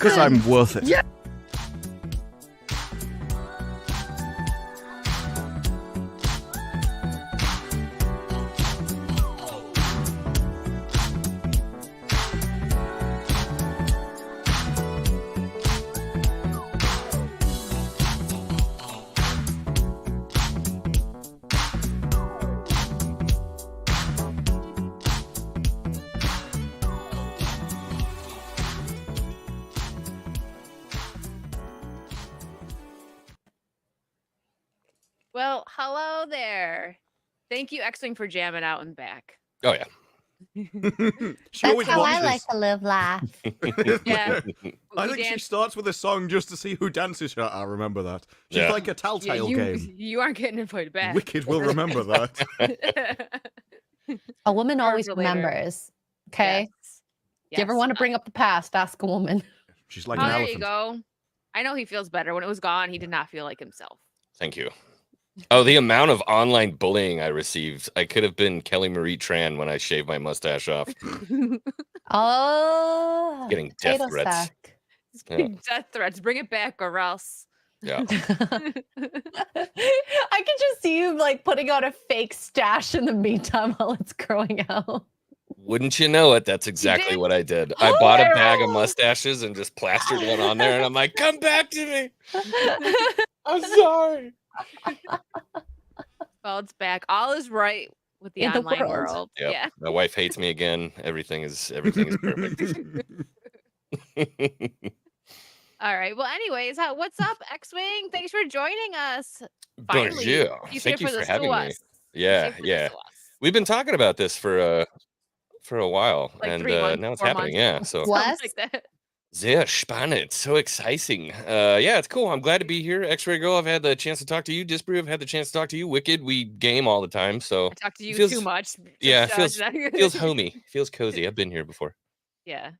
because I'm worth it. Yeah. Well, hello there. Thank you, X-Wing, for jamming out and back. Oh yeah. She That's always how I watches. like to live life. Yeah. I We think she danced- starts with a song just to see who dances. I remember that. She's Yeah. like a telltale you, game. You aren't getting invited back. Wicked will remember that. A woman always for later. remembers. Okay. Yes. If you ever Yes. want to bring up the past, ask a woman. She's like Oh, an there elephant. you go. I know he feels better. When it was gone, he did not feel like himself. Thank you. Oh, the amount of online bullying I received. I could have been Kelly Marie Tran when I shaved my mustache off. Oh. Getting death potato threats. sack. Yeah. Death threats. Bring it back or else. Yeah. I can just see you like putting on a fake stash in the meantime while it's growing out. Wouldn't you know it? That's exactly did? what I did. I bought a bag of no! mustaches and just plastered one on there, and I'm like, "Come back to me." I'm sorry. Well, it's back. All is right with the In the online world. world. Yep. Yeah. My wife hates me again. Everything is perfect. All right. Well, anyways, what's up, X-Wing? Thanks for joining us. Finally, Bonjour. he's Thank here you for for the having me. sauce. Yeah, He's here for the yeah. sauce. We've been talking about this for a while, Like and 3 months, now it's 4 happening. months. Yeah, so What? Something like that. sehr spannend, so exciting. Yeah, it's cool. I'm glad to be here. X-Ray Girl, I've had the chance to talk to you. Disbrew, I've had the chance to talk to you. Wicked, we game all the time, so I talk to you feels- too much. yeah, Just, feels homey, feels cozy. I've been here before. Yeah.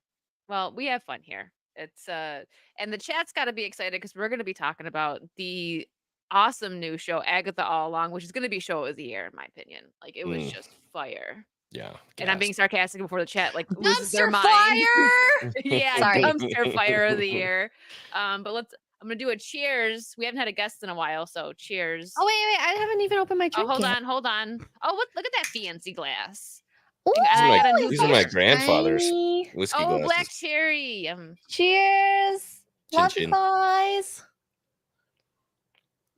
Well, we have fun here. It's and the chat's got to be excited because we're going to be talking about the awesome new show Agatha All Along, which is going to be show of the year in my opinion. Like it was just fire. Yeah, And I'm being gassed. sarcastic before the chat like loses their Dumpster mind. fire! Yeah, Sorry. dumpster fire of the year. But I'm gonna do a cheers. We haven't had a guest in a while, so cheers. Oh wait, I haven't even opened my drink hold yet. on. Oh, look at that fancy glass. Ooh, I got a new These are my glass. grandfather's tiny. whiskey Oh, glasses. black cherry. Cheers. Chin Love chin. you guys.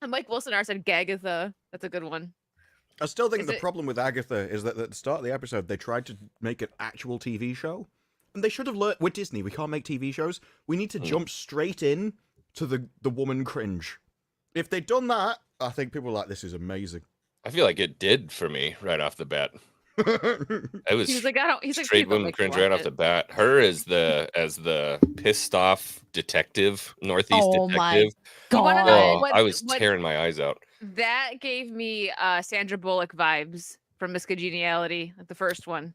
And Mike Wilson said Gagatha. That's a good one. I still think Is the it- problem with Agatha is that at the start of the episode, they tried to make an actual TV show. And they should have learned, we're Disney, we can't make TV shows. We need to jump straight in to the woman cringe. If they'd done that, I think people were like, this is amazing. I feel like it did for me right off the bat. It was He's like, I don't. He's like, straight people women make me cringe watch right off it. the bat. Her as the pissed off detective, Northeast Oh my detective. You wanna know Oh, what- I was what- tearing my eyes out. That gave me Sandra Bullock vibes from Miss Congeniality, like the first one.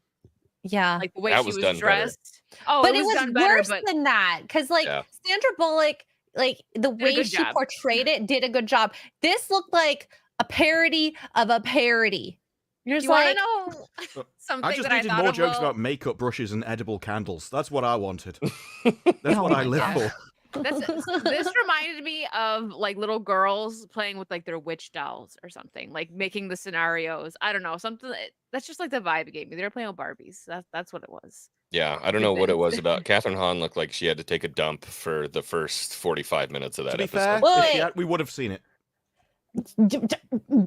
Yeah. Like the way That she was was done better. dressed. Oh, but it was done better, worse but than that because like Yeah. Sandra Bullock, like the a way good she job. portrayed it did a good job. This looked like a parody of a parody. You're just you want like, to know something I just that I needed thought more of, jokes Will? about makeup brushes and edible candles. That's what I wanted. That's Oh what I my live God. for. This reminded me of like little girls playing with like their witch dolls or something, like making the scenarios. I don't know, something that's just like the vibe it gave me. They were playing with Barbies. That's what it was. Yeah, I don't know what it was about. Catherine Hahn looked like she had to take a dump for the first 45 minutes of that To be episode. fair, Well, if she wait. had, we would have seen it.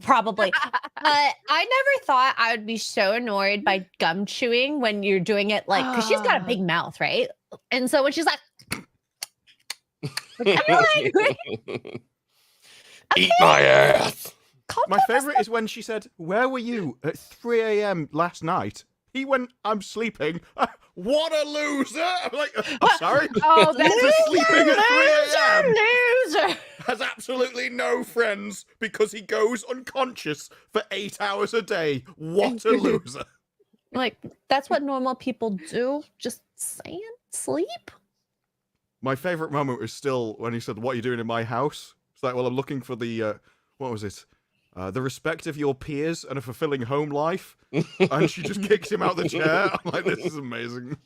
probably. I never thought I would be so annoyed by gum chewing when you're doing it like because she's got a big mouth, right? And so when she's like, Eat my ass. calm My down, favorite is when she said, "Where were you at 3 a.m. last night?" He went, "I'm sleeping." What a loser! I'm like, I'm sorry. Oh, that's Loser sleeping at 3 a.m. loser. has absolutely no friends because he goes unconscious for 8 hours a day. What a loser! Like that's what normal people do. Just saying, sleep. My favorite moment was still when he said, "What are you doing in my house?" It's like, "Well, I'm looking for the what was it? The respect of your peers and a fulfilling home life." And she just kicks him out the chair. I'm like, this is amazing.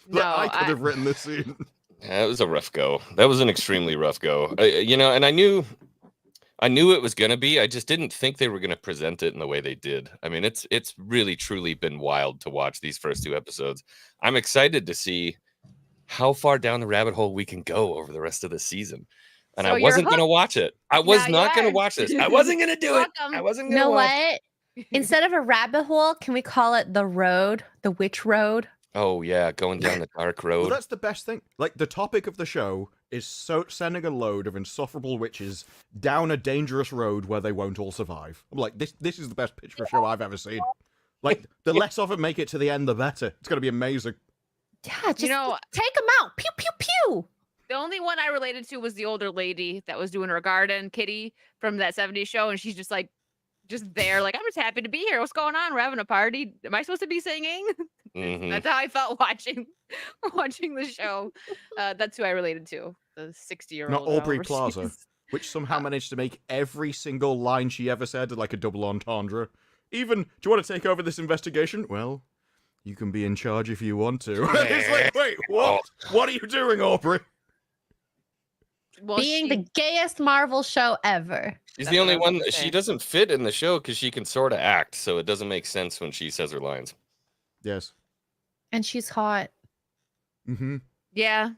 that No, I could have written this scene. Yeah, it was a rough go. That was an extremely rough go. And I knew it was gonna be. I just didn't think they were gonna present it in the way they did. I mean, it's really truly been wild to watch these first 2 episodes. I'm excited to see how far down the rabbit hole we can go over the rest of the season. And So I you're wasn't gonna hooked. watch it. I was Now you not gonna are. watch this. I wasn't gonna do it. Welcome. I wasn't You gonna know watch. what? Instead of a rabbit hole, can we call it the road, the witch road? Oh yeah, going down the dark Well, road. that's the best thing. Like, the topic of the show is sending a load of insufferable witches down a dangerous road where they won't all survive. I'm like, this is the best pitch for a show I've ever seen. Like, the less of it make it to the end, the better. It's going to be amazing. Yeah, just know- take them out. Pew, pew, pew. The only one I related to was the older lady that was doing her garden, Kitty, from that 70s show. And she's just like, just there, like, I'm just happy to be here. What's going on? We're having a party. Am I supposed to be singing? Mhm. That's how I felt watching the show. That's who I related to. The 60-year-old. Not Aubrey Plaza, which somehow managed to make every single line she ever said like a double entendre. Even, do you want to take over this investigation? Well, you can be in charge if you want to. It's like, wait, what? What are you doing, Aubrey? Well, Being she- the gayest Marvel show ever. She's That's the only what I was one gonna that say. she doesn't fit in the show because she can sort of act, so it doesn't make sense when she says her lines. Yes. And she's hot. Mm-hmm. Yeah,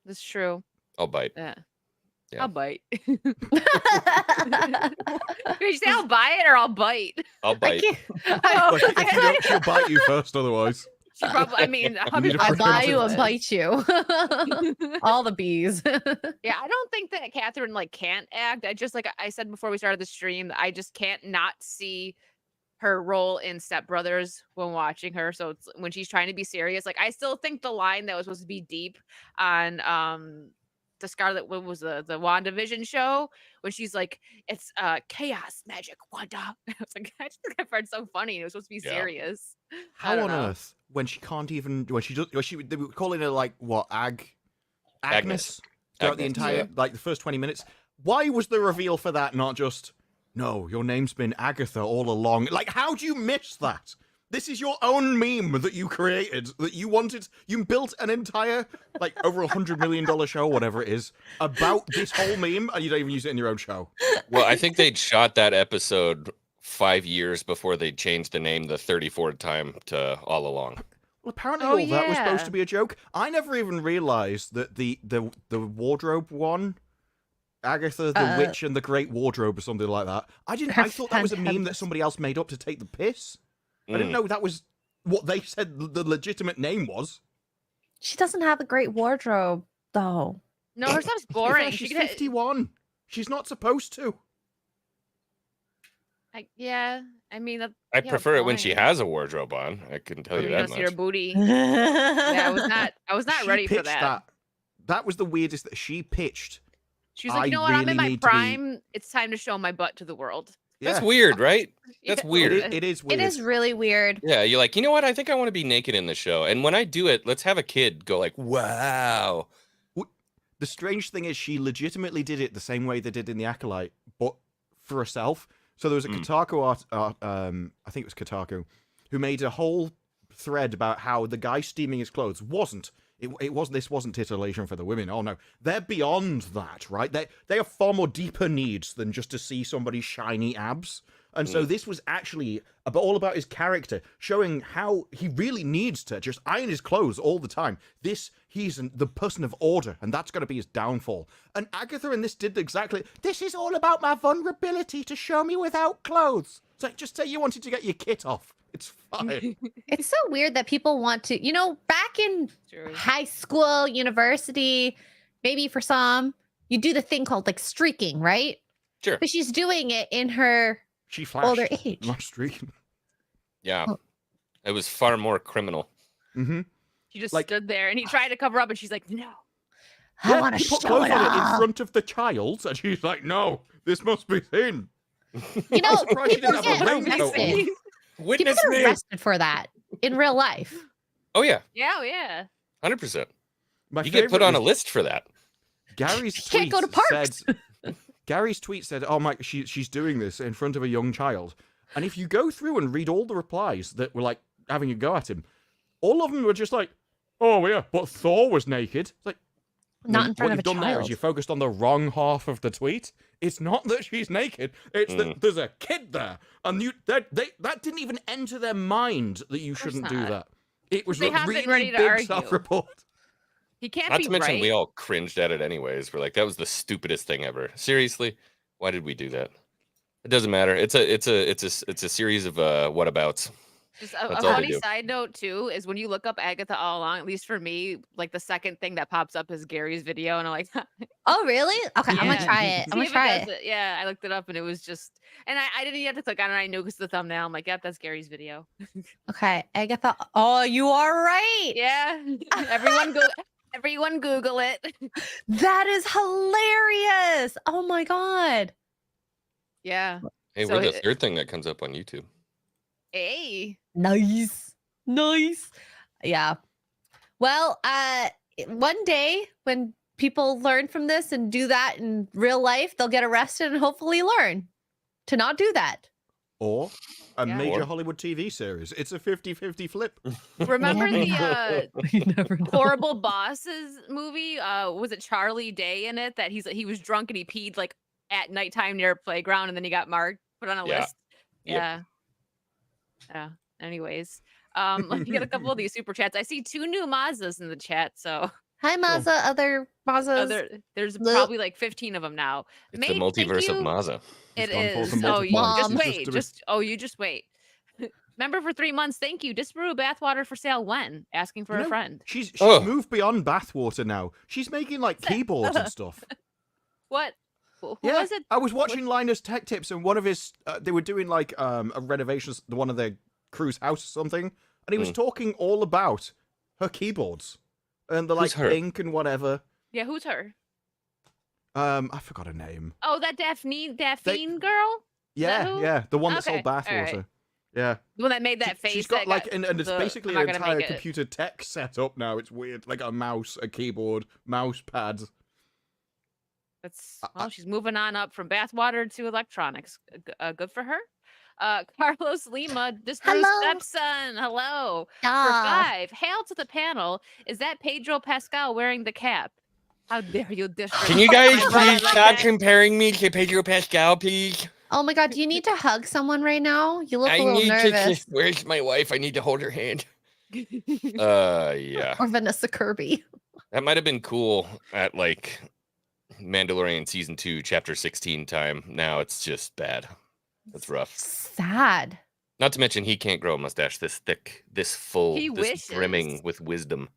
that's true. I'll bite. Yeah. Yeah. I'll bite. Did you say I'll buy it or I'll bite? I'll I bite. can't. Oh, Like, if you don't, she'll bite you first otherwise. She probably, I mean, I'll be need a I I'll buy you protect and bite you. All the bees. Yeah, I don't think that Catherine like can't act. I just like I said before we started the stream, I just can't not see her role in Step Brothers when watching her. So it's when she's trying to be serious. Like I still think the line that was supposed to be deep on the Scarlet, what was the WandaVision show when she's like, it's chaos magic Wanda. I was like, I just think that part's so funny. It was supposed to be Yeah. serious. I How don't on know. earth, when she can't even, when she does, they were calling her like what, Agnes? Throughout the Agnes, entire, yeah. like the first 20 minutes. Why was the reveal for that not just, no, your name's been Agatha all along? Like, how do you miss that? This is your own meme that you created, that you wanted. You built an entire, like, over $100 million show, whatever it is, about this whole meme, and you don't even use it in your own show. Well, I think they'd shot that episode 5 years before they changed the name the 34th time to All Along. Well, apparently Oh, all that was supposed yeah. to be a joke. I never even realized that the wardrobe one, Agatha the Witch and the Great Wardrobe or something like that. I thought that was a meme that somebody else made up to take the piss. I didn't know that was what they said the legitimate name was. She doesn't have a great wardrobe, though. No, her stuff's Yeah, boring. she's She could, 51. She's not supposed to. yeah, I mean, I yeah, prefer it when she point. has a wardrobe on. I can tell you You that don't see her much. booty. Yeah, I was not She ready for pitched that. That was the weirdest that she pitched. She was like, I you know what? I'm really in my need to be- prime. It's time to show my butt to the world. That's Yeah, weird, right? That's Yeah. weird. It is weird. It is really weird. Yeah, you're like, you know what? I think I want to be naked in the show. And when I do it, let's have a kid go like, wow. The strange thing is she legitimately did it the same way they did in the Acolyte, but for herself. So there was a Kotaku I think it was Kotaku, who made a whole thread about how the guy steaming his clothes wasn't titillation for the women. Oh no, they're beyond that, right? They have far more deeper needs than just to see somebody's shiny abs. And so this was actually all about his character, showing how he really needs to just iron his clothes all the time. He's the person of order, and that's going to be his downfall. And Agatha in this did exactly, this is all about my vulnerability to show me without clothes. It's like, just say you wanted to get your kit off. It's fine. It's so weird that people want to, back in True. high school, university, maybe for some, you do the thing called like streaking, right? Sure. But she's doing it in her She flashed. older age. Not streaking. Yeah. Oh. It was far more criminal. Mm-hmm. She just Like- stood there and he tried to cover up and she's like, no. I want to he put show clothes it on it in all. front of the child, and she's like, "No, this must be thin." You know, I'm surprised she people didn't have a get raincoat on. arrested. People Witness get me. arrested for that in real life. Oh, yeah. Yeah, oh, yeah. 100%. My You get put favorite on a was list for that. Gary's You tweet can't go to parks. said. Gary's tweet said, "Oh my, she's doing this in front of a young child." And if you go through and read all the replies that were like having a go at him, all of them were just like, oh yeah, but Thor was naked. It's like, Not in front what of you've a done there is child. you focused on the wrong half of the tweet. It's not that she's naked. It's that there's a kid there, and that didn't even enter their mind that you course shouldn't do not. that. It was They a have been really ready to big argue. self-report. He can't Not be to mention, right. we all cringed at it anyways. We're like, that was the stupidest thing ever. Seriously, why did we do that? It doesn't matter. It's a series of whatabouts. Just That's a all they funny do. side note too is when you look up Agatha All Along, at least for me, like the second thing that pops up is Gary's video, and I'm like, Oh, really? Okay, I'm Yeah. gonna try it. I'm see gonna if it try does it. it. Yeah, I looked it up and it was just, and I didn't even have to click on it. I knew because the thumbnail. I'm like, yep, that's Gary's video. Okay, Agatha. Oh, you are right. Yeah, everyone Google it. That is hilarious. Oh my god. Yeah. Hey, So we're the it- third thing that comes up on YouTube. Hey. Nice. Nice. Yeah. Well, one day when people learn from this and do that in real life, they'll get arrested and hopefully learn to not do that. Or a Yeah. major Or- Hollywood TV series. It's a 50-50 flip. Remember never the You never know. Horrible Bosses movie? Was it Charlie Day in it that he was drunk and he peed like at nighttime near a playground and then he got marked, put on a Yeah. list? Yep. Yeah. Yeah. Anyways, let me get a couple of these super chats. I see 2 new Mazdas in the chat, so Hi, Mazza. Other Mazzas. there's Bleh. probably like 15 of them now. It's the Mate, thank multiverse of you. Maza. It He's gone forth is. and Oh, multiplied. you Mom. just He's wait. You just wait. Member for 3 months. Thank you. Disparu bathwater for sale when? Asking for You a know, friend. She's Oh. moved beyond bathwater now. She's making like keyboards and stuff. What? Who Yeah, was it? I was watching Linus Tech Tips, and one of his they were doing like a renovation to one of their crew's house or something, and he was talking all about her keyboards and the like Who's her? pink and whatever. Yeah, who's her? I forgot her name. Oh, that Daphne girl? Yeah, who? yeah, the one that sold Okay, all bathwater. right. Yeah, The one that made that face. she's got that like, and it's the- basically I'm an not gonna entire make it. computer tech setup now. It's weird, like a mouse, a keyboard, mouse pads. That's well, she's moving on up from bathwater to electronics. Good for her. Carlos Lima, this Bruce Hello. stepson. Hello. For Ah. 5, hail to the panel. Is that Pedro Pascal wearing the cap? How dare you disrespect? Can you guys my brother please like stop that? comparing me to Pedro Pascal, please? Oh my god, do you need to hug someone right now? You look I a little need nervous. to. Where's my wife? I need to hold her hand. Yeah. Or Vanessa Kirby. That might have been cool at like Mandalorian season 2, chapter 16 time. Now it's just bad. That's rough. Sad. Not to mention he can't grow a mustache this thick, this full, He this wishes. brimming with wisdom.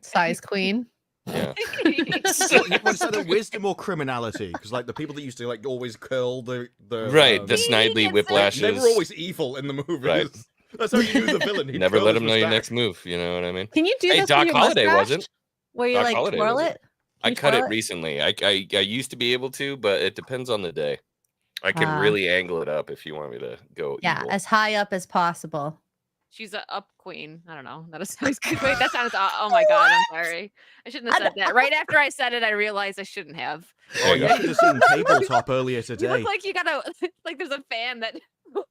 Size queen. Yeah. What's that, wisdom or criminality? Because like the people that used to like always curl the Right. The He snidely gets it. whiplashes. they were always evil in the movies. Right. That's how you knew the villain. He'd Never curl let his him know your mustache. next move. You know what I mean? Can you do Hey, this Doc with your Holliday mustache? wasn't. Where you Doc like Holliday twirl wasn't. it? I You cut twirl it recently. I used to be able to, but it depends on the day. I can Ah. really angle it up if you want me to go Yeah, evil. as high up as possible. She's a up queen. I don't know. That is wait, that sounds oh my god, I'm sorry. I shouldn't have said that. Right after I said it, I realized I shouldn't have. Oh, you should have seen Tabletop earlier You today. look like you got a like there's a fan that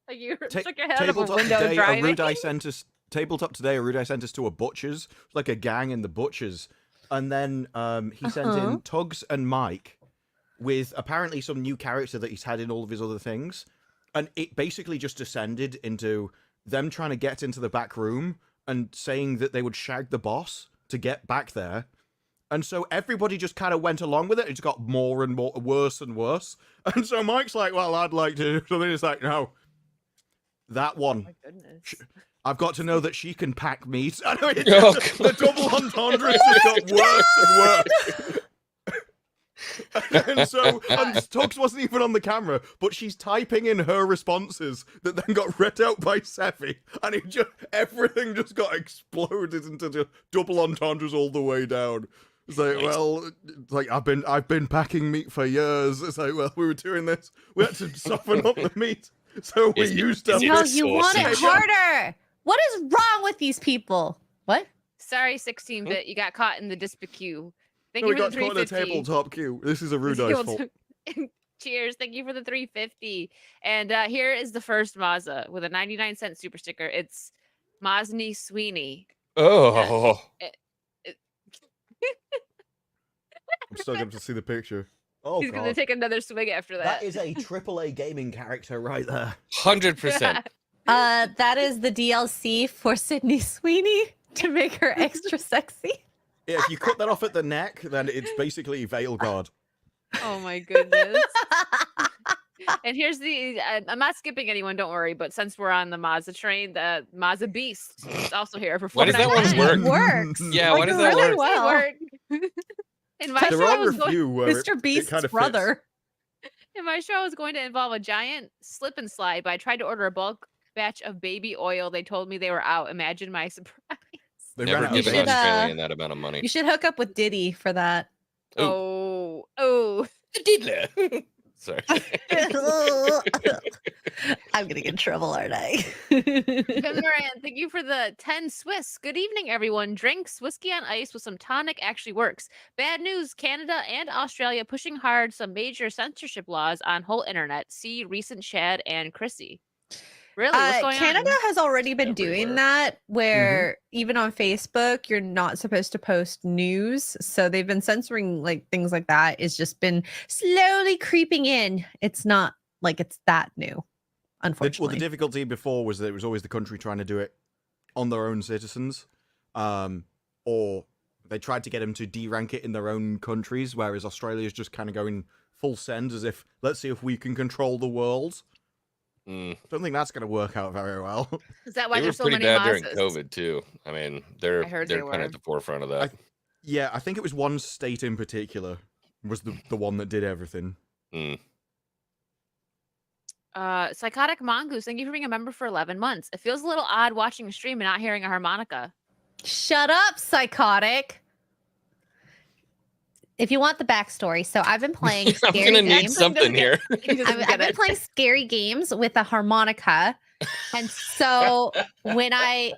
like you stuck your head out of a Tabletop window today, driving. Tabletop today, Arudai sent us to a butcher's, like a gang in the butcher's, and then he sent in Tugs and Mike with apparently some new character that he's had in all of his other things, and it basically just descended into them trying to get into the back room and saying that they would shag the boss to get back there. And so everybody just kind of went along with it. It's got more and more, worse and worse. And so Mike's like, well, I'd like to do something. It's like, no, that one. My goodness. I've got to know that she can pack meat. I know Oh, the double entendres just got worse and worse. And Tugs wasn't even on the camera, but she's typing in her responses that then got read out by Seffi, and everything just got exploded into the double entendres all the way down. It's like, Nice. well, it's like I've been packing meat for years. It's like, well, we were doing this. We had to soften up the meat, so we used to. is it No, a you want it sausage? harder. What is wrong with these people? What? Sorry, 16-bit, you got caught in the dispatch. Thank No, you we for the got caught in a 350. tabletop queue. This is a Rudai's fault. Cheers. Thank you for the 350. And here is the first Mazza with a 99-cent super sticker. It's Mosney Sweeney. Oh, It- it- I'm still going to see the picture. Oh, He's gonna God. take another swig after that. That is a AAA gaming character right there. 100%. That is the DLC for Sydney Sweeney to make her extra sexy. Yeah, if you cut that off at the neck, then it's basically Veil Guard. Oh my goodness. And here's the I'm not skipping anyone, don't worry, but since we're on the Mazda train, the Mazda Beast is also here for Why does that one $4.99. work? It works. Yeah, Like, why does that really work? well. Work. In my There show, I are was a going, few where Mr. it Beast's kind of brother. in my show, I was going to involve a giant slip and slide, but I tried to order a bulk batch of baby oil. They told me they were out. Imagine my surprise. They Never ran out You of give should, an space. Australian that amount of money. You should hook up with Diddy for that. Oh. Diddler. Sorry. I'm gonna get in trouble, aren't I? Ben Moran, thank you for the 10 Swiss. Good evening, everyone. Drinks whiskey on ice with some tonic actually works. Bad news, Canada and Australia pushing hard some major censorship laws on whole internet. See recent Chad and Chrissy. Really? What's going Canada on? has already been doing Everywhere. that, where even on Facebook, you're not supposed to post news. So they've been censoring like things like that. It's just been slowly creeping in. It's not like it's that new, Well, unfortunately. the difficulty before was that it was always the country trying to do it on their own citizens, or they tried to get them to de-rank it in their own countries, whereas Australia is just kind of going full send, as if, let's see if we can control the world. Don't think that's going to work out very well. Is that why They were there's so pretty many bad during Mazdas? COVID too. I mean, they're I heard they're they kind of were. at the forefront of that. Yeah, I think it was one state in particular was the one that did everything. Psychotic Mongoose, thank you for being a member for 11 months. It feels a little odd watching a stream and not hearing a harmonica. Shut up, psychotic. If you want the backstory, so I've been playing I'm scary gonna need games. something here. I've been playing scary games with a harmonica, and so I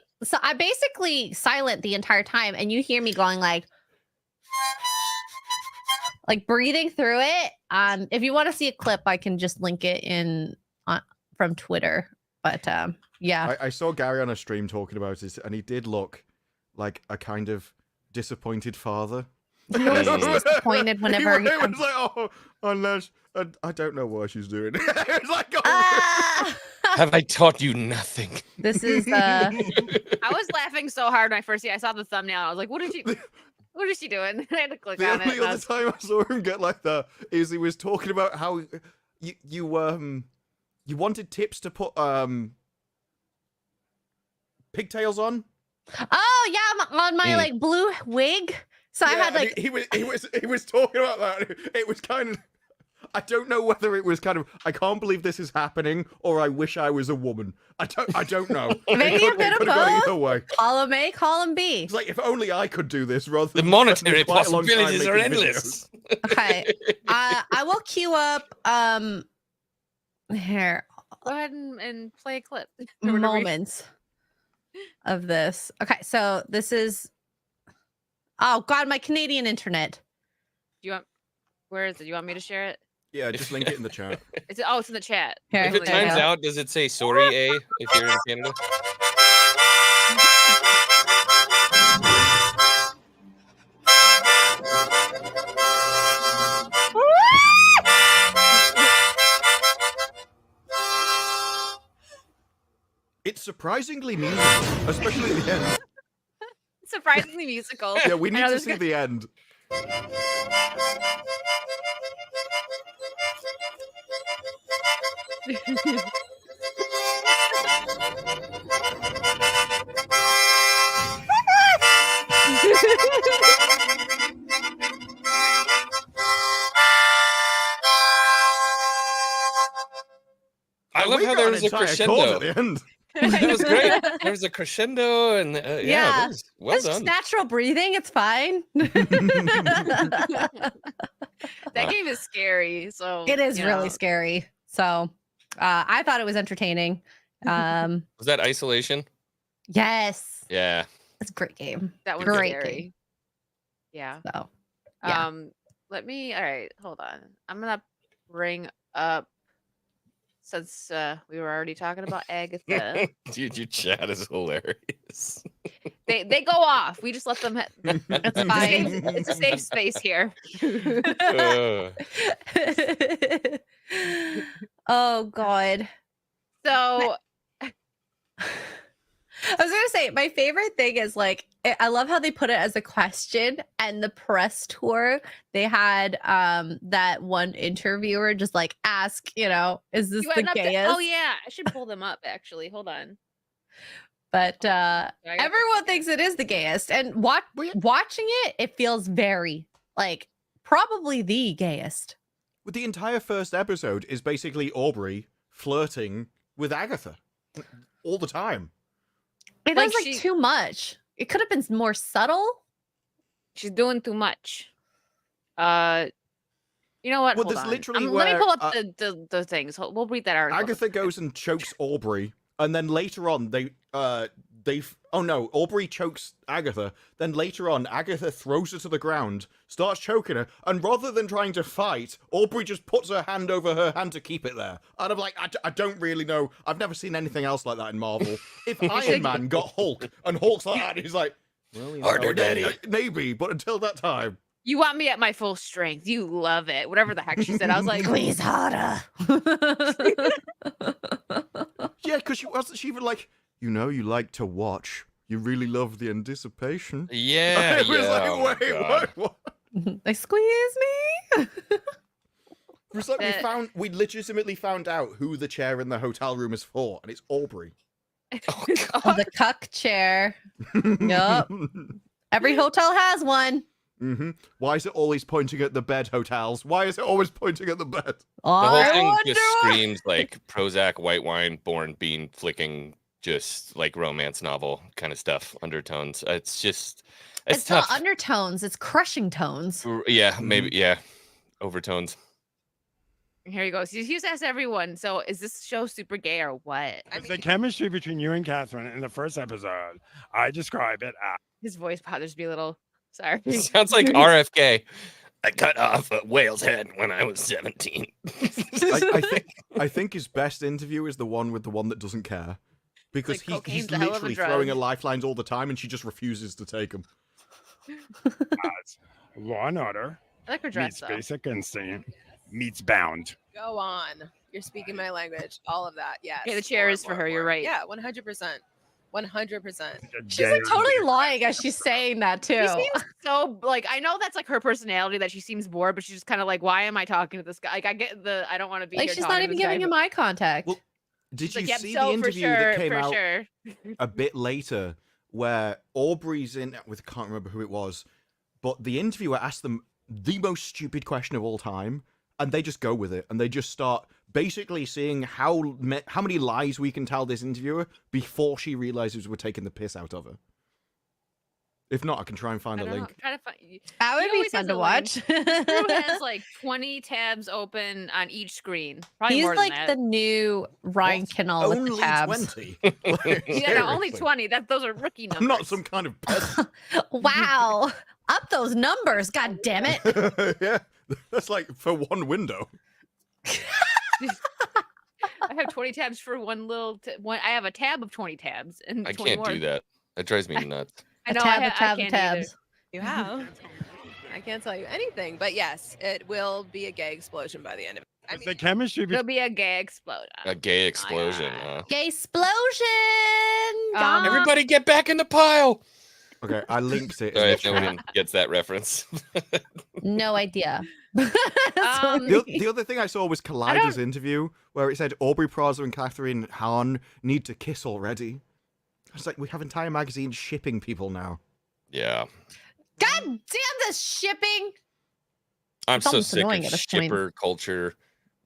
basically silent the entire time, and you hear me going like breathing through it. If you want to see a clip, I can just link it in from Twitter. But yeah, I saw Gary on a stream talking about it, and he did look like a kind of disappointed father. he always looks disappointed whenever he was like, "Oh, unless I don't know what she's doing." It was like, "Oh." Ah! Have I taught you nothing? This is I was laughing so hard when I saw the thumbnail. I was like, what is she doing? I had to click The on it. only other time I saw him get like that is he was talking about how you wanted tips to put pigtails on. Oh yeah, on my like blue wig. So I Yeah, had like and he was talking about that. It was kind of, I don't know whether it was kind of, I can't believe this is happening, or I wish I was a woman. I don't know. Maybe a bit of It could've gone both. either way. column A, column B. It's like if only I could do this rather The than monetary spending quite a long time possibilities are making endless. videos. Okay. I will queue up here Go ahead and play a clip. Or whatever you- moments of this. Okay, so this is oh god, my Canadian internet. Where is it? You want me to share it? Yeah, just link it in the chat. It's in the chat. Here, If it there you times go. out, does it say sorry, A, if you're in Canada? It's surprisingly musical, especially the end. Surprisingly musical. Yeah, we I need know to there's see the end. I love We how got there an was a entire chord crescendo. at the end. That was great. There was a crescendo, and Yeah. that was well It's just done. natural breathing. It's fine. That game is scary. So It is you really know. scary. So I thought it was entertaining. Was that Isolation? Yes, Yeah. it's a great game. That one's Great scary. game. Yeah. So yeah. Let me. All right, hold on. I'm gonna bring up since we were already talking about Agatha. Dude, your chat is hilarious. They go off. We just let them. It's fine. It's a safe space here. Uh, Oh God. So I was gonna say my favorite thing is like I love how they put it as a question, and the press tour they had that one interviewer just like ask, is this you the went up to- gayest? oh yeah, I should pull them up actually. Hold on. But So I got the everyone thinks it is the gayest, and watching it feels very like probably the gayest. With the entire first episode is basically Aubrey flirting with Agatha all the time. It Like was like too much. It could have been more subtle. She's doing too much. You know what? Well, Hold there's on. literally let me where, pull up the things. We'll read that article. Agatha goes and chokes Aubrey, and then later on Aubrey chokes Agatha. Then later on, Agatha throws her to the ground, starts choking her, and rather than trying to fight, Aubrey just puts her hand over her hand to keep it there. And I'm like, I don't really know. I've never seen anything else like that in Marvel. If Iron Man got Hulk, and Hulk's like that, he's like, well, Harder, Daddy. Maybe, but until that time. You want me at my full strength. You love it. Whatever the heck she said. I was like, Squeeze harder. Yeah, because wasn't she even like, you like to watch. You really love the anticipation. yeah, It was yeah. Oh my like, wait, God. what? They squeeze me. It was like Uh, we legitimately found out who the chair in the hotel room is for, and it's Aubrey. Oh, Oh, the cuck chair. Yup. Every hotel has one. Mm-hmm. Why is it always pointing at the bed, hotels? Why is it always pointing at the bed? The whole I thing wonder just why. screams like Prozac, white wine, born bean flicking, just like romance novel kind of stuff, undertones. It's just, it's It's tough. not undertones, it's crushing tones. Yeah, maybe, yeah. Overtones. here you go. He's asked everyone. So is this show super gay or what? The chemistry between you and Catherine in the first episode, I describe it as His voice bothers me a little. Sorry. Sounds like RFK. I cut off a whale's head when I was 17. I think his best interview is the one with the one that doesn't care. Because Like, he's cocaine's a hell of a literally throwing her drug. lifelines all the time, and she just refuses to take them. as Law and Order I like her dress meets though. Basic Instinct meets Bound. Go on. You're speaking my language. All of that. Yes. Yeah, the chair More, is for more, her, you're more. right. Yeah, 100%. 100%. She's like totally lying as she's saying that too. She seems so like I know that's like her personality that she seems bored, but she's just kind of like, why am I talking to this guy? Like I get the I don't want to be Like here she's talking not to even this guy, giving him but eye contact. Well, Did she's you like, yep, see so the for interview sure, that came for out sure. a bit later where Aubrey's in with, can't remember who it was, but the interviewer asked them the most stupid question of all time, and they just go with it, and they just start basically seeing how many lies we can tell this interviewer before she realizes we're taking the piss out of her. If not, I can try and find I a don't know. link. I'm trying to find. That would He be always fun has to a watch. Drew has like 20 tabs open on each screen. Probably He's more like than the that. new Ryan What? Kinnell with the Only tabs. 20. Yeah, no, only Seriously. 20. Those are rookie numbers. I'm not some kind of peasant. Wow. Up those numbers, god damn it. Yeah, that's like for one window. I have 20 tabs for one little. One. I have a tab of 20 tabs and I 20 can't more. do that. That drives me nuts. I A know. tab, I, a tab, I of can't either. tabs. You have. I can't tell you anything, but yes, it will be a gay explosion by the end of it. I The mean, chemistry There'll between be a gay explode. A gay explosion, God. huh? Gay explosion. Um, Everybody get back in the pile! Okay, I linked it. in Sorry the if no chat. one gets that reference. No idea. Um, The other thing I saw was Collider's interview where it said Aubrey Plaza and Catherine Hahn need to kiss already. It's like we have entire magazines shipping people now. Yeah. God damn this shipping. I'm It's so almost sick of annoying at this point. shipper culture,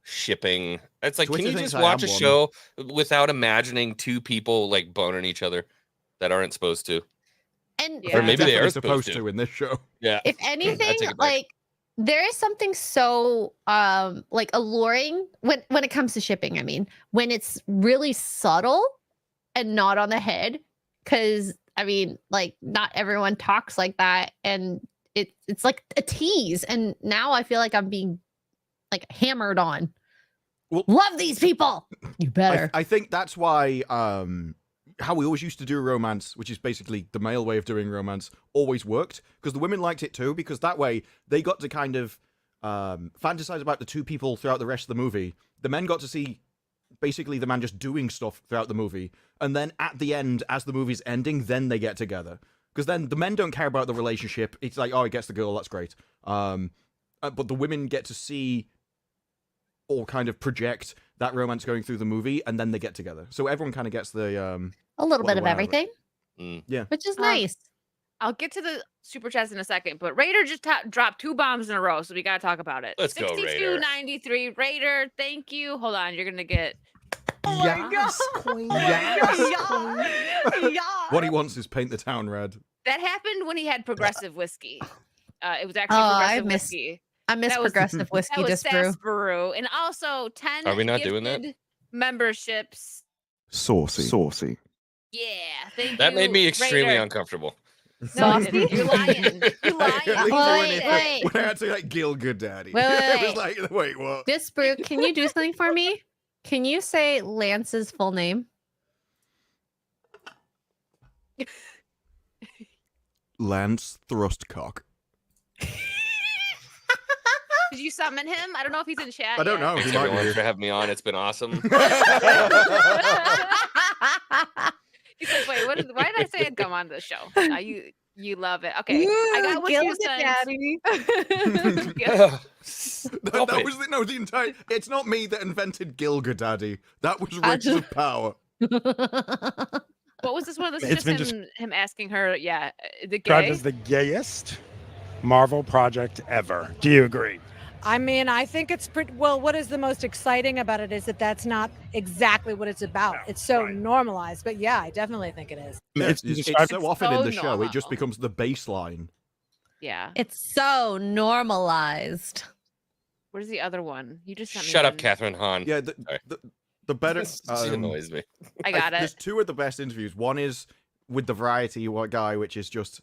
shipping. It's like, Twitter can you thinks just I watch a am one. show without imagining two people like boning each other that aren't supposed to? And Yeah. Or maybe they Definitely are supposed to. in this show. Yeah. if I anything, take it back. like there is something so like alluring when it comes to shipping. I mean, when it's really subtle and not on the head, because I mean, like not everyone talks like that, and it's like a tease. And now I feel like I'm being like hammered on. Well- Love these people. You better. I think that's why how we always used to do romance, which is basically the male way of doing romance, always worked because the women liked it too, because that way they got to kind of fantasize about the two people throughout the rest of the movie. The men got to see basically the man just doing stuff throughout the movie, and then at the end, as the movie's ending, then they get together. Because then the men don't care about the relationship. It's like, oh, he gets the girl, that's great. But the women get to see or kind of project that romance going through the movie, and then they get together. So everyone kind of gets the A little bit of whatever. everything, Yeah. which is nice. I'll get to the super chats in a second, but Raider just dropped 2 bombs in a row, so we gotta talk about it. Let's go, Raider. 62.93. Raider, thank you. Hold on, you're gonna get. Yes, queen. Yes. What he wants is paint the town red. That happened when he had progressive whiskey. It was actually Oh, progressive whiskey. I miss That was- progressive whiskey That was disbrew. Sass Brew, and also 10. Are we not doing that? gifted memberships. Saucy. Yeah, thank you. That made me extremely Raider. uncomfortable. No, Saucy? you're lying. You're At least lying. Wait. when I had to say like Gilgood Daddy. Wait. It was like, wait, what? Disbrew, can you do something for me? Can you say Lance's full name? Lance Thrustcock. Did you summon him? I don't know if he's in chat. I don't yet. know. Thanks He might everyone be. for having me on. It's been awesome. He's like, wait, why did I say I'd come on this show? You love it. Okay, I got what you said. Ugh, That Stop it. was the entire. It's not me that invented Gilgood Daddy. That was Rings just- of Power. What was this one? This is It's just been him asking her. Yeah, the Described gay. as the gayest Marvel project ever. Do you agree? I mean, I think it's pretty well. What is the most exciting about it is that that's not exactly what it's about. No, It's so right. normalized, but yeah, I definitely think it is. Yeah, It's it's described- so often in so the show, it just normal. becomes the baseline. Yeah. It's so normalized. Where's the other one? You just sent me Shut up, one. Catherine Hahn. Yeah, Sorry. the better. She annoys me. I got There's it. 2 of the best interviews. One is with the Variety guy, which is just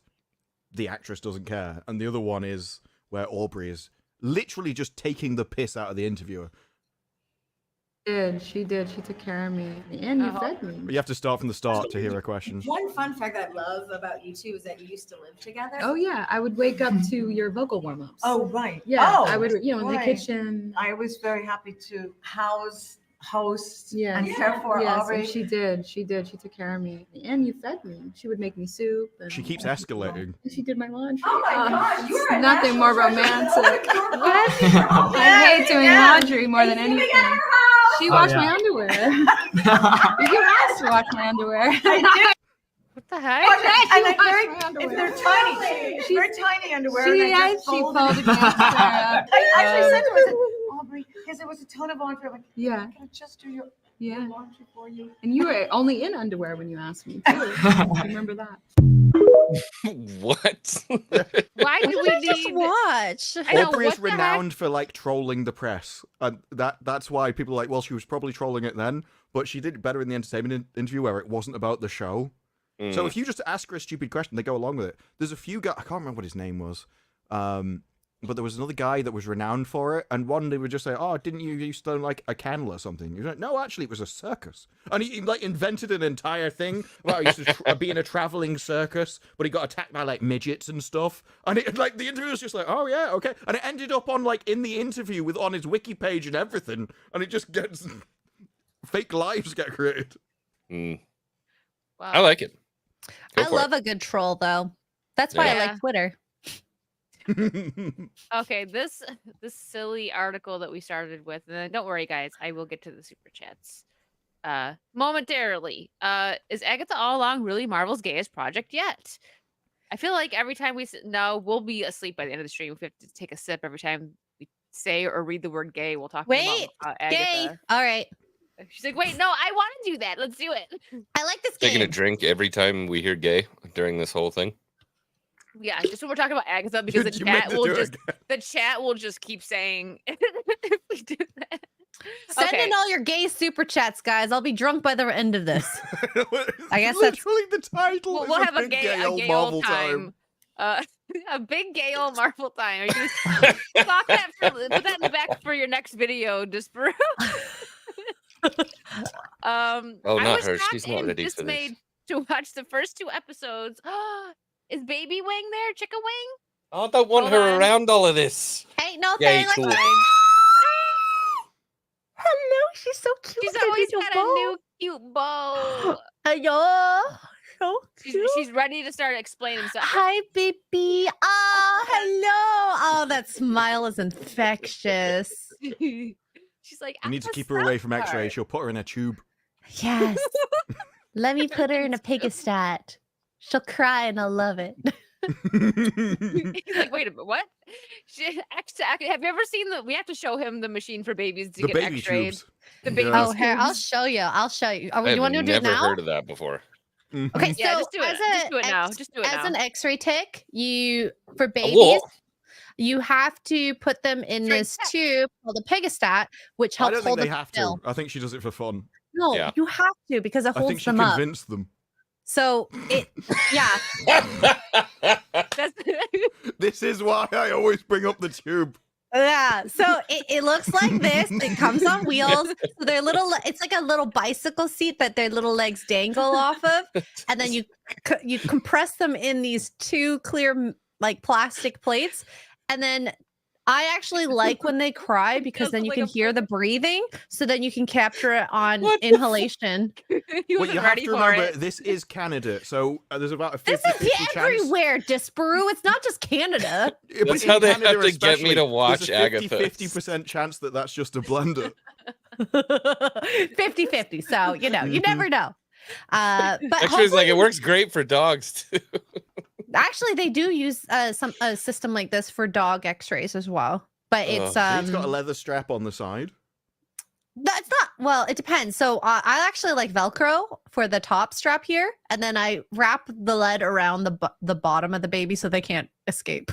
the actress doesn't care, and the other one is where Aubrey is literally just taking the piss out of the interviewer. She did. She took care of me. And you fed me. But you have to start from the start to hear a question. One fun fact that I love about you two is that you used to live together. Oh yeah, I would wake up to your vocal warm-ups. Oh, right. Yeah, Oh, I would, in the right. kitchen. I was very happy to host Yeah. and care for Yes, Aubrey. and she did. She did. She took care of me. And you fed me. She would make me soup. And She keeps escalating. And she did my laundry. Oh my gosh, you're a nothing more national romantic. treasure. What? Oh, I hate doing yeah. laundry more than Thanksgiving anything. at her house. She washed my underwear. You asked to wash my underwear. What the heck? And like She very, washed my if underwear. they're tiny, very tiny underwear. She, and I just folded folded against her. I actually said to her, I said, Aubrey, because there was a ton of laundry. I'm like, Yeah, can I just do your yeah. laundry for you? And you were only in underwear when you asked me too. I remember that. What? Why do we Just need? watch. I know, Aubrey is what the heck? renowned for like trolling the press, and that's why people are like, well, she was probably trolling it then, but she did better in the entertainment interview where it wasn't about the show. So Mm. if you just ask her a stupid question, they go along with it. There's a few guys, I can't remember what his name was, but there was another guy that was renowned for it, and one they would just say, oh, didn't you used to own like a kennel or something? You're like, no, actually it was a circus. And he like invented an entire thing about he used to be in a traveling circus, but he got attacked by like midgets and stuff. And it like the interview was just like, oh yeah, okay. And it ended up on like in the interview with on his wiki page and everything, and it just gets fake lives get created. Mm. Wow. I like it. Go I for love a good troll, though. That's why I Yeah. like Twitter. Okay, this silly article that we started with, and then don't worry, guys, I will get to the super chats momentarily. Is Agatha All Along really Marvel's gayest project yet? I feel like every time no, we'll be asleep by the end of the stream. If we have to take a sip every time we say or read the word gay, we'll talk Wait, about Gay. Agatha. All right. She's like, wait, no, I want to do that. Let's do it. I like this Taking a game. drink every time we hear gay during this whole thing. Yeah, just when we're talking about Agatha, because the You meant chat to will do it just again. the chat will just keep saying if we do that. Send Okay. in all your gay super chats, guys. I'll be drunk by the end of this. I guess that's- literally the title. We'll, is we'll have a big gay old old Marvel time. A big gay old Marvel time. Are you gonna stop that put that in the back for your next video, just for Oh, I not was her. shocked She's not and ready for this. dismayed to watch the first 2 episodes. Is Baby Wing there? Chicka Wing? I don't want Hold her on. around all of this. Ain't no Yeah, thing like cool. that. Hello, she's so cute. She's with her always little got bow. a new cute bow. Hello, so cute. She's ready to start explaining something. Hi, baby. Oh, hello. Oh, that smile is infectious. She's like, You need to "I'm a keep her away from X-ray. star." She'll put her in a tube. Yes. Let me put her in a pigastat. She'll cry and I'll love it. He's like, wait a minute, what? Have you ever seen we have to show him the machine for babies to The get baby X-rayed. tubes. The baby Yeah. Oh, here, I'll tubes. show you. I'll show you. Oh, I've you want to do it never now? heard of that before. Mhm. Okay, Yeah, so just do it. as Just do it now. Just do it as now. an X-ray tech, for A babies, what? you have to put them in X-ray this tech. tube called a pigastat, which I helps don't think hold they them have still. to. I think she does it for fun. No, Yeah. you have to because it I think holds she them up. convinced them. So it, yeah. That's This is why I always bring up the tube. Yeah, so it looks like this. It comes on wheels. So they're it's like a little bicycle seat that their little legs dangle off of, and then you compress them in these 2 clear like plastic plates, and then I actually like when they cry because does then look you like can a hear the breathing, so then you can capture it on What the inhalation. he Well, wasn't you have ready to for remember, it. this is Canada, so there's about a 50-50 This is chance. everywhere, Disparu. It's not just Canada. Yeah, but That's in how they Canada have to get me especially, to watch there's a Agatha. 50% chance that that's just a blender. 50-50. So, you Mhm. never know. But Actually, it's hopefully like it works great for dogs too. actually, they do use a system like this for dog X-rays as well. But it's It's got a leather strap on the side. that's not well. It depends. So I actually like Velcro for the top strap here, and then I wrap the lead around the bottom of the baby so they can't escape.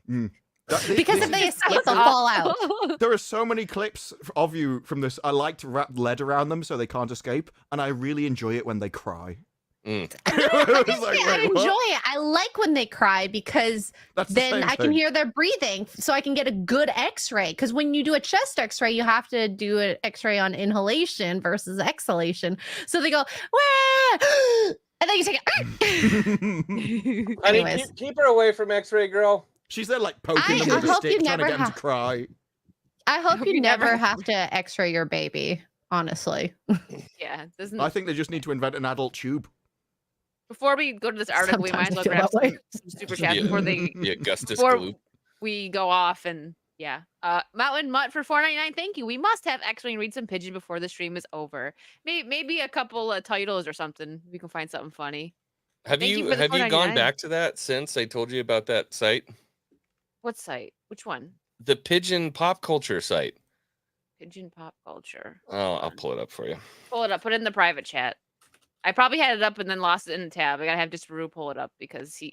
Because if they escape, they'll fall out. There are so many clips of you from this. I like to wrap lead around them so they can't escape, and I really enjoy it when they cry. I It's like, I wait, enjoy what? it. I like when they cry because That's the then same I can thing. hear their breathing, so I can get a good X-ray. Because when you do a chest X-ray, you have to do an X-ray on inhalation versus exhalation. So they go, wah! And then you take it. Anyways. keep her away from X-ray girl. She's there like poking them I with a hope you stick, trying to never get them to have- cry. I hope you never never have have to X-ray your baby. Honestly, Yeah, doesn't. I think they just need to invent an adult tube. Before we go to this article, we might as Sometimes well I feel grab that way. some super chats before they The Augustus before Gloop. we go off and yeah. Mountain Mutt for $4.99. Thank you. We must have X-ray and read some pigeon before the stream is over. Maybe a couple of titles or something. We can find something funny. Have Thank you you for the gone $4.99. back to that since I told you about that site? What site? Which one? The pigeon pop culture site. Pigeon pop culture. Oh, I'll pull it up for you. Pull it up. Put it in the private chat. I probably had it up and then lost it in the tab. I gotta have Disparu pull it up because he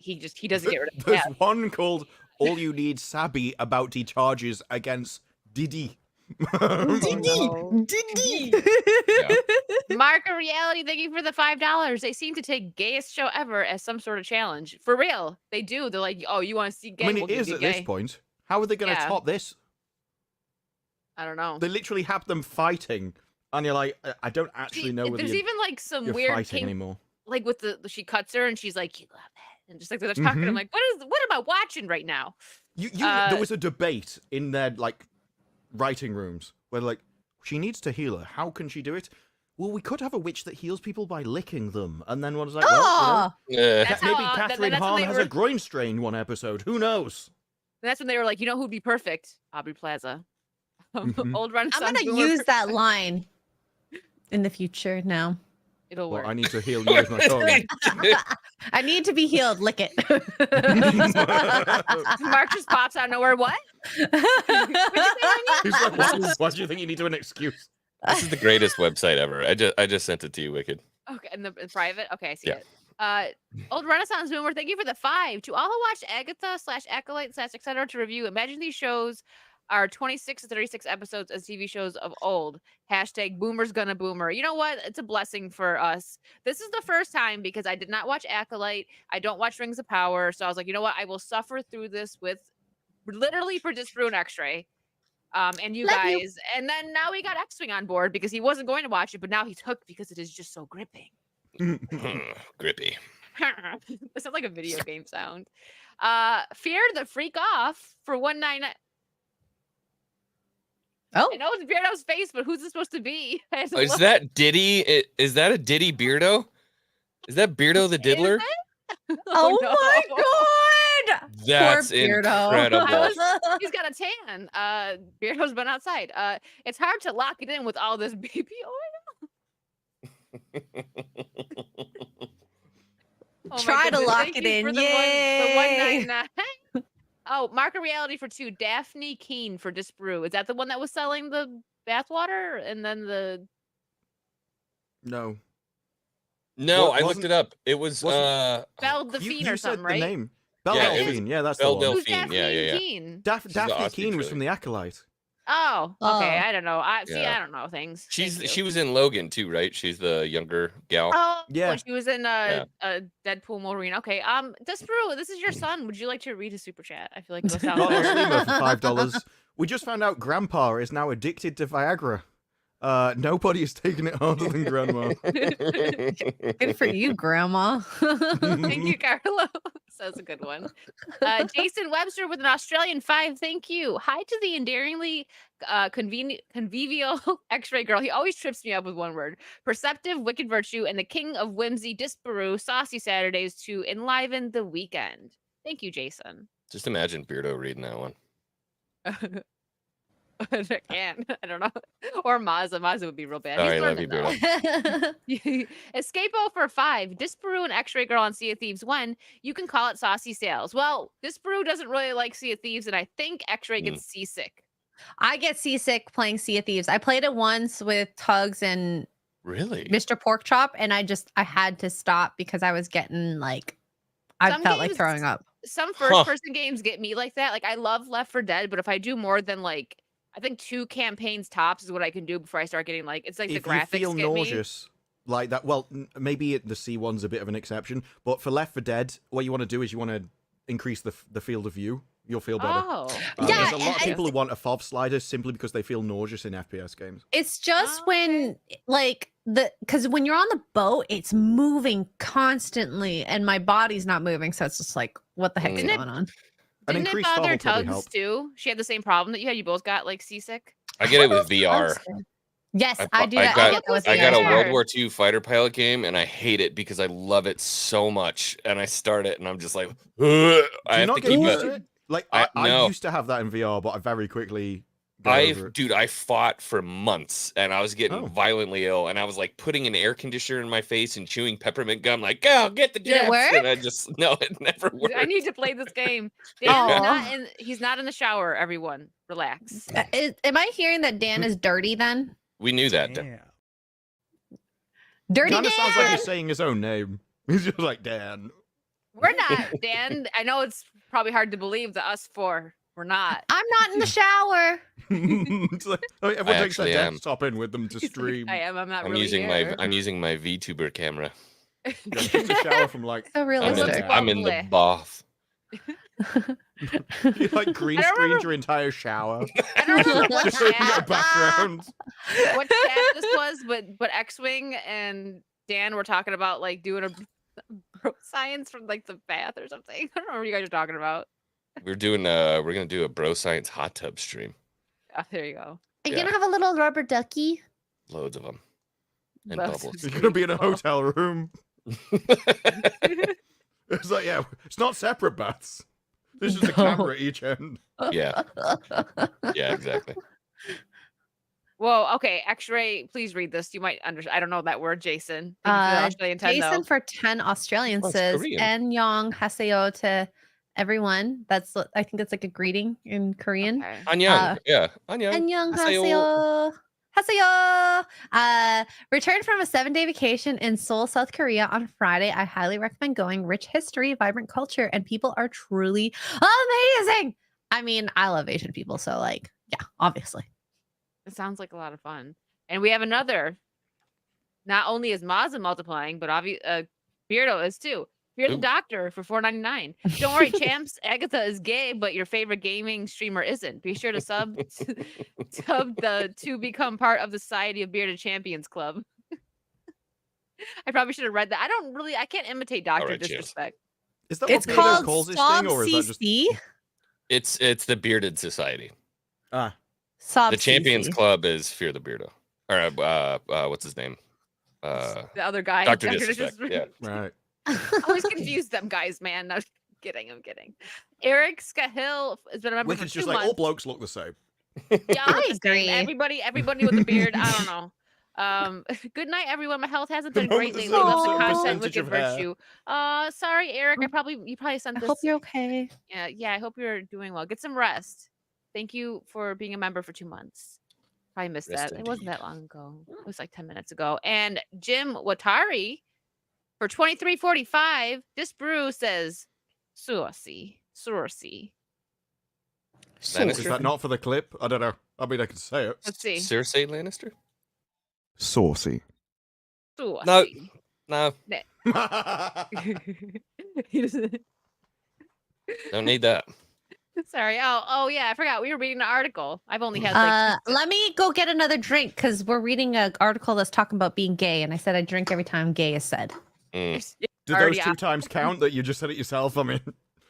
doesn't get rid of the There's tab. one called "All You Need Sabi About the Charges Against Diddy." Diddy. Mark of Reality, thank you for the $5. They seem to take gayest show ever as some sort of challenge. For real, they do. They're like, oh, you want to see gay? I mean, We'll it give is you at gay. this point. How are they going to Yeah. top this? I don't know. They literally have them fighting, and you're like, I don't actually know whether There's you're, even like some you're weird fighting kink, anymore. like with she cuts her and she's like, you love that, and just like they're talking. I'm Mhm. like, what am I watching right now? There was a debate in their like writing rooms where like she needs to heal her. How can she do it? Well, we could have a witch that heals people by licking them, and then one was like, well, Oh, That's maybe how, Catherine that's when Hahn they has were, a groin strain one episode. Who knows? That's when they were like, you know who'd be perfect? Aubrey Plaza. Mhm. Old I'm Renaissance. gonna boomer. use that line in the future now. It'll Well, work. I need to heal you with my tongue. I need to be healed. Lick it. Mark just pops out of nowhere. What? He's like, why do you think you need an excuse? This is the greatest website ever. I just sent it to you, Wicked. Okay, in the private. Okay, I see Yeah. it. Old Renaissance boomer, thank you for the 5. To all who watched Agatha /Acolyte / etc. to review, imagine these shows are 26 to 36 episodes as TV shows of old. # boomers gonna boomer. You know what? It's a blessing for us. This is the first time because I did not watch Acolyte. I don't watch Rings of Power. So I was like, you know what? I will suffer through this with literally for just an X-ray. And you Love you. guys. And then now we got X-Wing on board because he wasn't going to watch it, but now he's hooked because it is just so gripping. Grippy. That sounds like a video game sound. Fear the freak off for 199. Oh, I know it's Beardo's face, but who's it supposed to be? I had to Is look. that Diddy? Is that a Diddy Beardo? Is that Beardo the Diddler? oh no. my god! That's Poor Beardo. incredible. He's got a tan. Beardo's been outside. It's hard to lock it in with all this baby oil. Oh my Try to goodness, lock thank it you in. for the Yay. 199. Oh, market reality for 2. Daphne Keene for Disbrew. Is that the one that was selling the bathwater and then the? No. No, I Wasn't- looked it up. It was wasn't- Belle Delphine or something, right? the name. Belle Yeah, it Delphine. Yeah, that's Belle the one. Who's Delphine. Daphne Yeah. Keene? She's the Daphne ostrich Keene was lady. from The Acolyte. Oh, okay. Oh. I don't know. See, Yeah. I don't know things. She Thank you. was in Logan too, right? She's the younger gal. Oh, Yeah. she was in Deadpool Wolverine. Okay. Disbrew, this is your son. Would you like to read his super chat? I feel like it was Got a streamer for $5. We just found out Grandpa is now addicted to Viagra. Nobody is taking it harder than Grandma. Good for you, Grandma. Thank you, Carlos. That's a good one. Jason Webster with an Australian 5. Thank you. Hi to the endearingly convivial X-ray girl. He always trips me up with one word. Perceptive, wicked virtue, and the king of whimsy, Disparu, Saucy Saturdays to enliven the weekend. Thank you, Jason. Just imagine Beardo reading that one. I can't. I don't know. Or Mazza. Mazza would be real bad. Sorry, He's love you, learning, Beardo. though. Escapo for 5. Disparu and X-Ray Girl on Sea of Thieves 1. You can call it saucy sales. Well, Disparu doesn't really like Sea of Thieves, and I think X-Ray gets seasick. I get seasick playing Sea of Thieves. I played it once with Tugs and Really? Mr. Porkchop, and I had to stop because I was getting like, I Some felt like games- throwing up. Some first-person games get me like that. Like, I love Left 4 Dead, but if I do more than, like, I think 2 campaigns tops is what I can do before I start getting, like, it's like If the graphics you feel get nauseous like that, well, maybe the C1's a bit of an exception, but for Left 4 Dead, what you want to do is you want to increase the field of view. You'll feel me. better. Oh. Yeah, There's a lot of and- people who want a FOV slider simply because they feel nauseous in FPS games. It's just Oh, when like because when you're on the boat, it's moving constantly, and my body's not moving, so it's just like, what the heck is Didn't it- going on? An Didn't it increased FOV bother will probably Tugs, help. too? She had the same problem that you had. You both got, like, seasick? I get it with VR. Yes, I I fu- do I that. got- get that with I got a VR. World War II fighter pilot game, and I hate it because I love it so much. And I start it, and I'm just like, "Ugh." Do I you have not to get keep used it. to it? Like, I- I no. used to have that in VR, but I very quickly got over it. Dude, I fought for months, and I was getting Oh. violently ill, and I was like putting an air conditioner in my face and chewing peppermint gum, like, go get the Did it jets. work? And I just no, it never worked. I need to play this game. Aw. He's not in the shower, everyone. Relax. Am I hearing that Dan is dirty then? We knew that. Yeah. Dirty Kind of sounds like Dan? he's saying his own name. He's just like, Dan. We're not, Dan. I know it's probably hard to believe that us four, we're not. I'm not in the shower. It's like, everyone takes their actually am. desktop in with them to He's like, stream. I am. I'm not I'm really using here. I'm using my VTuber camera. Yeah, takes a shower from like So realistic. looks I'm in the lovely. bath. you like green I don't screened remember- your entire shower. I don't remember what Just in the chat, background. what chat this was, but X-Wing and Dan were talking about like doing a bro science from like the bath or something. I don't know what you guys are talking about. We're gonna do a bro science hot tub stream. Oh, there you go. Are you Yeah. gonna have a little rubber ducky? Loads of them. And That's bubbles. You're gonna be in a cool. hotel room. It's like, yeah, it's not separate baths. There's just a No. camera at each end. Yeah. Yeah, exactly. Whoa, okay. X-ray, please read this. You might understand. I don't know that word, Jason. Thank you for the Australian 10, Jason though. for 10 Australian Oh, it's says Korean. Annyeong haseyo to everyone. I think that's like a greeting in Korean. Okay. Anyang. Yeah. Anyang. Annyeong Haseyo. haseyo. Haseyo. Returned from a 7-day vacation in Seoul, South Korea on Friday. I highly recommend going. Rich history, vibrant culture, and people are truly amazing. I mean, I love Asian people, so like, yeah, obviously. It sounds like a lot of fun. And we have another. Not only is Mazza multiplying, but Beardo is too. Fear the Ooh. Doctor for $4.99. Don't worry, champs. Agatha is gay, but your favorite gaming streamer isn't. Be sure to sub to become part of the Society of Bearded Champions Club. I probably should have read that. I can't imitate Dr. right, cheers. Disrespect. Is that It's what Plato called calls his thing, or is that just Saucy. It's the Bearded Society. ah? The Champions Club is Fear the Beardo. Or what's his name? The other guy. Dr. Disrespect. Yeah. Right. I always confuse them guys, man. No, I'm kidding. Eric Scahill has been a member for Wicked's 2 just months. like all blokes look the same. Yeah, I I'm the same. agree. Everybody with a beard. I don't know. Good night, everyone. My health hasn't been The great moment lately. there's a Lots of certain content, percentage wicked of hair. virtue. Sorry, Eric. You probably sent I this. hope you're okay. Yeah. I hope you're doing well. Get some rest. Thank you for being a member for 2 months. Probably missed Rest that. It wasn't indeed. that long ago. It was like 10 minutes ago. And Jim Watari for 23.45. This brew says Saucy. Is that not for the clip? I don't know. I mean, I can say it. Let's see. Cersei Lannister? Saucy. Saucy. No, He doesn't- don't need that. Sorry. Oh yeah, I forgot. We were reading an article. I've only had like Let me go get another drink because we're reading an article that's talking about being gay, and I said I drink every time gay is said. Mm. Do already those 2 out. times count that you just said it yourself? I mean,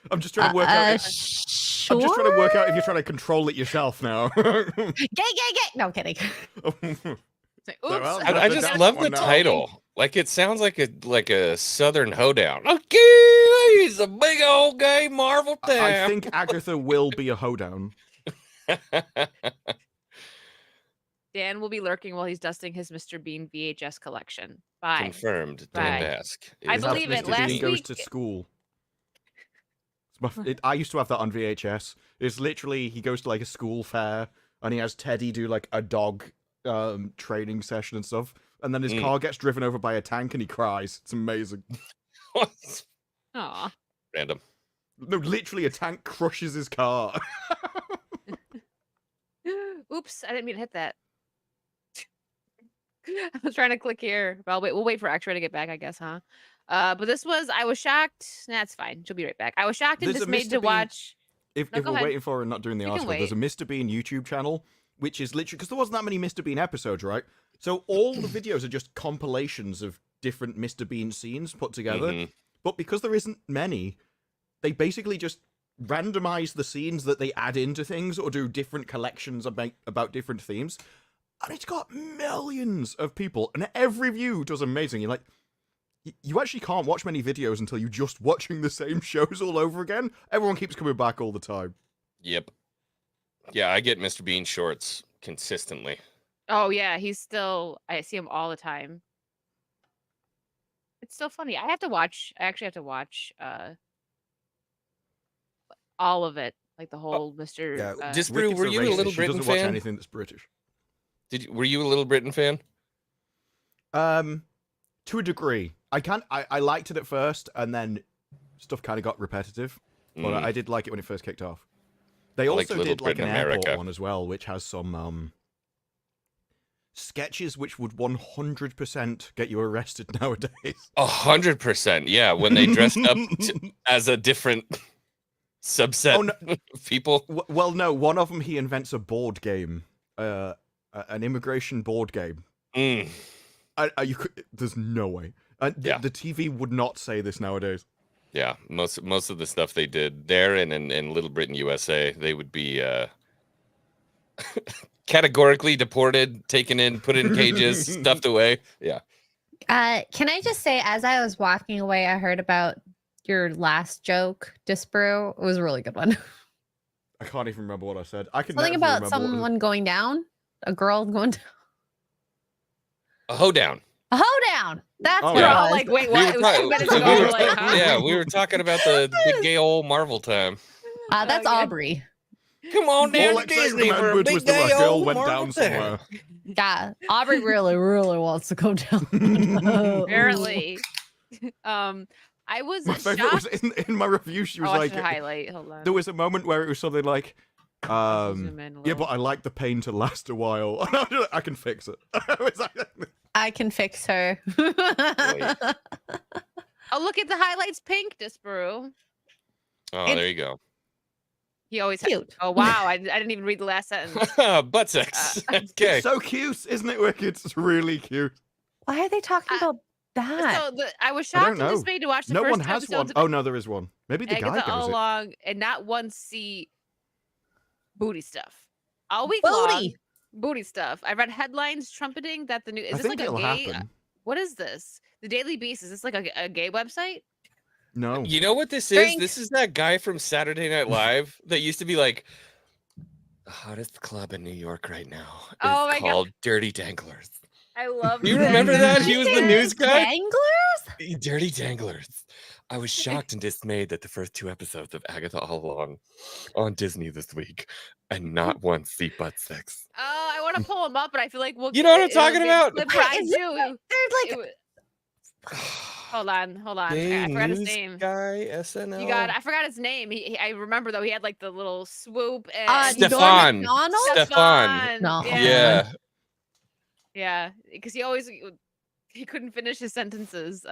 I'm just trying to work out. Sure. I'm just trying to work out if you're trying to control it yourself now. Gay. No kidding. Oops. well, I That's just that love the one now. title. Like it sounds like a southern hoedown. Okay, he's a big old gay Marvel I town. think Agatha will be a hoedown. Dan will be lurking while he's dusting his Mr. Bean VHS collection. Bye. Confirmed. Bye. Don't ask. I Is Is that believe it. Mr. Last Bean goes week- to school. I used to have that on VHS. It's literally he goes to like a school fair and he has Teddy do like a dog training session and stuff, and then his car gets driven over by a tank and he cries. It's amazing. Aw. Random. No, literally a tank crushes his car. Oops, I didn't mean to hit that. I was trying to click here. Well, we'll wait for X-Ray to get back, I guess, huh? But I was shocked. That's fine. She'll be right back. I was shocked and There's a dismayed Mr. to Bean- watch. If No, go we're ahead. waiting for and not doing the You can article, there's a Mr. Bean YouTube channel, which is literally because there wasn't that many Mr. Bean episodes, right? So all the videos are just compilations of different Mr. Bean scenes put together. Mhm. But because there isn't many, they basically just randomize the scenes that they add into things or do different collections about different themes. And it's got millions of people, and every view does amazing. You're like, you actually can't watch many videos until you're just watching the same shows all over again. Everyone keeps coming back all the time. Yep. Yeah, I get Mr. Bean shorts consistently. Oh yeah, I see him all the time. It's still funny. I actually have to watch all of it. Like the whole Mr. Yeah, Just Brew, Wicked's were you a racist. Little She Britain doesn't watch fan? anything that's British. Were you a Little Britain fan? To a degree. I liked it at first, and then stuff kind of got repetitive. But I did like it when it first kicked off. They I liked also Little did like an Britain airport America. one as well, which has some sketches which would 100% get you arrested nowadays. 100%. Yeah, when they dressed up as a different subset Oh, no. of people. Well, no, one of them he invents a board game, an immigration board game. Mm. There's no way. Yeah. The TV would not say this nowadays. Yeah, most of the stuff they did there and in Little Britain, USA, they would be categorically deported, taken in, put in cages, stuffed away. Yeah. Can I just say, as I was walking away, I heard about your last joke, Disbrew. It was a really good one. I can't even remember what I said. I can Something never about remember what it was. someone going down, a girl going down. A hoedown. A hoedown. That's Oh, what We're it yeah. all was. like, wait, We what? were It was talking- 2 minutes so ago. we We're were like, talking- huh? yeah, we were talking about the big gay old Marvel time. That's Okay. Aubrey. Come on All down I to Disney for a remembered big was that gay a girl old went Marvel down time. somewhere. Yeah, Aubrey really, really wants to go down. Apparently. I was My favorite was shocked. in my review. She was I'll watch like, the highlight. Hold on. there was a moment where it was something like, Zoom in a yeah, little. but I like the pain to last a while. And I was like, I can fix it. I was like, I can fix her. Oh, look at the highlights pink, Disbrew. Oh, It's- there you go. He always Cute. Oh wow, I didn't even read the last sentence. Butt sex. Uh, Okay. It's so cute, isn't it, Wicked? It's really cute. Why are they talking Uh, about that? So I was I don't shocked and know. dismayed to watch the No first one two has one. episodes of Oh no, there is one. Maybe the guy Agatha All goes it. Along and not once see booty stuff. All week long, Booty. booty stuff. I read headlines trumpeting that the new is I this think like a it'll gay? happen. What is this? The Daily Beast. Is this like a gay website? No. You know what this is? Drink. This is that guy from Saturday Night Live that used to be like, the hottest club in New York right now is Oh my God. called Dirty Danglers. I love. You remember that? He was the news guy. Danglers? Dirty Danglers. I was shocked and dismayed that the first 2 episodes of Agatha All Along on Disney this week, and not once see butt sex. Oh, I want to pull him up, but I feel like we'll. You know what I'm it'll talking be about? clip Wait, right is it- too. They're like, Hold on. Gay I forgot his news name. guy, SNL. You got. I forgot his name. I remember though. He had like the little swoop and Stefan. Donald? Stefan. No. Yeah. Yeah, because he couldn't finish his sentences.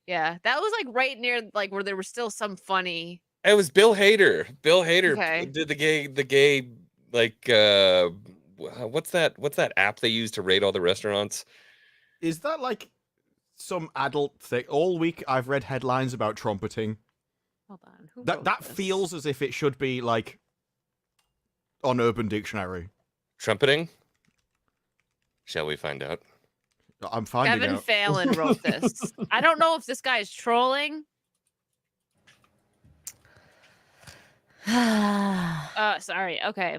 Yeah, that was like right near like where there was still some funny. It was Bill Hader. Bill Hader Okay. did the gay like what's that app they use to rate all the restaurants? Is that like some adult thing? All week I've read headlines about trumpeting. Hold on. Who That wrote that this? feels as if it should be like on Urban Dictionary. Trumpeting? Shall we find out? I'm finding Kevin out. Fallon wrote this. I don't know if this guy is trolling. Sorry. Okay.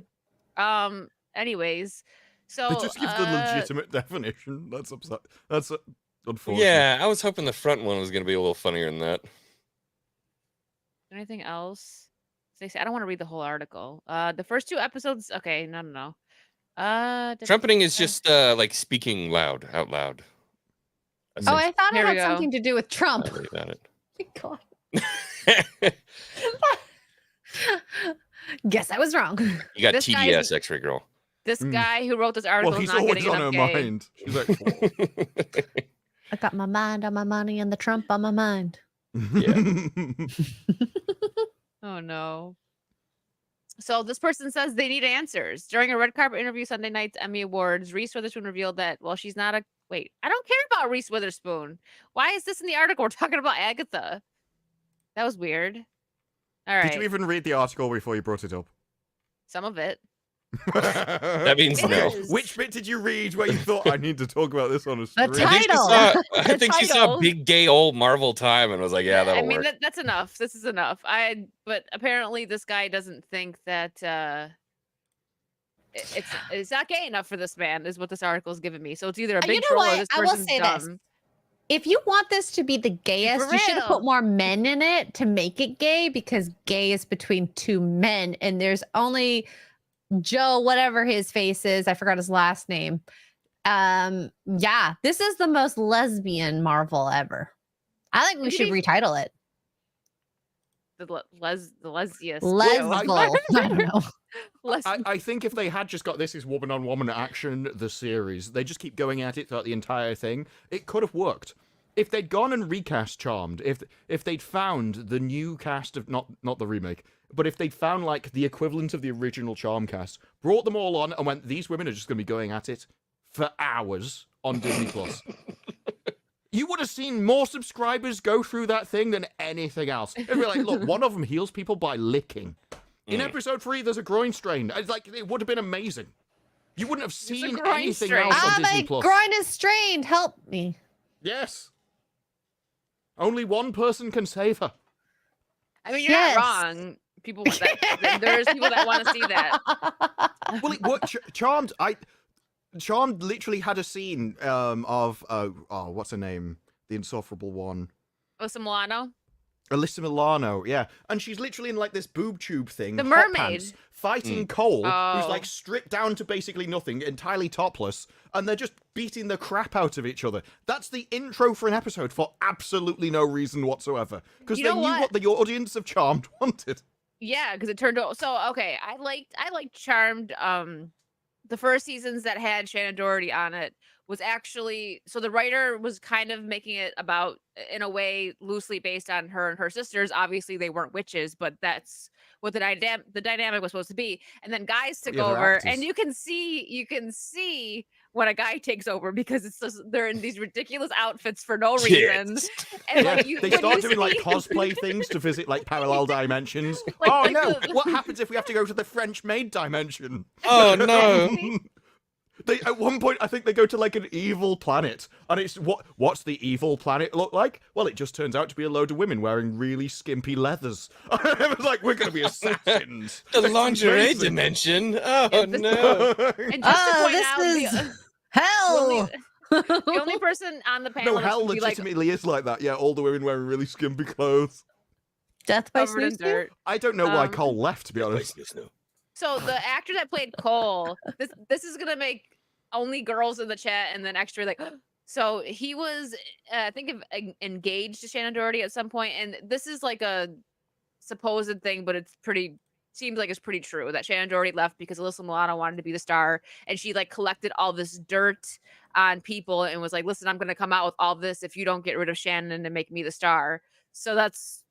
Anyways, so They just give the legitimate definition. That's upset. That's unfortunate. Yeah, I was hoping the front one was going to be a little funnier than that. anything else? Stacey, I don't want to read the whole article. The first 2 episodes. Okay, no. Trumpeting is just like speaking out loud. oh, I thought Here it we had go. something to do with Trump. Not really about it. God. Guess I was wrong. You got This guy's- TDS, X-Ray Girl. This Mm. guy who wrote this article Well, is he's not always getting on her enough gay. mind. She's like, I got my mind on my money and the Trump on my mind. Oh no. So this person says they need answers. During a red carpet interview Sunday night's Emmy Awards, Reese Witherspoon revealed that, well, she's not a wait. I don't care about Reese Witherspoon. Why is this in the article? We're talking about Agatha. That was weird. All right. Did you even read the article before you brought it up? Some of it. That means It no. is. Which bit did you read where you thought I need to talk about this on a stream? The I think she Title. saw, I The think she saw title. big gay old Marvel time and was like, yeah, that'll I mean, work. that's enough. This is enough. But apparently this guy doesn't think that it's not gay enough for this man, is what this article is giving me. So it's either a You big know troll or what? this I will person's say dumb. this. If you want this to be the gayest, you should have real. put more men in it to make it gay, because gay is between 2 men and there's only Joe, whatever his face is. I forgot his last name. Yeah, this is the most lesbian Marvel ever. I think we should retitle it. The lesbian. Lesbol. I don't know. I think if they had just got This Is Woman on Woman Action, the series, they just keep going at it throughout the entire thing, it could have worked. If they'd gone and recast Charmed, if they'd found the new cast of, not the remake, but if they'd found like the equivalent of the original Charm cast, brought them all on and went, these women are just going to be going at it for hours on Disney Plus. You would have seen more subscribers go through that thing than anything else. It'd be like, look, one of them heals people by licking. In episode 3, there's a groin strain. It's like, it would have been amazing. You wouldn't have seen groin anything strain. else on My Disney Plus. groin is strained. Help me. Yes. Only one person can save her. I mean, you're Yes. not wrong. People want that. There's people that want to see that. Well, it worked. Charmed. Charmed literally had a scene of what's her name? The insufferable one. Alyssa Milano. Alyssa Milano, yeah, and she's literally in like this boob tube thing, The hot mermaid. pants, fighting Cole, who's Oh. like stripped down to basically nothing, entirely topless, and they're just beating the crap out of each other. That's the intro for an episode for absolutely no reason whatsoever, because You they know knew what? what the audience of Charmed wanted. Yeah, because it turned out. So okay, I liked Charmed. The first seasons that had Shannon Doherty on it was actually, so the writer was kind of making it about, in a way, loosely based on her and her sisters. Obviously they weren't witches, but that's what the dynamic was supposed to be. And then guys took Yeah, they're over, actors. and you can see when a guy takes over, because it's just, they're in these ridiculous outfits for no reason. And Yeah, like, they when start you doing like see- cosplay things to visit like parallel dimensions. Like, Oh like no! the- What happens if we have to go to the French maid dimension? Oh no. They at one point I think they go to like an evil planet, and it's what's the evil planet look like? Well, it just turns out to be a load of women wearing really skimpy leathers. I was like, we're gonna be assassins. The It's lingerie amazing. dimension. Oh Yeah, this- no. And just to point this out, is hell. the only person on the panel No, that's hell gonna be, like, legitimately is like that. Yeah, all the women wearing really skimpy clothes. Death by covered in snooze. dirt. I don't know why Um, Cole left, to be honest. So the actor that played Cole, this is gonna make only girls in the chat and then extra like. So he was, I think, engaged to Shannon Doherty at some point, and this is like a supposed thing, but seems like it's pretty true that Shannon Doherty left because Alyssa Milano wanted to be the star, and she like collected all this dirt on people and was like, "Listen, I'm gonna come out with all this if you don't get rid of Shannon and make me the star." So that's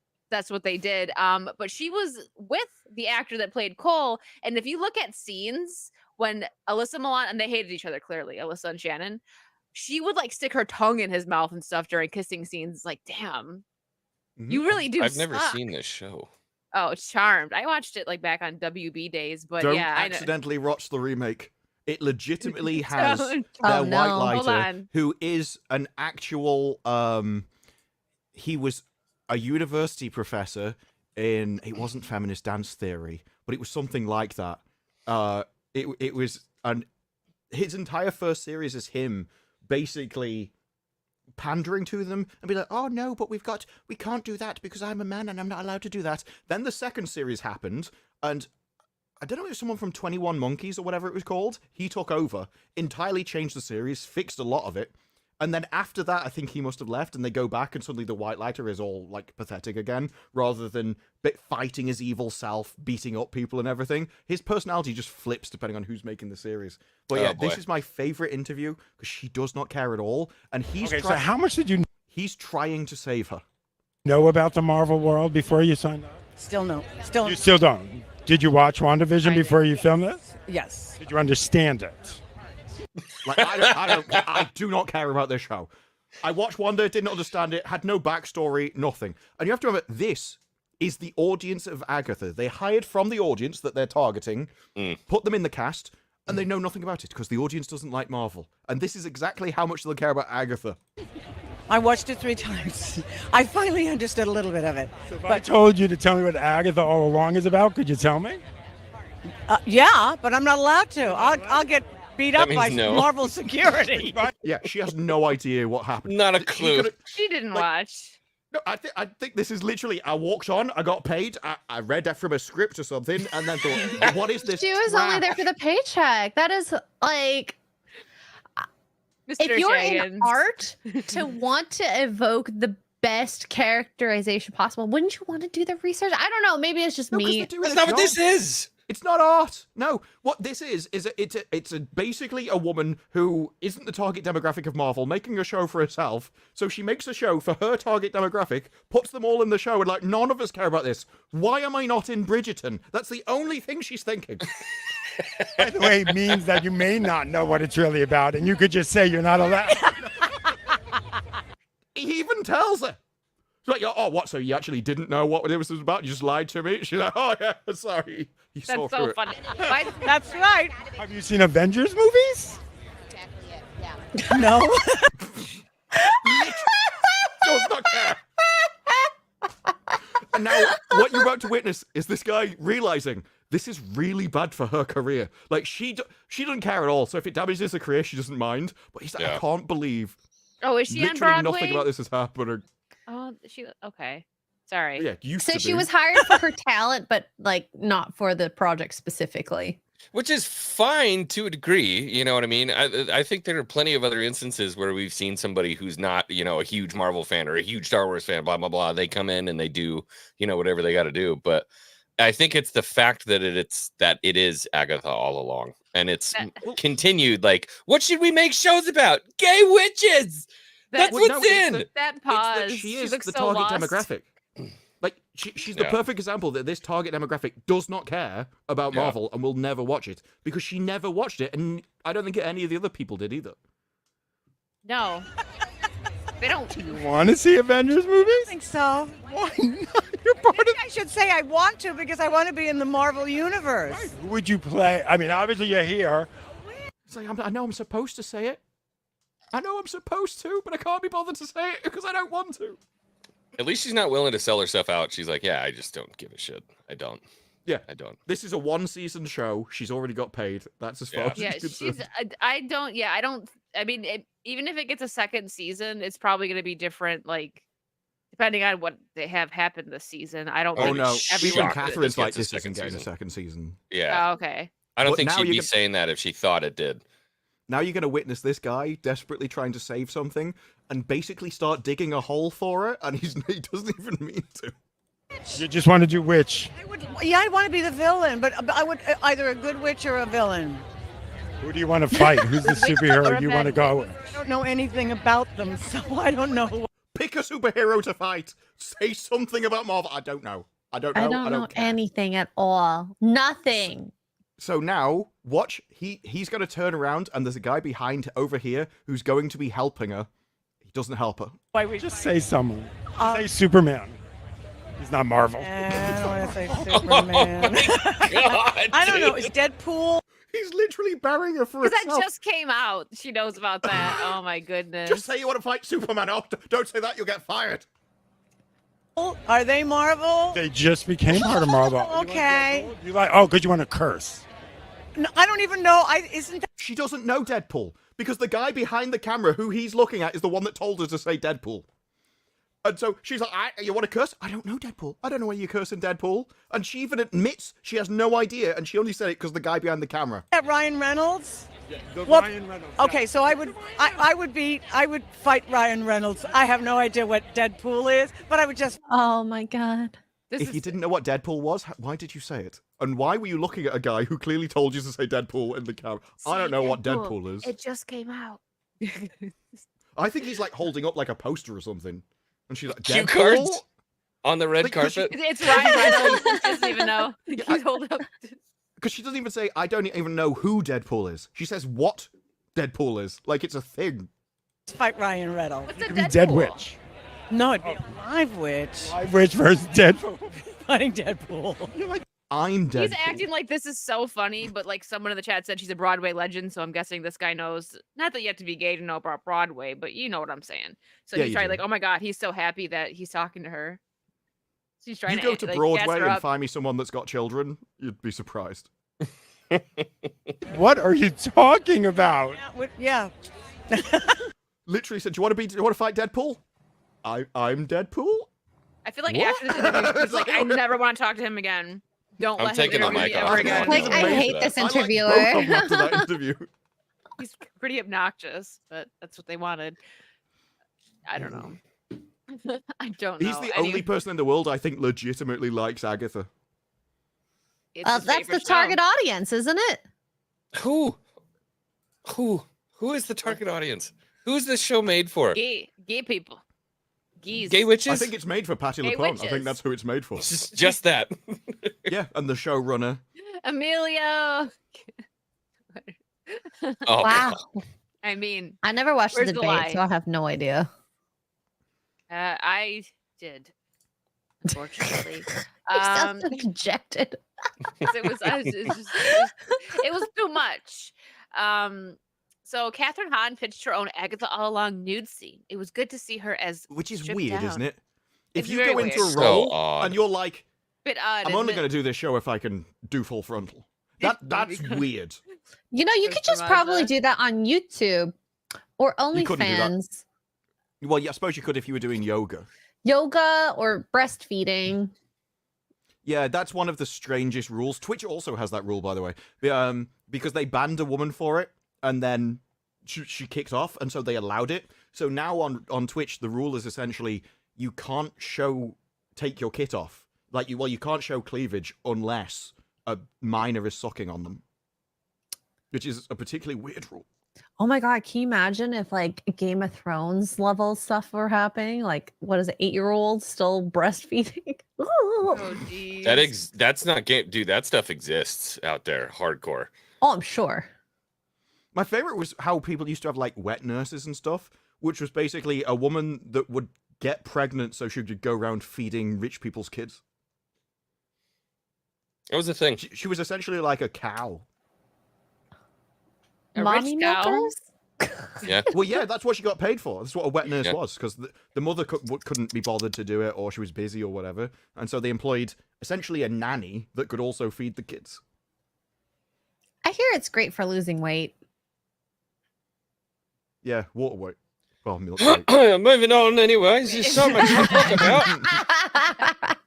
what they did. But she was with the actor that played Cole, and if you look at scenes when Alyssa Milano, and they hated each other clearly, Alyssa and Shannon, she would like stick her tongue in his mouth and stuff during kissing scenes. Like, damn, you really do. I've never suck. seen this show. Oh, it's Charmed. I watched it like back on WB days, but Don't yeah, I know. accidentally watch the remake. It legitimately has Don't. their Oh, no. white Hold lighter, on. who is an actual. He was a university professor in. It wasn't feminist dance theory, but it was something like that. It was his entire first series is him basically pandering to them and be like, oh no, but we can't do that because I'm a man and I'm not allowed to do that. Then the second series happened, and I don't know if it was someone from 21 Monkeys or whatever it was called. He took over, entirely changed the series, fixed a lot of it. And then after that, I think he must have left, and they go back, and suddenly the white lighter is all like pathetic again, rather than fighting his evil self, beating up people and everything. His personality just flips depending on who's making the series. But yeah, this boy. is my favorite interview because she does not care at all, and he's Okay, so how much did you he's trying to save her. know about the Marvel world before you signed up? Still no. Still You still don't. Did you watch WandaVision before you filmed this? yes. Did you understand it? Like I do not care about this show. I watched Wanda, didn't understand it, had no backstory, nothing. And you have to remember, this is the audience of Agatha. They hired from the audience that they're targeting, put them in the cast, and they know nothing about it because the audience doesn't like Marvel. And this is exactly how much they'll care about Agatha. I watched it 3 times. I finally understood a little bit of it. If I told you to tell me what Agatha All Along is about, could you tell me? Yeah, but I'm not allowed to. I'll get beat That up by means no. Marvel security. Yeah, she has no idea what happened. Not a She clue. could've- She didn't Like- watch. No, I think this is literally, I walked on, I got paid, I read that from a script or something, and then thought, what is this? She was only there for the paycheck. That is like, Mr. if you're in Shaggins. art, to want to evoke the best characterization possible, wouldn't you want to do the research? I don't know. Maybe it's just No, 'cause me. they're doing That's a not what job. this is. It's not art. No, what this is it's basically a woman who isn't the target demographic of Marvel making a show for herself. So she makes a show for her target demographic, puts them all in the show, and like, none of us care about this. Why am I not in Bridgerton? That's the only thing she's thinking. By the way, it means that you may not know what it's really about, and you could just say you're not allowed. He even tells her. She's like, oh, what? So you actually didn't know what it was about? You just lied to me? She's like, oh yeah, sorry. You saw That's through so it. funny. Why- That's right. Have you seen Avengers movies? No. Does not care. And now, what you're about to witness is this guy realizing this is really bad for her career. Like, she doesn't care at all. So if it damages her career, she doesn't mind. But he's like, I Yeah. can't believe Oh, is she on literally Broadway? nothing about this is happening. Oh, she. Okay. Sorry. Yeah, used So to she be. was hired for her talent, but like not for the project specifically. Which is fine to a degree, you know what I mean? I think there are plenty of other instances where we've seen somebody who's not, you know, a huge Marvel fan or a huge Star Wars fan, blah, blah, blah. They come in and they do, you know, whatever they got to do. But I think it's the fact that it is Agatha all along. and it's That- continued. Like, what should we make shows about? Gay witches. That's Well, what's in. That It's pause. that she is looks the so target lost. demographic. Like she's the Yeah. perfect example that this target demographic does not care about Yeah. Marvel and will never watch it because she never watched it, and I don't think any of the other people did either. No. They don't. You want to see Avengers movies? I think so. Why not? You're part Maybe I should say I want to because I want to be in the Marvel universe. of. Who would you play? I mean, obviously you're here. It's like I know I'm supposed to say it. I know I'm supposed to, but I can't be bothered to say it because I don't want to. At least she's not willing to sell herself out. She's like, yeah, I just don't give a shit. I don't. Yeah. I don't. This is a one-season show. She's already got paid. That's as far Yeah. as Yeah, she's she's. concerned. I don't. Yeah, I don't. I mean, even if it gets a second season, it's probably going to be different. Like, depending on what they have happened this season. I don't. Oh think no, shocked even that Catherine's this like gets a this isn't second getting a season. second season. Yeah. Oh, okay. I don't But think now she'd you be get- saying that if she thought it did. Now you're going to witness this guy desperately trying to save something and basically start digging a hole for it, and he doesn't even mean to. You just want to do which? I want to be the villain, but I would either a good witch or a villain. Who do you want to fight? Who's the superhero you want to go with? I don't know anything about them, so I don't know. Pick a superhero to fight. Say something about Marvel. I don't know. I don't know. I don't know care. anything at all. Nothing. So now, watch. He's going to turn around, and there's a guy behind over here who's going to be helping her. He doesn't help her. Why we Just say someone. Say Superman. He's not Marvel. I don't want to say Superman. God, I don't know. dude. Is Deadpool? He's literally burying her for Because that herself. just came out. She knows about that. Oh my goodness. Just say you want to fight Superman. Oh, don't say that. You'll get fired. Are they Marvel? They just became part of Marvel. Okay. You like? Oh, because you want to curse. No, I don't even know. Isn't that She doesn't know Deadpool because the guy behind the camera who he's looking at is the one that told her to say Deadpool. And so she's like, you want to curse? I don't know Deadpool. I don't know why you're cursing Deadpool. And she even admits she has no idea, and she only said it because the guy behind the camera. Ryan Reynolds? Well, Okay, so I would fight Ryan Reynolds. I have no idea what Deadpool is, but I would just Oh my god. This If you didn't know what Deadpool was, why did you say it? And why were you looking at a guy who clearly told you to say Deadpool in the camera? I don't know what Deadpool is. It just came out. I think he's like holding up like a poster or something. And she's like, Cue Deadpool? cards on the red Like, 'cause carpet. It's Ryan Reynolds. He doesn't even know. He's holding up. Because she doesn't even say, I don't even know who Deadpool is. She says what Deadpool is. Like it's a thing. fight Ryan Reynolds. What's You a could be Dead Deadpool? Witch. No, it'd be a live witch Live Witch versus Deadpool. fighting Deadpool. I'm Deadpool. He's acting like this is so funny, but like someone in the chat said she's a Broadway legend, so I'm guessing this guy knows. Not that you have to be gay to know about Broadway, but you know what I'm saying. So Yeah, he's you trying do. like, oh my god, he's so happy that he's talking to her. She's trying You to go act- to like, gas Broadway her and up. find me someone that's got children, you'd be surprised. What are you talking about? Yeah. Literally said, do you want to fight Deadpool? I'm Deadpool? I feel like What? after this interview, he's like, I never want to talk to him again. Don't I'm let him taking the interview me mic off ever the again. Like, I'm I amazed hate at this I like interviewer. both of them after that interview. He's pretty obnoxious, but that's what they wanted. I don't know. I don't know. He's the only person in the world I think legitimately likes Agatha. It's Well, his that's the favorite show. target audience, isn't it? Who is the target audience? Who's this show made for? Gay people. Geese. Gay witches? I think it's made for Patti Hey, LuPone. I think witches. that's who it's made for. just that. Yeah, and the showrunner. Emilio. Oh, Wow. I mean, I never watched Where's the the debate, lie? so I have no idea. I did, unfortunately. He sounds so dejected. 'Cause it was too much. So Catherine Hahn pitched her own Agatha All Along nude scene. It was good to see her as Which is stripped weird, down. isn't it? If It's you very go into weird. a So role odd. and you're like, Bit odd. I'm only going to do this show if I can do full frontal. That's weird. You know, you There's could just some probably other- do that on YouTube or couldn't do that. OnlyFans. Well, yeah, I suppose you could if you were doing yoga. Yoga or breastfeeding. Yeah, that's one of the strangest rules. Twitch also has that rule, by the way, because they banned a woman for it, and then she kicked off, and so they allowed it. So now on Twitch, the rule is essentially you can't take your kit off. Like you can't show cleavage unless a minor is sucking on them. which is a particularly weird rule. Oh my god, can you imagine if like Game of Thrones level stuff were happening? Like, what is it, 8-year-olds still breastfeeding? Oh, geez. That's not game, dude. That stuff exists out there, hardcore. Oh, I'm sure. My favorite was how people used to have like wet nurses and stuff, which was basically a woman that would get pregnant so she could go around feeding rich people's kids. That was the thing. She was essentially like a cow. A Mommy rich cow? milkers? Yeah. Well, yeah, that's what she got paid for. That's what a wet nurse was, because the mother couldn't be bothered to do it, or she was busy or whatever. And so they employed essentially a nanny that could also feed the kids. I hear it's great for losing weight. Yeah, water weight. Well, milk weight. Moving on anyways. There's so much to talk about.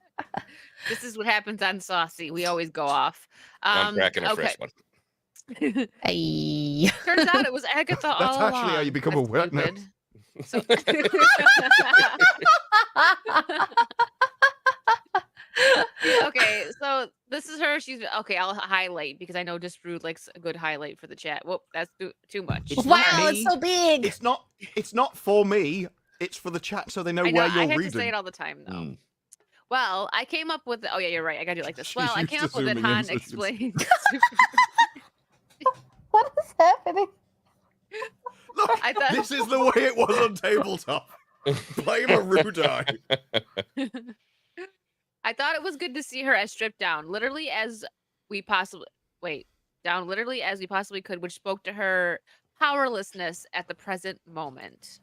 This is what happens on Saucy. We always go off. I'm cracking a fresh one. Hey. Turns out it was Agatha all That's along. actually how you become a wet nurse. So... Okay, so this is her. She's okay. I'll highlight because I know Disrude likes a good highlight for the chat. Whoop, that's too much. It's Wow, not it's me. so big. It's not for me. It's for the chat, so they know, I know. where you're I have reading. to say it all the time though. Mm. Well, I came up with. Oh yeah, you're right. I gotta do it like this. She's Well, I used came to up with it. zooming in Han so she can see. explains. What is happening? Look, I thought- this is the way it was on tabletop. Blame a rude eye. I thought it was good to see her as stripped down, literally as we possibly could, which spoke to her powerlessness at the present moment.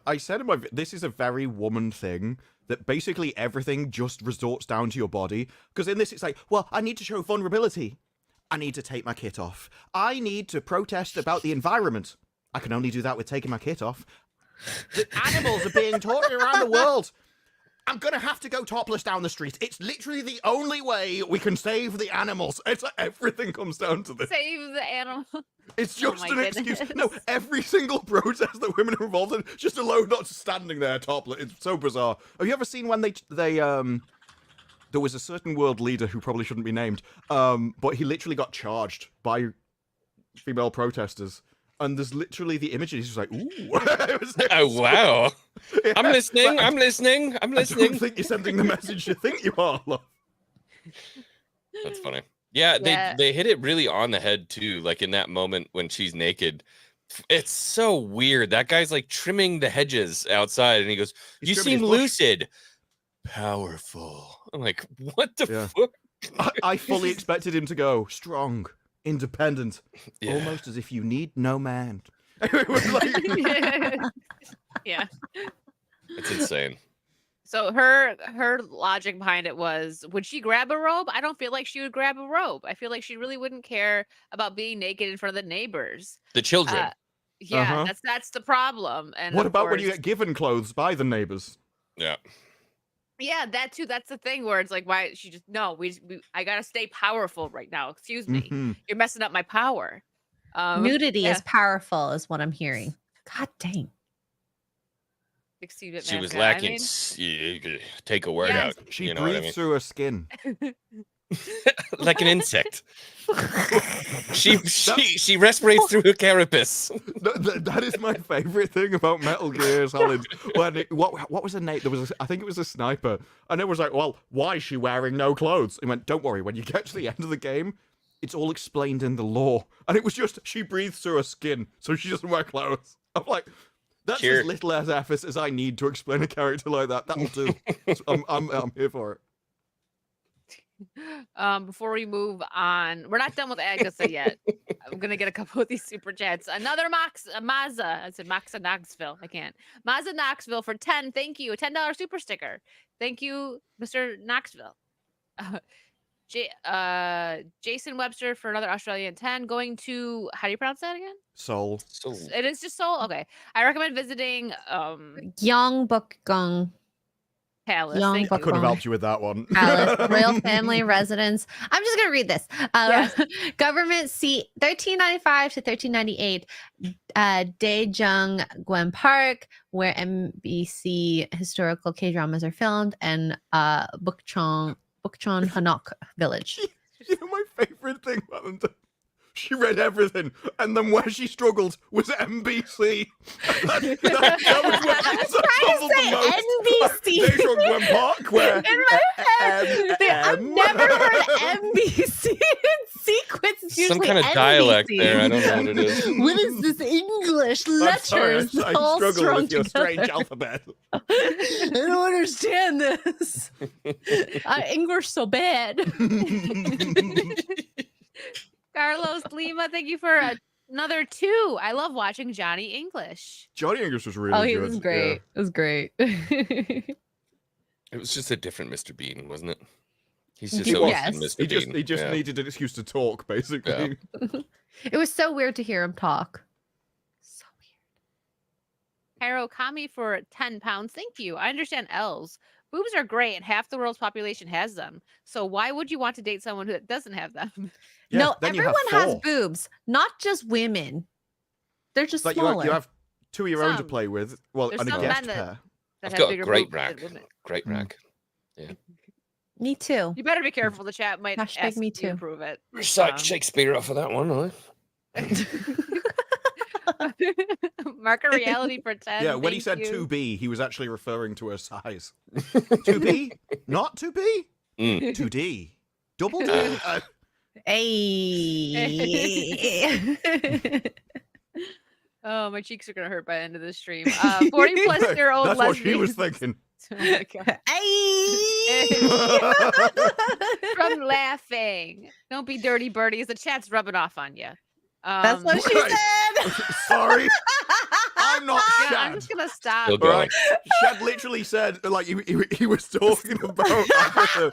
I said in this is a very woman thing, that basically everything just resorts down to your body. Because in this, it's like, well, I need to show vulnerability. I need to take my kit off. I need to protest about the environment. I can only do that with taking my kit off. The animals are being tortured around the world. I'm going to have to go topless down the street. It's literally the only way we can save the animals. It's like everything comes down to this. Save the animal. It's Oh just my an excuse. goodness. No, every single protest that women are involved in, just alone, not just standing there topless. It's so bizarre. Have you ever seen when they there was a certain world leader who probably shouldn't be named, but he literally got charged by female protesters. And there's literally the images. He's just like, ooh. Oh, wow. Yeah, I'm listening. but I'm listening. I'm I listening. don't think you're sending the message you think you are. Love. That's funny. Yeah, Yeah. they hit it really on the head too. Like in that moment when she's naked, it's so weird. That guy's like trimming the hedges outside, and he goes, He's "You trimming seem his bush." lucid, powerful." I'm like, "What the Yeah. fuck?" I fully expected him to go strong, independent, Yeah. almost as if you need no man. It was like, Yeah. It's insane. So her logic behind it was, would she grab a robe? I don't feel like she would grab a robe. I feel like she really wouldn't care about being naked in front of the neighbors. The children. Yeah, Uh-huh. that's the problem. And what of about when you course- get given clothes by the neighbors? Yeah. Yeah, that too. That's the thing where it's like, why she just no, I gotta stay powerful right now. Excuse me, Mhm. you're messing up my power. Nudity yeah. is powerful, is what I'm hearing. God dang. Excuse me, She was Matt, lacking. I Take a word Yes. out. She You know what I breathes mean? through her skin. Like an insect. She respirates through her carapace. That is my favorite thing about Metal Gear Solid. What was her name? I think it was a sniper, and it was like, well, why is she wearing no clothes? He went, don't worry, when you get to the end of the game, it's all explained in the lore, and it was just she breathes through her skin, so she doesn't wear clothes. I'm like, that's Cheers. as little as effort as I need to explain a character like that. That'll do. So I'm here for it. Before we move on, we're not done with Agatha yet. I'm gonna get a couple of these super chats. Another Maza. I said Maxa Knoxville. I can't. Maza Knoxville for 10. Thank you. A $10 super sticker. Thank you, Mr. Knoxville. Jason Webster for another Australian 10. Going to, how do you pronounce that again? Soul. So It is just Seoul. Okay. I recommend visiting Young Bukgung Palace. Young Thank I you. couldn't have helped you with that one. Palace, Royal Family Residence. I'm just gonna read this. Yes. Government seat 1395 to 1398. Daejeong Gwen Park, where MBC historical K-dramas are filmed, and Bukchon Hanok Village. You know my favorite thing about them? She read everything, and then where she struggled was NBC. That was where she struggled the most. NBC. They struggled Gwen Park, where In my head, I've never heard NBC in sequence. It's Some usually kind of dialect NBC. there. I don't know what it is. What is this English I'm sorry, letters I all struggle strung with your together? strange alphabet. I don't understand this. English so bad. Carlos Lima, thank you for another 2. I love watching Johnny English. Johnny English was really Oh, he good. was great. It was great. It was just a different Mr. Bean, wasn't it? He's just He always was. been Mr. Bean. He just Yeah. needed an excuse to talk, basically. It was so weird to hear him talk. So weird. Hiro Kami for 10 pounds. Thank you. I understand L's. Boobs are great, and half the world's population has them. So why would you want to date someone who doesn't have them? Yeah, No, then you have everyone has 4. boobs, not just women. They're just Like smaller. you have 2 of your own to Some. play with. Well, There's and a some guest men that- pair. That I've have got a bigger great boobs than rack. women. Great rack. Me too. You better be careful. The chat might Hashtag ask me you to too. prove it. Recite Shakespeare off of that one, Market reality for 10. Yeah, when he said thank you. 2B, he was actually referring to her size. 2B? Not 2B? Mm. 2D? Double D? Hey. Oh, my cheeks are gonna hurt by the end of this stream. 40-plus-year-old That's what she was lesbians. thinking. Oh my God. Hey. From laughing. Don't be dirty birdies. The chat's rubbing off on you. That's what she Right. said. Sorry. I'm not Yeah, I'm Shad. just gonna stop. Still All going. right. Shad literally said, like, he was talking about Agatha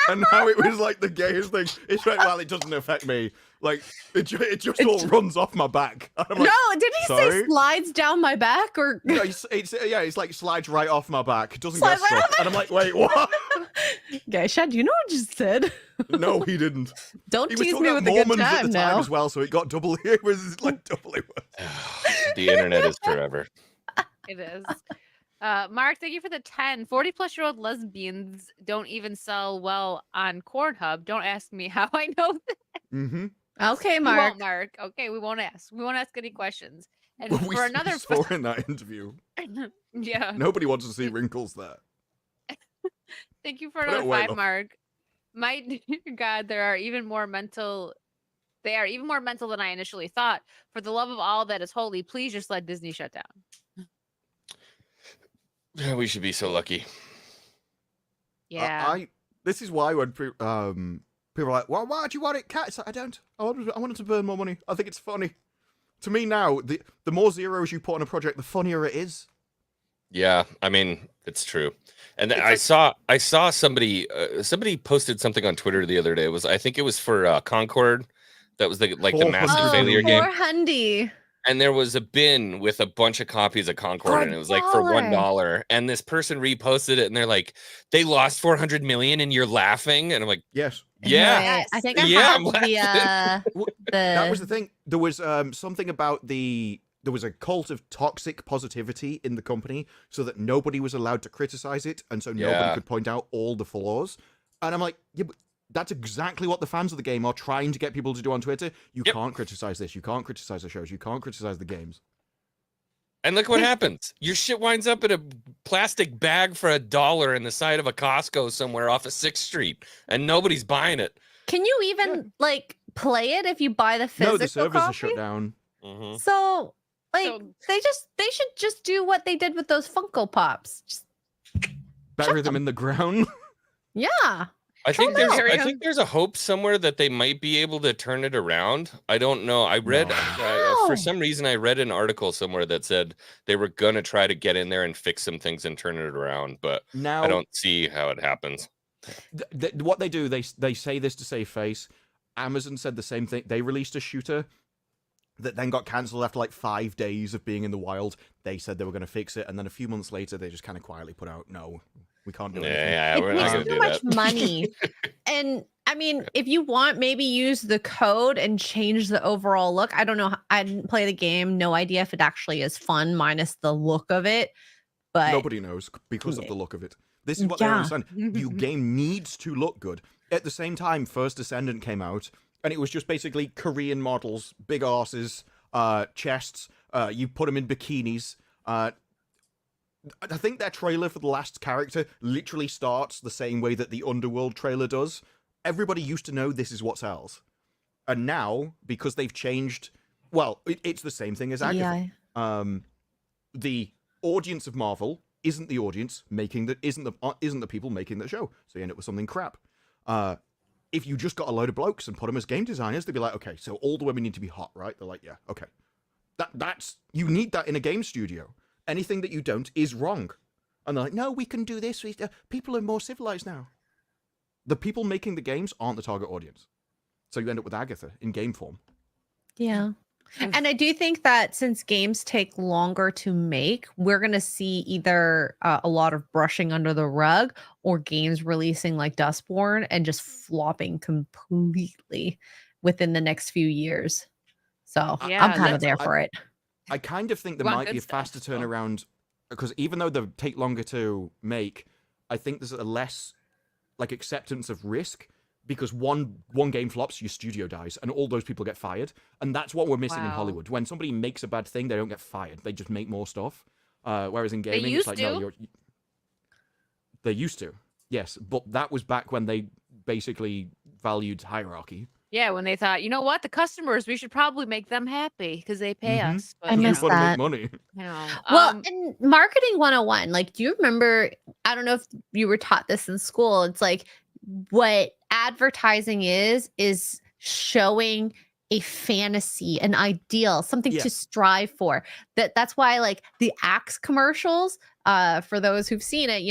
and how it was like the gayest thing. It's like, well, it doesn't affect me. Like, it just all runs off my back. And I'm like, No, did he say sorry? slides down my back or no, it's like slides right off my back. It doesn't Slide get right stuck. And I'm like, wait, what? Okay, Shad, you know what you just said? No, he didn't. Don't He was tease talking me about with a good Mormons at time the time now. as well, so it got doubly. It was like doubly worse. The internet is forever. It is. Mark, thank you for the 10. 40-plus-year-old lesbians don't even sell well on Pornhub. Don't ask me how I know that. Mm-hmm. Okay, We Mark. won't, Mark. Okay, we won't ask. We won't ask any questions. And Well, we for another saw in that interview. yeah. Nobody wants to see wrinkles there. Thank you for Put it another away, 5, love. Mark. My dear God, they are even more mental than I initially thought. For the love of all that is holy, please just let Disney shut down. Yeah, we should be so lucky. Yeah. This is why when people are like, "Well, why do you want it, Cat?" It's like, I don't. I want it to burn more money. I think it's funny. To me now, the more zeros you put on a project, the funnier it is. Yeah, I mean, it's true. And It's I saw somebody posted something on Twitter the other day. I think it was for Concord. That was the massive 400 failure million. game. Poor Hundy. And there was a bin with a bunch of copies of Concord, and it was like for $1. And this person reposted it, and they're like, "They lost 400 million, and you're laughing." And I'm like, Yes. "Yeah, Right. I think I Yeah, have I'm Well, that was the the thing. There was something about there was a cult of toxic positivity in the company, so that nobody was allowed to criticize it, and so nobody Yeah. could point out all the flaws. And I'm like, yeah, but that's exactly what the fans of the game are trying to get people to do on Twitter. You Yep. can't criticize this. You can't criticize the shows. You can't criticize the games. And look what happens. Your shit winds up in a plastic bag for $1 in the side of a Costco somewhere off of 6th Street, and nobody's buying it." Can you even like play it if you buy the physical No, the servers copy? are shut down. Mhm. So like So- they should just do what they did with those Funko Pops. Just, Bury them in the ground. yeah. I think them. there's a hope somewhere that they might be able to turn it around. I don't know. I read No. for some reason I read an article somewhere that said they were gonna try to get in there and fix some things and turn it around, but Now I don't see how it happens. what they do, they say this to save face. Amazon said the same thing. They released a shooter that then got cancelled after like 5 days of being in the wild. They said they were going to fix it, and then a few months later, they just kind of quietly put out, "No, we can't do anything." Yeah, we're It not takes gonna too do much that. money. And I mean, if you want, maybe use the code and change the overall look. I don't know. I didn't play the game. No idea if it actually is fun minus the look of it. But Nobody knows because of the look of it. This is what they don't Yeah. understand. Your game needs to look good. At the same time, First Descendant came out, and it was just basically Korean models, big asses, chests. You put them in bikinis. I think their trailer for the last character literally starts the same way that the Underworld trailer does. Everybody used to know this is what sells. And now, because they've changed, well, it's the same thing as Agatha. The audience of Marvel isn't the audience making the isn't the people making the show. So you end up with something crap. If you just got a load of blokes and put them as game designers, they'd be like, okay, so all the women need to be hot, right? They're like, yeah, okay. That's you need that in a game studio. Anything that you don't is wrong. And they're like, no, we can do this. People are more civilized now. The people making the games aren't the target audience. So you end up with Agatha in game form. Yeah. And I do think that since games take longer to make, we're going to see either a lot of brushing under the rug or games releasing like Dustborn and just flopping completely within the next few years. So Yeah, I'm kind of that's- there for it. I kind of think there Want might be good a faster stuff, so. turnaround because even though they take longer to make, I think there's a less like acceptance of risk because one game flops, your studio dies, and all those people get fired, and that's what we're missing in Wow. Hollywood. When somebody makes a bad thing, they don't get fired; they just make more stuff. Whereas in gaming, used it's like no, to. they used to, yes, but that was back when they basically valued hierarchy. Yeah, when they thought, you know what, the customers, we should probably make them happy because they pay Mhm. us. But, I you miss know, want to that. make money. you know, Well, in marketing 101, like, do you remember? I don't know if you were taught this in school. It's like what advertising is showing a fantasy, an ideal, something Yeah. to strive for. That's why, like, the Axe commercials, for those who've seen it,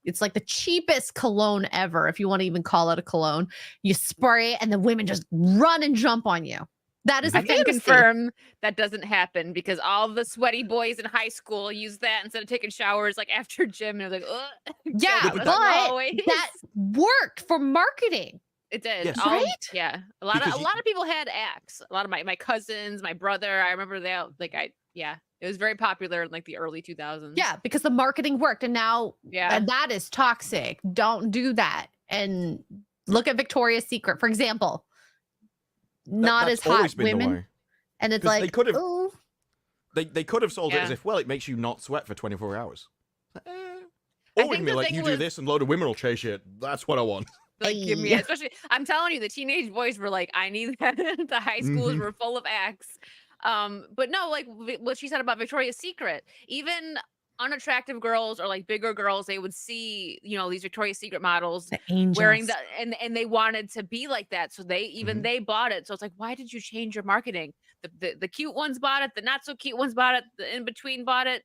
it's like the cheapest cologne ever, if you want to even call it a cologne. You spray it and the women just run and jump on you. That is a I can fantasy. confirm that doesn't happen because all the sweaty boys in high school use that instead of taking showers like after gym. And they're like, ugh. Yeah, Jump but as always. that worked for marketing. It did. Yes. Right? Yeah. A lot Because of people had Axe. A lot of my cousins, my brother. I remember they it was very popular in like the early 2000s. Yeah, because the marketing worked, and now Yeah. that is toxic. Don't do that. And look at Victoria's Secret, for example. Not That's as hot always been the women, way. and it's 'Cause they like, could have- oh, They could have sold it as Yeah. if, well, it makes you not sweat for 24 hours. I Or we think can be the like, thing you do was- this and a load of women will chase you. That's what I want. Like, give me, Hey. especially, I'm telling you, the teenage boys were like, I need that. The high schools Mhm. were full of Axe. But no, like what she said about Victoria's Secret, even unattractive girls or like bigger girls, they would see, these Victoria's Secret models the angels. wearing the, and they wanted to be like that. So they, even Mhm. they bought it. So it's like, why did you change your marketing? The cute ones bought it. The not so cute ones bought it. The in between bought it.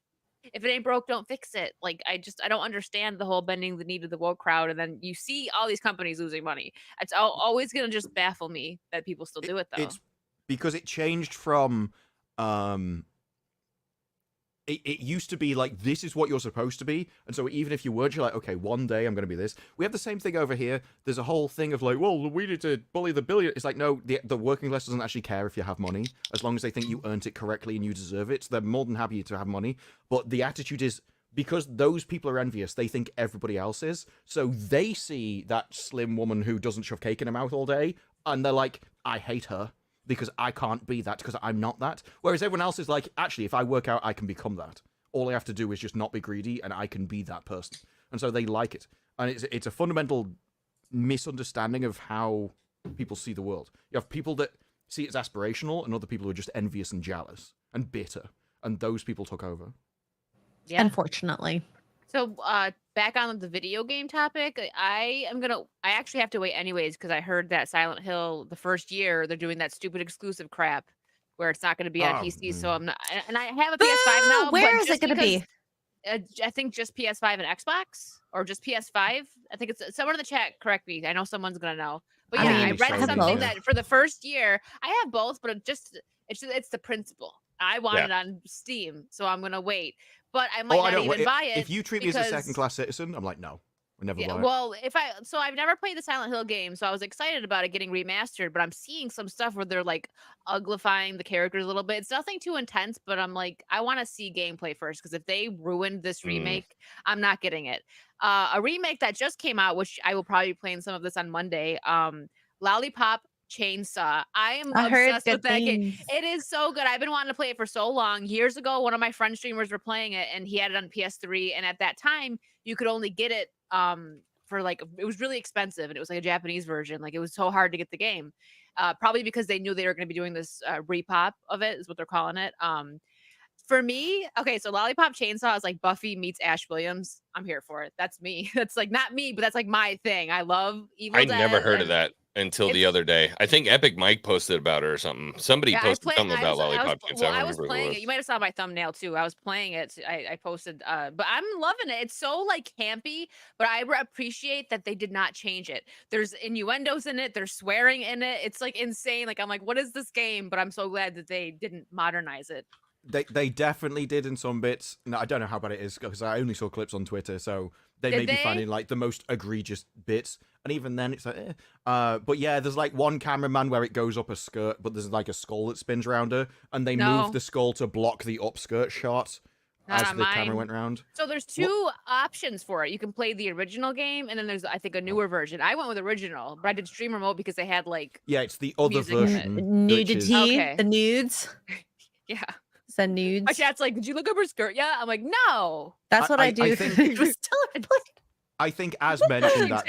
If it ain't broke, don't fix it. Like, I don't understand the whole bending the knee to the woke crowd. And then you see all these companies losing money. It's always going to just baffle me that people still do it though. It's because it changed from it used to be like, this is what you're supposed to be, and so even if you weren't, you're like, okay, one day I'm going to be this. We have the same thing over here. There's a whole thing of like, well, we need to bully the billion. It's like, no, the working class doesn't actually care if you have money, as long as they think you earned it correctly and you deserve it. So they're more than happy to have money. But the attitude is, because those people are envious, they think everybody else is. So they see that slim woman who doesn't shove cake in her mouth all day, and they're like, I hate her because I can't be that, because I'm not that. Whereas everyone else is like, actually, if I work out, I can become that. All I have to do is just not be greedy, and I can be that person. And so they like it. And it's a fundamental misunderstanding of how people see the world. You have people that see it as aspirational, and other people who are just envious and jealous and bitter. And those people took over. Yeah. Unfortunately. So back on the video game topic, I actually have to wait anyways because I heard that Silent Hill, the first year, they're doing that stupid exclusive crap where it's not going to be on Oh, PC. So I'm not, and I have a PS5 Boo! now. Where but is just it going to be? because, I think just PS5 and Xbox, or just PS5. I think it's someone in the chat. Correct me. I know someone's gonna know. But I yeah, mean, I Only read Sony, something yeah. that for the first year, I have both, but it's the principle. I want Yeah. it on Steam, so I'm gonna wait. But I might Oh, I not don't. even buy it. If you treat me as a because- second-class citizen, I'm like, no, I never Yeah, buy it. well, so I've never played the Silent Hill game, so I was excited about it getting remastered, but I'm seeing some stuff where they're like uglifying the characters a little bit. It's nothing too intense, but I'm like, I want to see gameplay first, because if they ruined this remake, I'm not getting it. A remake that just came out, which I will probably be playing some of this on Monday, Lollipop Chainsaw. I am I heard obsessed with good that game. things. It is so good. I've been wanting to play it for so long. Years ago, one of my friend streamers were playing it, and he had it on PS3. And at that time, you could only get it for like, it was really expensive, and it was like a Japanese version. Like, it was so hard to get the game. Probably because they knew they were going to be doing this repop of it, is what they're calling it. For me, okay, so Lollipop Chainsaw is like Buffy meets Ash Williams. I'm here for it. That's me. That's like not me, but that's like my thing. I love Evil I Dead. never heard of and that until the it's- other day. I think Epic Mike posted about it or something. Somebody Yeah, posted something about I was, Lollipop Chainsaw. well, I I don't was remember who playing was. it. You might have saw my thumbnail too. I was playing it. I posted, but I'm loving it. It's so like campy, but I appreciate that they did not change it. There's innuendos in it. There's swearing in it. It's like insane. Like I'm like, what is this game? But I'm so glad that they didn't modernize it. They definitely did in some bits. No, I don't know how bad it is because I only saw clips on Twitter, so they Did may be they? finding like the most egregious bits, and even then it's like, but yeah, there's like one cameraman where it goes up a skirt, but there's like a skull that spins around her, and they No. moved the skull to block the upskirt shot Not as on the camera mine. went round. So there's two options for it. You can play the original game, and then there's I think a newer version. I went with original, but I did stream remote because they had like Yeah, it's the other Music in it. version. which is- Nudity, Okay. the nudes. yeah. The nudes. My chat's like, did you look up her skirt? Yeah. I'm like, no. That's what I I do. think- It was still a play. I think, as mentioned, that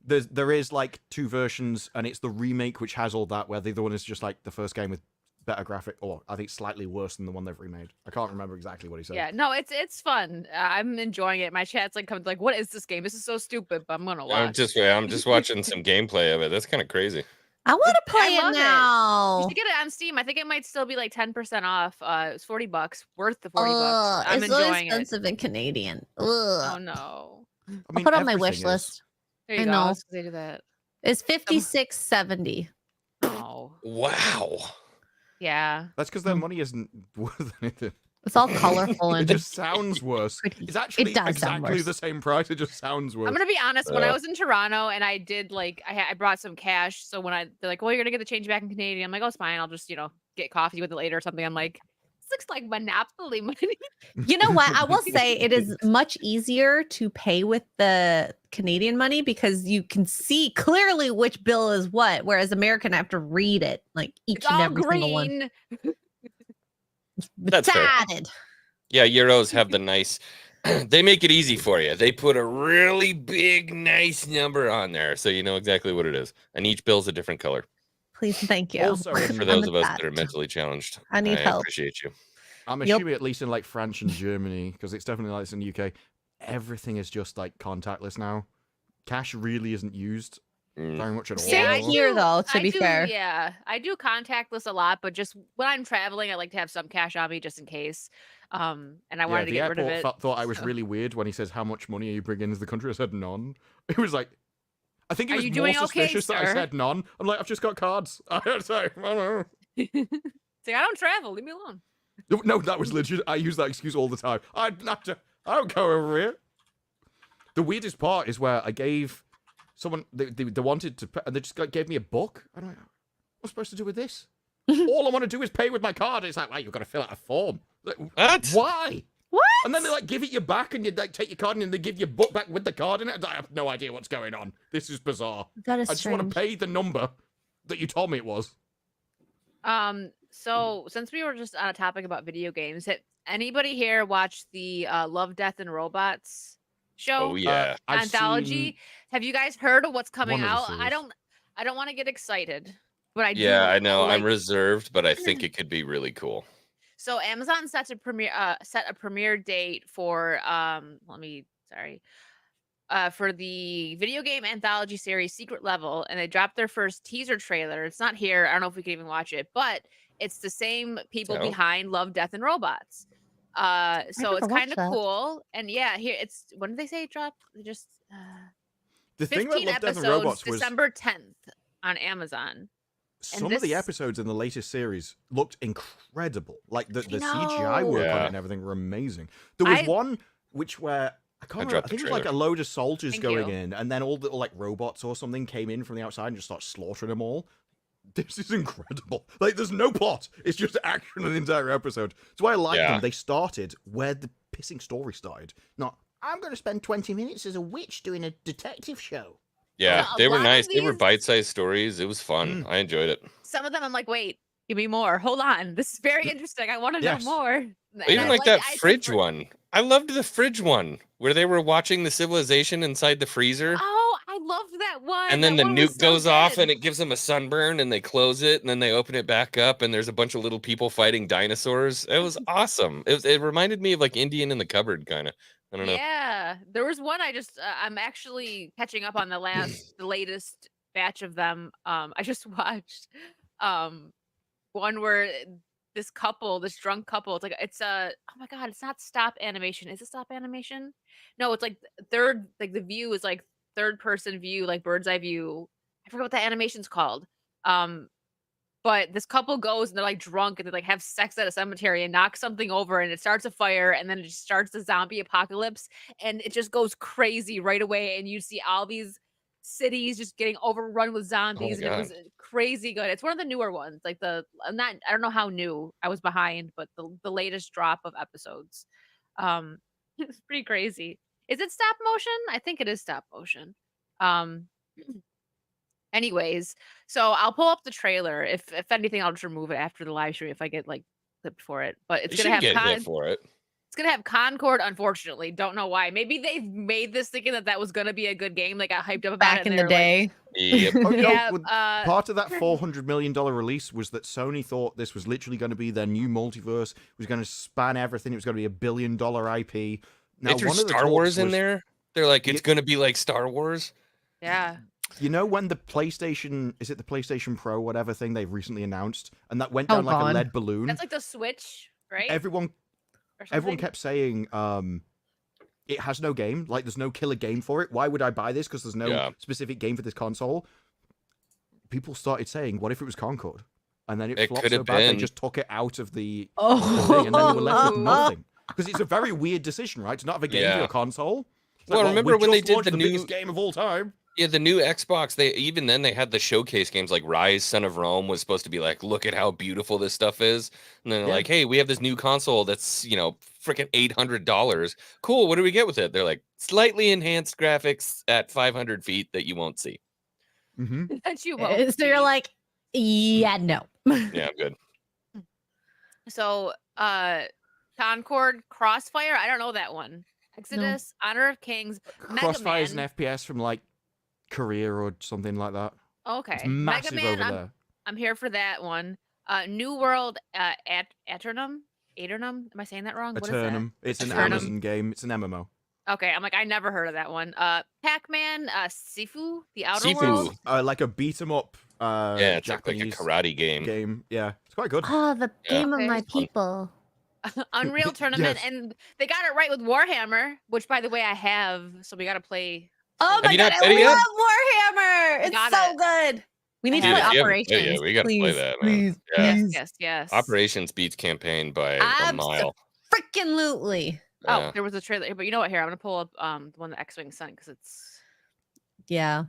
did. there is like two versions, and it's the remake which has all that, where the other one is just like the first game with better graphic, or I think slightly worse than the one they've remade. I can't remember exactly what he said. Yeah, no, it's fun. I'm enjoying it. My chat's like coming like, what is this game? This is so stupid, but I'm gonna watch. I'm just watching some gameplay of it. That's kind of crazy. I want to play love it it. You now. should get it on Steam. I think it might still be like 10% off. It's $40, worth the $40. I'm it's so enjoying it. expensive and Canadian. Ugh. Oh no. I I'll mean, put it on my everything wish is. list. There you I go. know. Let's they do that. It's $56.70. Oh. Wow. Yeah. That's because their money isn't worth anything. It's all colorful It and just sounds worse. pretty. It's actually does sound exactly worse. the same price. It just sounds worse. I'm gonna be honest. When I Yeah. was in Toronto and I did like I brought some cash, so when they're like, "Well, you're gonna get the change back in Canadian," I'm like, "Oh, it's fine. I'll just get coffee with it later or something." I'm like, "This looks like Monopoly money." You know what? I will say it is much easier to pay with the Canadian money because you can see clearly which bill is what, whereas American I have to read it like each It's and all every single one. green. That's fair. Decided. Yeah, Euros have the nice. They make it easy for you. They put a really big, nice number on there, so you know exactly what it is. And each bill's a different color. Please, and thank you. Also, For I'm those with of us that. that are mentally challenged, I need help. appreciate you. I'm Yep. assuming at least in like France and Germany, because it's definitely like this in the UK, everything is just like contactless now. Cash really isn't used very much at all. Same anymore. here, though, to I be do, fair. Yeah, I do contactless a lot, but just when I'm traveling, I like to have some cash on me just in case. And I wanted to the get rid of it. airport thought I was so. really weird when he says, "How much money are you bringing into the country?" I said none. It was like, I think it Are was you more doing okay, suspicious that I sir? said none. I'm like, I've just got cards. I don't know. It's like, I don't travel. Leave me alone. No, that was legit. I use that excuse all the time. I don't go over here. The weirdest part is where I gave someone they wanted to, and they just gave me a book. I don't know. What's I supposed to do with this? All I want to do is pay with my card. It's like, well, you've got to fill out a form. Like, What? why? What? And then they like give it you back, and you like take your card, and they give you a book back with the card in it. I have no idea what's going on. This is bizarre. That is I just want strange. to pay the number that you told me it was. So since we were just on a topic about video games, anybody here watch the Love, Death, and Robots show? Oh yeah. I've Anthology. seen- Have you guys heard of what's coming one of the out? I series. don't want to get excited, but I do. Yeah, I know. I'm like- reserved, but I think it could be really cool. So Amazon set a premiere date for for the video game anthology series Secret Level, and they dropped their first teaser trailer. It's not here. I don't know if we can even watch it, but it's the same people No. behind Love, Death, and Robots. So never it's watched kind of that. cool. And yeah, here it's when did they say it dropped? They just The thing about 15 Love, Death, and episodes, Robots was December 10th on Amazon. some of the this- episodes in the latest series looked incredible. Like the I CGI work on Yeah. it and everything were amazing. There was I- one where I can't remember. dropped I the think it was like a trailer. load of soldiers Thank going you. in, and then all the like robots or something came in from the outside and just started slaughtering them all. This is incredible. Like, there's no plot. It's just action an entire episode. That's why I like Yeah. them. They started where the pissing story started. Not, I'm going to spend 20 minutes as a witch doing a detective show. Yeah, A they were lot of nice. They were these- bite-sized stories. It was fun. I enjoyed it. Some of them I'm like, wait, give me more. Hold on. This is very interesting. I want to Yes. know more. And Even I like that I fridge one. I loved the fridge one where they were watching the civilization inside the freezer. Oh, I loved that one. And then the That one was nuke so goes off good. and it gives them a sunburn and they close it and then they open it back up and there's a bunch of little people fighting dinosaurs. It was awesome. It reminded me of like Indian in the cupboard kind of. I don't know. Yeah, there was one I just I'm actually catching up on the latest batch of them. I just watched one where this drunk couple, oh my god, it's not stop animation. Is it stop animation? No, it's like the view is like third person view, like bird's eye view. I forget what the animation's called. But this couple goes and they're like drunk and they like have sex at a cemetery and knock something over and it starts a fire and then it just starts the zombie apocalypse and it just goes crazy right away and you see all these cities just getting overrun with zombies and it was crazy good. It's one of the newer ones. I don't know how new. I was behind, but the latest drop of episodes. It's pretty crazy. Is it stop motion? I think it is stop motion. Anyways, so I'll pull up the trailer. If anything, I'll just remove it after the live stream if I get like clipped for it. But it's You gonna have shouldn't get hit for it. It's gonna have Concord. Unfortunately, don't know why. Maybe they've made this thinking that was gonna be a good game. They got hyped up about Back it. in and the they're like, day. Yep. Oh, no, Yeah, well, part of that $400 million release was that Sony thought this was literally going to be their new multiverse. It was going to span everything. It was going to be $1 billion IP. Now, They threw one of the Star Wars talks in was- there. They're like, it's Ye- gonna be like Star Wars. yeah. You know when the PlayStation, is it the PlayStation Pro, whatever thing they've recently announced, and that went Oh, down like God. a lead balloon? That's like the Switch, right? Everyone Or everyone something? kept saying it has no game, like there's no killer game for it. Why would I buy this? Because there's no Yeah. specific game for this console. People started saying, what if it was Concord? And then it It flopped could so have bad they been. just took it out of the thing, Oh, and then they were left with Oh. nothing. Because it's a very weird decision, right? To not have a game for Yeah. a console. It's Well, like, remember we when they just did launched the biggest new- game of all time? Yeah, the new Xbox, they had the showcase games like Rise, Son of Rome was supposed to be like, look at how beautiful this stuff is. And then they're Yeah. like, hey, we have this new console that's, freaking $800. Cool, what do we get with it? They're like, slightly enhanced graphics at 500 feet that you won't see. Mm-hmm. That you won't So you're see. like, yeah, no. Yeah, I'm good. So, Concord, Crossfire. I don't know that one. Exodus, Honor of Kings, Mega Crossfire is an Man. FPS from like Korea or something like that. Okay, It's massive Mega Man. over there. I'm here for that one. New World, Aternum. Am I saying that wrong? What is that? Eternum. It's an Eternum. Amazon game. It's an MMO. Okay, I'm like, I never heard of that one. Pac-Man, Sifu, The Outer Sifu. World. Like a beat 'em up. Yeah, it's like a Japanese karate game. game. Yeah, it's quite good. Oh, the Yeah. game of Okay. my people. Unreal Tournament, Yes. and they got it right with Warhammer, which by the way I have, so we got to play. Oh Have my you god, not I played it yet? love Warhammer. It's got so it. good. We need to Yeah, play if you haven't Operations. played it, we gotta play please, that, man. please, Yeah. please. Yes. Operations beats campaign by a mile. Freaking lootly. Oh, Yeah. there was a trailer here, but you know what? Here, I'm gonna pull up the one that X-Wing sent because it's Yeah.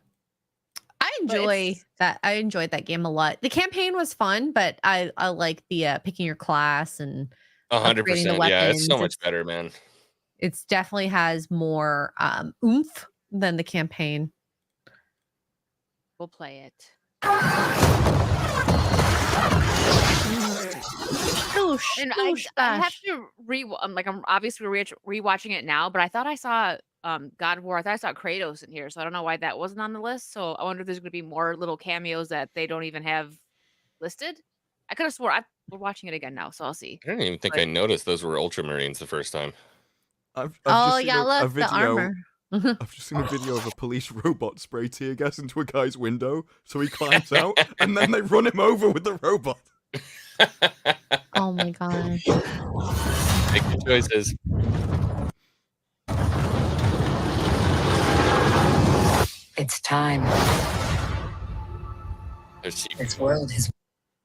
I But enjoy it's- that. I enjoyed that game a lot. The campaign was fun, but I like the picking your class and 100%. the Yeah, it's so weapons. much better, man. it's definitely has more oomph than the campaign. we'll play it. Sploosh, And sploosh, I have splash. to I'm obviously rewatching it now, but I thought I saw God of War. I thought I saw Kratos in here, so I don't know why that wasn't on the list. So I wonder if there's gonna be more little cameos that they don't even have listed. I could have swore we're watching it again now, so I'll see. I don't even think But- I noticed those were Ultramarines the first time. I've Oh just seen yeah, a look, the video. armor. I've just seen a video of a police robot spray tear gas into a guy's window, so he climbs out, and then they run him over with the robot. Oh my gosh. Make your choices. It's time. There's secrets. This world has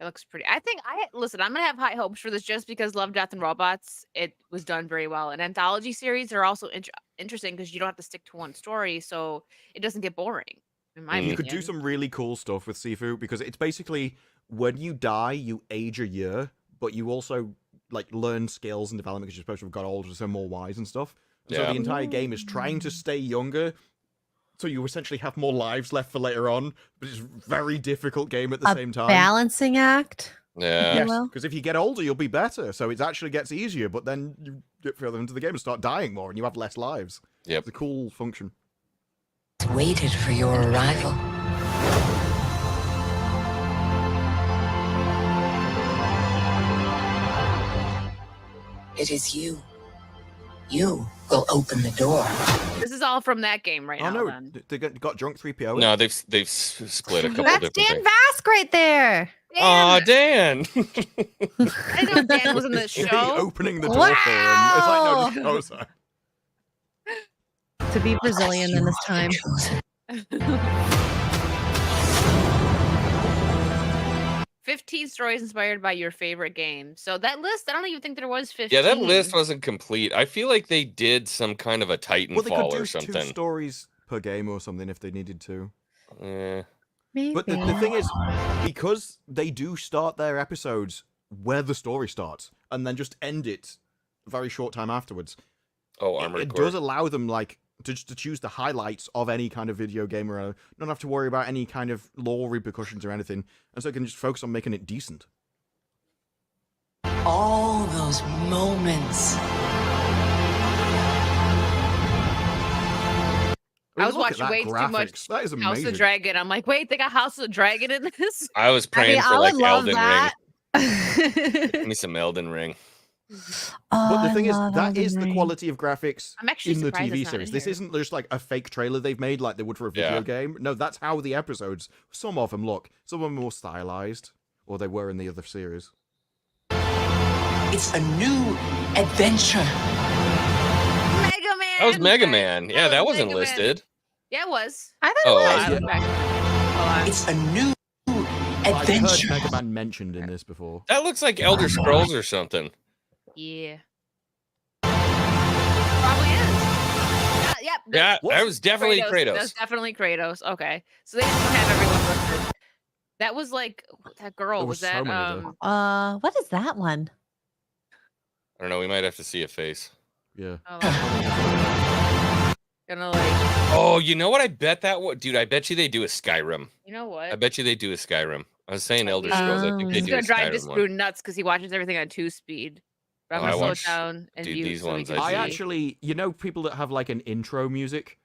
It looks pretty. I'm gonna have high hopes for this just because Love, Death, and Robots. It was done very well. And anthology series are also interesting because you don't have to stick to one story, so it doesn't get boring. In my Mm. You opinion, could do some really cool stuff with Sifu because it's basically when you die, you age a year, but you also like learn skills and development because you're supposed to have got older, so more wise and stuff. And So Yeah. the entire game is trying to stay younger, so you essentially have more lives left for later on, but it's a very difficult game at the same time. Balancing act. Yeah. Yes, Well. because if you get older, you'll be better. So it actually gets easier, but then you get further into the game and start dying more, and you have less lives. Yep. It's a cool function. Waited for your arrival. It is you. You will open the door. This is all from that game right Oh now. no, Then. they got drunk 3PO. No, they've split a couple That's different Dan things. Vasc right there. Aw, Dan. I know Dan was in the Show? show. Opening the door for him. It's like, no, just, oh, sorry. To be Brazilian in this time. 15 stories inspired by your favorite game. So that list, I don't even think there was 15. Yeah, that list wasn't complete. I feel like they did some kind of a Well, they could Titanfall do or 2 something. stories per game or something if they needed to. Eh. Maybe. But the thing is, because they do start their episodes where the story starts and then just end it a very short time afterwards, Oh, Armored it Core. does allow them to choose the highlights of any kind of video game or not have to worry about any kind of lore repercussions or anything, and so they can just focus on making it decent. All those moments. I was Look at watching that way too much graphics. That is House amazing. of Dragon. I'm like, wait, they got House of Dragon in this? I was praying for I like would love Elden that. Ring. Give me some Elden Ring. But the I thing is, love that Elden is the Ring. quality of graphics I'm actually in the surprised TV it's not series. in This here. isn't just like a fake trailer they've made like they would for a video Yeah. game. No, that's how the episodes, some of them look. Some of them are more stylized, or they were in the other series. It's a new adventure. Mega Man. That was Mega Man. Yeah, that wasn't Mega Man. listed. Yeah, it was. I thought Oh, it I was. look back. Hold on. It's a new I've heard adventure. Mega Man mentioned in this before. That looks like Elder Scrolls or something. Yeah. Probably is. Yep. Yeah, that was definitely Kratos. That's definitely Kratos. Okay. So they just don't have everyone listed. That was like that girl. There Was was so that many there. What is that one? I don't know. We might have to see a face. Yeah. Gonna like, Oh, you know what? I bet that would, dude. I bet you they do a Skyrim. you know what? I bet you they do a Skyrim. I was saying Elder Scrolls. I think they He's do gonna a drive this Skyrim brew one. nuts because he watches everything on 2-speed. But I'm Oh, gonna I slow it watch- down and dude, view these so we ones can I I see. actually, you know, people that have like an intro music,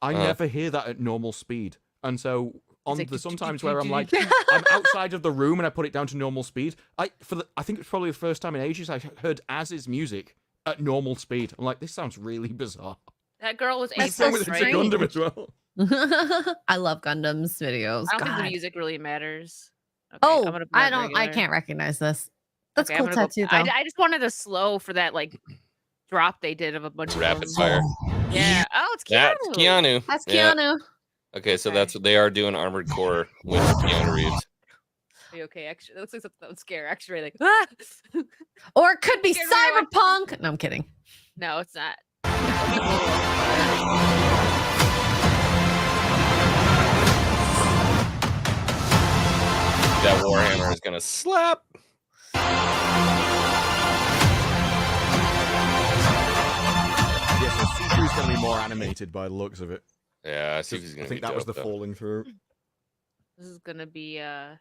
I Uh-huh. never hear that at normal speed, and so on like, the sometimes where I'm like, I'm outside of the room and I put it down to normal speed. I think it's probably the first time in ages I heard Az's music at normal speed. I'm like, this sounds really bizarre. That girl was That's Same so with right? Gundam as well. I love Gundam's videos. I don't think the God. music really matters. Okay, Oh, I'm gonna put I it don't. I regular. can't recognize this. That's Okay, I'm cool gonna tattoo go, though. I just wanted a slow for that like drop they did of a bunch Rapid of them. fire. Yeah. Oh, it's Keanu. That's Keanu. That's Yeah. Keanu. Okay, so Okay. that's what they are doing. Armored Core with Keanu Reeves. Are you okay? Actually, it looks like something that would scare. Actually, like ah! Or it could be Get rid of cyberpunk. No, I'm kidding. No, it's not. That Warhammer is gonna slap. Yeah, so Sifu's going to be more animated by the looks of it. Yeah, I see if he's I gonna. think be that was the dope, though. falling through. This is gonna be it's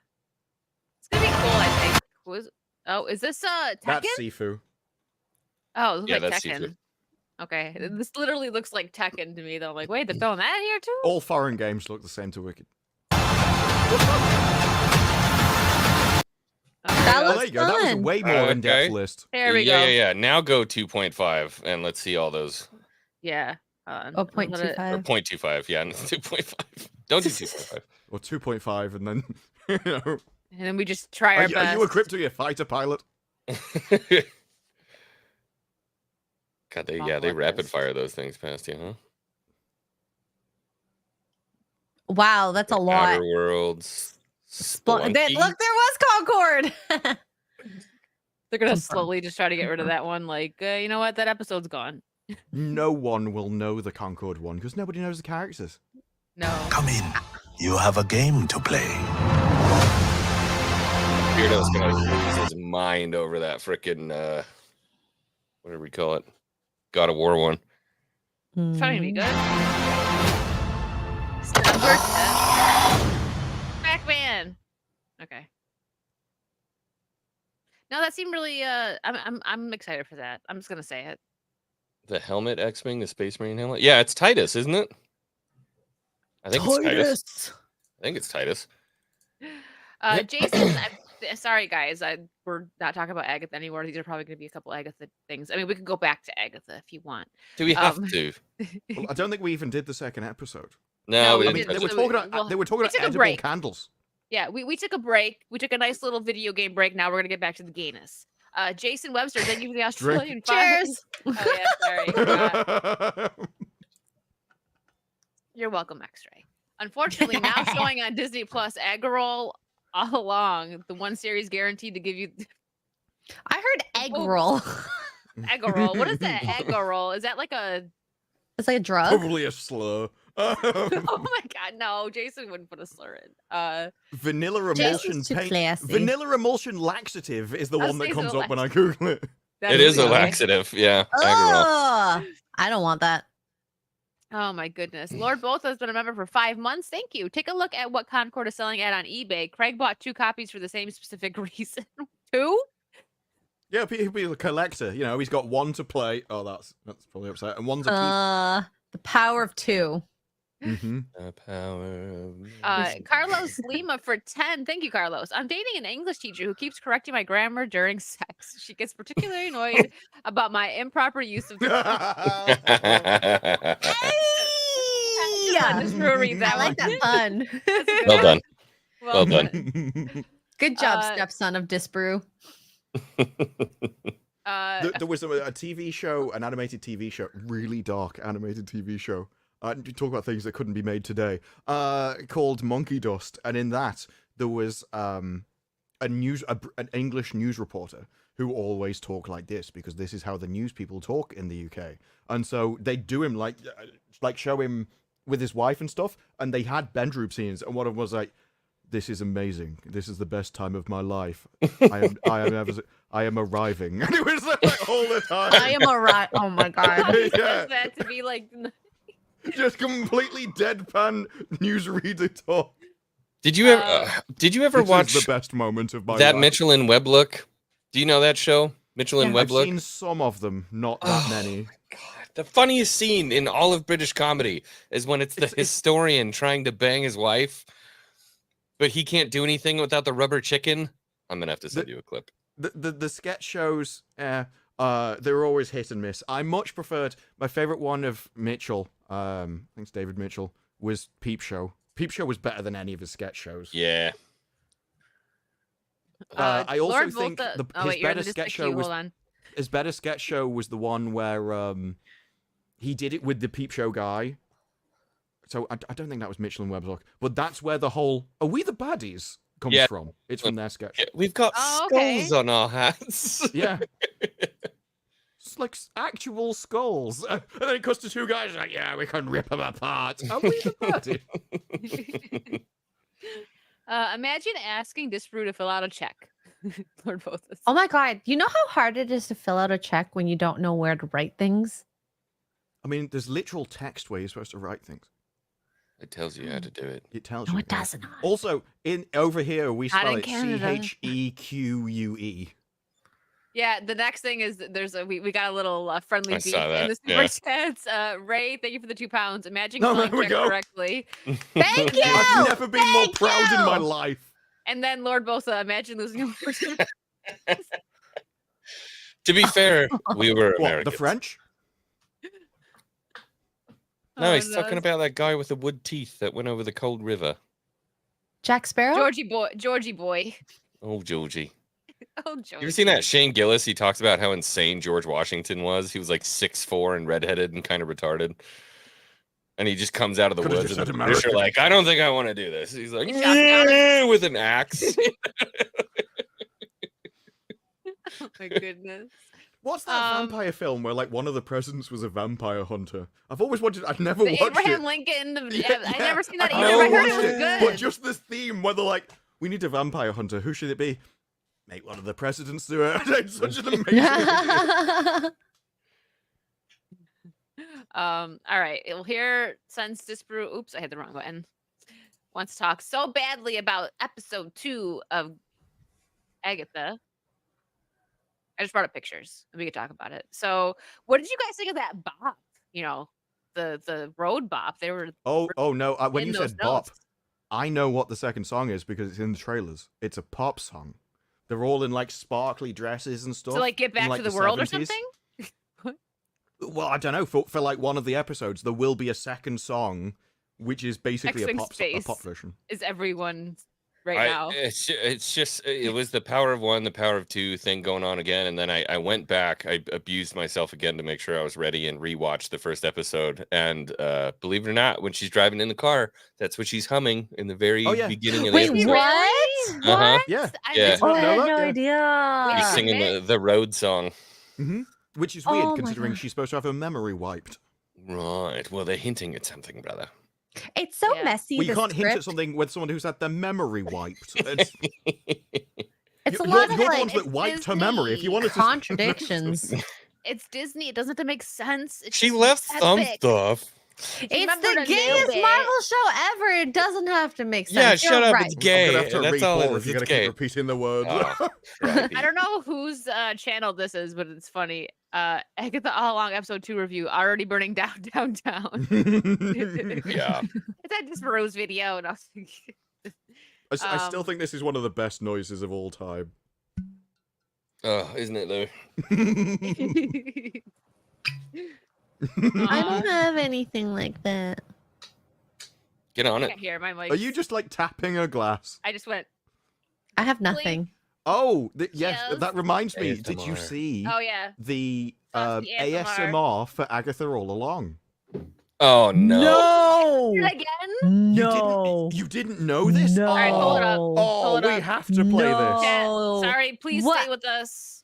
gonna be cool. I think. Oh, is this Tekken? That's Sifu. Oh, it looks Yeah, like that's Tekken. Sifu. Okay, this literally looks like Tekken to me. Though, I'm like, wait, they're throwing that in here too. All foreign games look the same to Wicked. That Oh, looks there you go. That was a fun. way more in-depth Okay. list. There we yeah, go. yeah. Now go 2.5 and let's see all those. Yeah. Oh, Or 0.25. 0.25. Yeah, 2.5. Don't do 2.5. Or 2.5, and then, you know. And then we just try Are our you, best. are you equipped to be a fighter pilot? God, they Awful at rapid this. fire those things past you, huh? Wow, that's a lot. Outer Worlds. Look, there Spelunky. was Concord. They're gonna Confirmed. slowly just try to get rid of that one. Like, you know what? That episode's gone. No one will know the Concord one, because nobody knows the characters. No. Come in. You have a game to play. Beardo's gonna lose his mind over that frickin' what do we call it? God of War one. It's probably gonna be good. Pac-Man. Okay. No, that seemed really. I'm excited for that. I'm just gonna say it. The helmet X-Wing, the Space Marine helmet. Yeah, it's Titus, isn't it? I think it's Titus. I think it's Titus. Jason, I'm sorry guys, we're not talking about Agatha anymore. These are probably going to be a couple Agatha things. I mean, we could go back to Agatha if you want. Do we have to? Well, I don't think we even did the second episode. No, we I mean, didn't. they were talking about edible break. candles. Yeah, we took a break. We took a nice little video game break. Now we're going to get back to the gayness. Jason Webster, thank you for the Australian Cheers. Oh yeah, sorry. You're welcome, X-Ray. Unfortunately, now showing on Disney Plus, Agarol All Along, the one series guaranteed to give you. I heard egg roll. Agarol. What is that? Agarol? Is that like a? It's like a drug. Probably a slur. Oh my god, no! Jason wouldn't put a slur in. Vanilla emulsion paint. Classy. Vanilla emulsion laxative is the I'll one that say comes so up when I Google it. It is a laxative. Yeah. Agarol. Oh, I don't want that. Oh my goodness. Lord Both has been a member for 5 months. Thank you. Take a look at what Concord is selling at on eBay. Craig bought 2 copies for the same specific reason. 2? Yeah, he'll be a collector. You know, he's got one to play. Oh, that's probably upset. And one to keep. The power of 2. Mm-hmm. The power of... Carlos Lima for 10. Thank you, Carlos. I'm dating an English teacher who keeps correcting my grammar during sex. She gets particularly annoyed about my improper use of the Yeah, just reread that. I like that pun. Well done. Well done. Good job, stepson of Disbrew. There was a TV show, an animated TV show, really dark animated TV show. You talk about things that couldn't be made today. Called Monkey Dust, and in that there was an English news reporter who always talk like this because this is how the news people talk in the UK. And so they do him like show him with his wife and stuff, and they had bedroom scenes, and one of them was like, "This is amazing. This is the best time of my life. I am arriving." And it was like all the time. I am arriving. Oh my god. Yeah. That to be like just completely deadpan newsreader talk. Did you ever watch the best moment of my that life. Mitchell and Webb look? Do you know that show? Mitchell and Webb I've look? seen some of them, not that many. God. The funniest scene in all of British comedy is when it's the historian trying to bang his wife, but he can't do anything without the rubber chicken. I'm gonna have to send you a clip. The sketch shows, they were always hit and miss. I much preferred my favorite one of Mitchell. I think it's David Mitchell. Was Peep Show. Peep Show was better than any of his sketch shows. Yeah. I also Lord think Volta... his better sketch show was his better sketch show was the one where he did it with the Peep Show guy. So I don't think that was Mitchell and Webb's look, but that's where the whole "Are we the baddies?" comes from. It's from their sketch. Yeah, we've got skulls on our hats. Yeah. It's like actual skulls. And then it cuts to 2 guys like, yeah, we can rip them apart. Are we the baddies? Imagine asking Disbrew to fill out a check. Lord Bothas. Oh my god. You know how hard it is to fill out a check when you don't know where to write things? I mean, there's literal text where you're supposed to write things. It tells you how to do it. It tells No, you. it doesn't. Also, over here we Not spell in it Canada. CHEQUE. Yeah, the next thing is we got a little friendly I beef saw in the that, super chats. Ray, thank you for the £2. Imagine No, calling there we check go. correctly. Thank you. I've never been more Thank proud in my you! life. And then Lord Bosa, imagine losing a person. To be fair, we were What, Americans. the French? No, he's talking about that guy with the wood teeth that went over the cold river. Jack Sparrow? Georgie boy. Oh, Georgie. Oh, Georgie. You ever seen that Shane Gillis? He talks about how insane George Washington was. He was like 6'4" and redheaded and kind of retarded. And he just comes out of the Could've woods just and said the British are American. like, I don't think I want to do this. He's like, He chopped down. with an axe. Oh my goodness. What's that vampire film where like one of the presidents was a vampire hunter? I've always wanted. I've never The watched Abraham it. Lincoln. Yeah, I never seen that I've either. never I heard it watched was good. But just this theme where they're like, we need a vampire hunter. Who should it be? Make one of the presidents do it. It's such an amazing idea. All right. Well, here since Disbrew. Oops, I hit the wrong button. wants to talk so badly about episode 2 of Agatha. I just brought up pictures and we could talk about it. So, what did you guys think of that bop? You know, the road bop. They were Oh no! When in you those said bop, notes. I know what the second song is because it's in the trailers. It's a pop song. They're all in like sparkly dresses and stuff. To like get back in, like, to the world 70s. or something. Well, I don't know. For like one of the episodes, there will be a second song, which is basically a X-Wing pop Space version. Is everyone right now? It's just it was the power of one, the power of two thing going on again, and then I went back. I abused myself again to make sure I was ready and rewatched the first episode. And believe it or not, when she's driving in the car, that's what she's humming in the very beginning of the episode. What? Uh-huh. Yeah. Yeah. Oh, I had no Yeah. idea. She's singing the road song. Mm-hmm. Which is weird Oh my considering God. she's supposed to have her memory wiped. Right. Well, they're hinting at something, brother. It's so messy. Well, you the can't hint at script. something with someone who's had their memory wiped. It's It's a you're, lot of you're the like ones that wiped her memory. If you wanted to contradictions. It's Disney. It doesn't have to make sense. It's She just left some epic. stuff. It's remembered the a gayest little bit. Marvel show ever. It doesn't have to make sense. Yeah, You're shut up. right. It's gay. I'm gonna have to That's all it re-pause. is. You It's gotta gay. keep repeating the words. Oh, right. I don't know whose channel this is, but it's funny. Agatha All Along Episode 2 review, already burning down downtown. Yeah. It's that just Rose video, and I was thinking, I still think this is one of the best noises of all time. Oh, isn't it though? I don't have anything like that. Get on I it. can't hear my mic. Are you just like tapping a glass? I just went. I have nothing. Oh, yes, Yes. that reminds me. Did you ASMR. see Oh yeah. the Saucy ASMR for Agatha All Along? Oh no. Did it again? You didn't know this? No. Oh, All right, hold it up. oh, Hold we up. have to play No. Chat, Oh. sorry, please What? stay with us.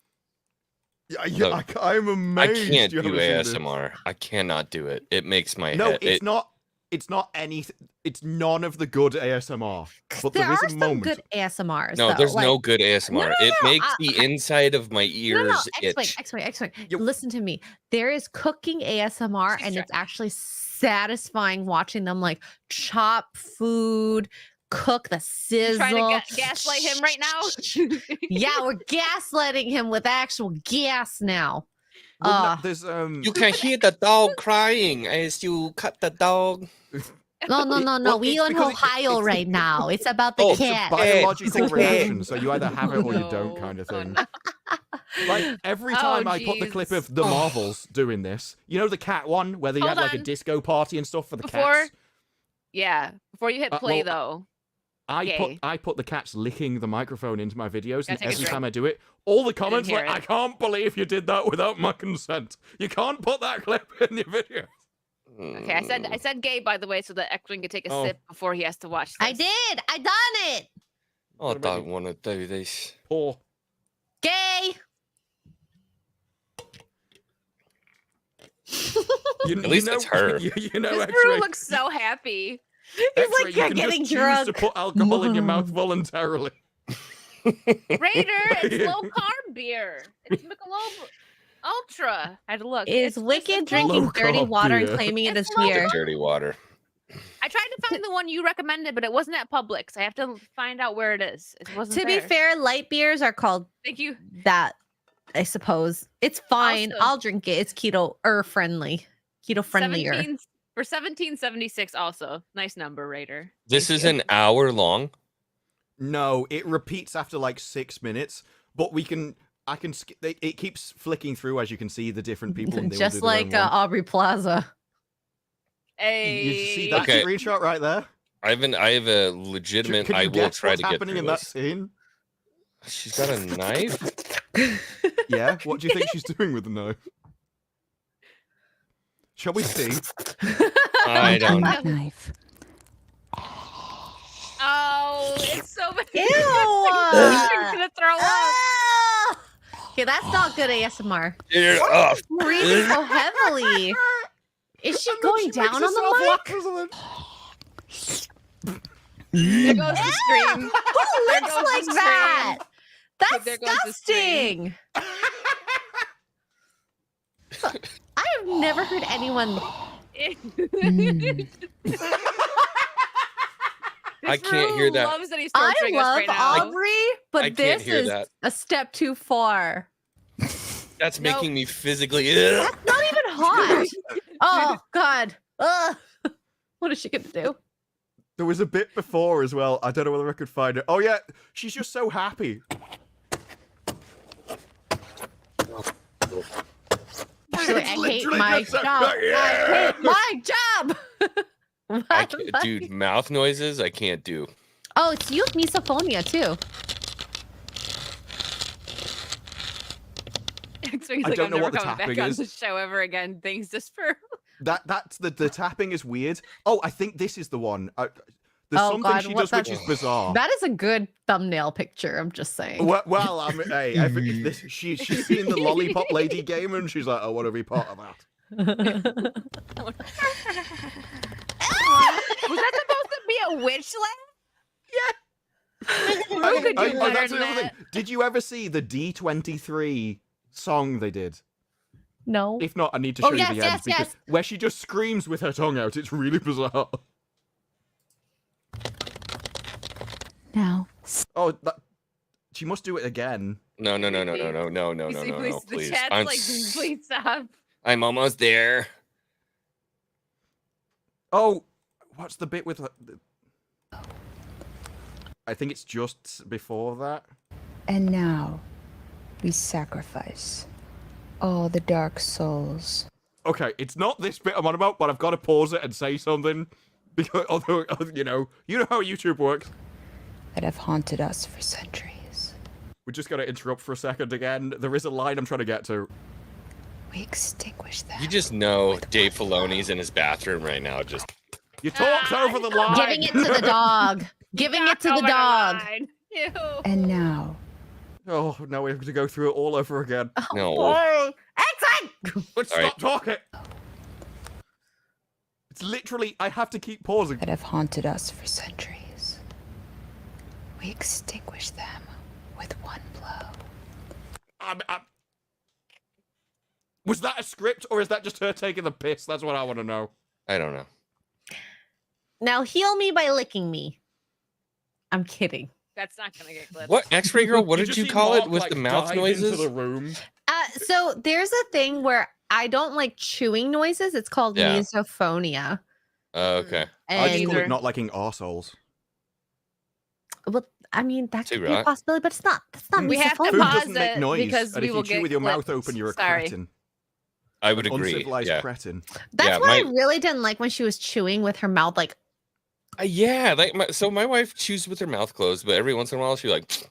this. Look, I'm I amazed. can't you do haven't seen this. ASMR. I cannot do it. It makes my No, head. it's not. It's not anything. It's none of the good ASMR. But There there are is a some moment. good ASMRs. No, though. there's like, no good ASMR. no, It no, makes the inside of my ears itch. X-Wing. You- Listen to me. There is cooking ASMR, She's and trying. it's actually satisfying watching them like chop food, cook the You sizzle. trying to gaslight him right now? Yeah, we're gaslighting him with actual gas now. Well, no, there's You can hear the dog crying as you cut the dog. No. Well, We it's in because Ohio it's- right now. It's about the Oh, it's a cat. biological It's a reaction, so you either have it or you No. don't, kind of Oh, thing. no. Like every Oh, time I put the clip jeez. of the Marvels doing this, you know the cat one where they Hold had like a on. disco party and stuff for the Before cats. Yeah, before you hit play well, though. I put the cats licking the microphone into my videos, Gotta and take a every drink. time I do it, all the comments hear like, it. "I can't believe you did that without my consent. You can't put that clip in your video." Okay, I said gay by the way, so that X-Wing could take a Oh. sip before he has to watch this. I did. I done it. I don't want to do this. Poor. Gay. At least it's her. You know, This X-Ray. brew looks so happy. He's X-Ray, like, you you're can getting just choose drunk. to put alcohol in your mouth voluntarily. Raider, it's low carb beer. It's Michelob Ultra. I had to look. Is It's Wicked low- drinking Low dirty carb water and beer. claiming it It's as low beer? Dirty water. I tried to find the one you recommended, but it wasn't at Publix. I have to find out where it is. It wasn't To be there. fair, light beers are called Thank you. that, I suppose. It's fine. Also- I'll drink it. It's keto friendly. Keto friendlier. 17 for 1776 also. Nice number, Raider. This Thank is you. an hour long. No, it repeats after like 6 minutes, but I can it keeps flicking through as you can see the different people. And they all Just do their own like one. Aubrey Plaza. Hey. You see that Okay. screenshot right there? I have a legitimate. Can you I will guess try what's to get happening through in that this. scene? She's got a knife. Yeah. What do you think she's doing with the knife? Shall we see? I don't know. Knife. Oh, it's so bad. Ew. I'm gonna throw up. Ah! Okay, that's not good ASMR. Get it off. Breathing so heavily. Is she going down on the mic? There goes the stream. Who There looks goes like the that? That's There goes the stream. disgusting. I have never heard anyone. I I can't hear that. Loves that he's I torturing us love right now. Aubrey, I but can't this hear is that. a step too far. That's Nope. making me physically. That's not even hot. Oh God. Ugh. What is she gonna do? There was a bit before as well. I don't know whether I could find it. Oh yeah, she's just so happy. She's like, I hate literally my just so- job. I hate my job. I can't, dude, mouth noises I can't do. Oh, it's you with misophonia too. So he's I like, don't I'm know never what the coming back tapping on is. the show ever again. Thanks just for That's the tapping is weird. Oh, I think this is the one. There's Oh, something God, she what does which that- is bizarre. That is a good thumbnail picture. I'm just saying. Well, hey, I think if this, she's seen the lollipop lady game and she's like, I want to be part of that. Was that supposed to be a witch laugh? Who could do better that's than another thing. that? Did you ever see the D23 song they did? No. If not, I need to show Oh, you yes, the yes, end because yes. where she just screams with her tongue out. It's really bizarre. No. Oh, she must do it again. No, You see, please, the please. chat's like, please stop. I'm almost there. Oh, what's the bit with? I think it's just before that. And now, we sacrifice all the dark souls. Okay, it's not this bit I'm on about, but I've got to pause it and say something because although you know how YouTube works. That have haunted us for centuries. We're just gonna interrupt for a second again. There is a line I'm trying to get to. We extinguish them. You just know Dave Filoni's in his bathroom right now. Just You talked over the line. Giving it to the dog. Giving it to the Over dog. line. Ew. And now, Oh, now we have to go through it all over again. no. Oh, exit! Let's All right. stop talking. It's literally I have to keep pausing. that have haunted us for centuries. We extinguish them with one blow. Was that a script or is that just her taking the piss? That's what I want to know. I don't know. Now heal me by licking me. I'm kidding. That's not gonna get clipped. What X-ray girl? What did just you see call Mark, it? Was like, the mouth dive into noises? the room. So there's a thing where I don't like chewing noises. It's called Yeah. misophonia. Okay. I just And call it not liking arseholes. well, I mean that Too could be a right. possibility, but it's not. That's not We have to Food misophonia. pause doesn't make it noise, because and we if will you chew get with your mouth clipped. open, you're a Sorry. cretin. I would agree. Uncivilized Yeah. cretin. That's Yeah, what I my- really didn't like when she was chewing with her mouth like Yeah, like my wife chews with her mouth closed, but every once in a while she like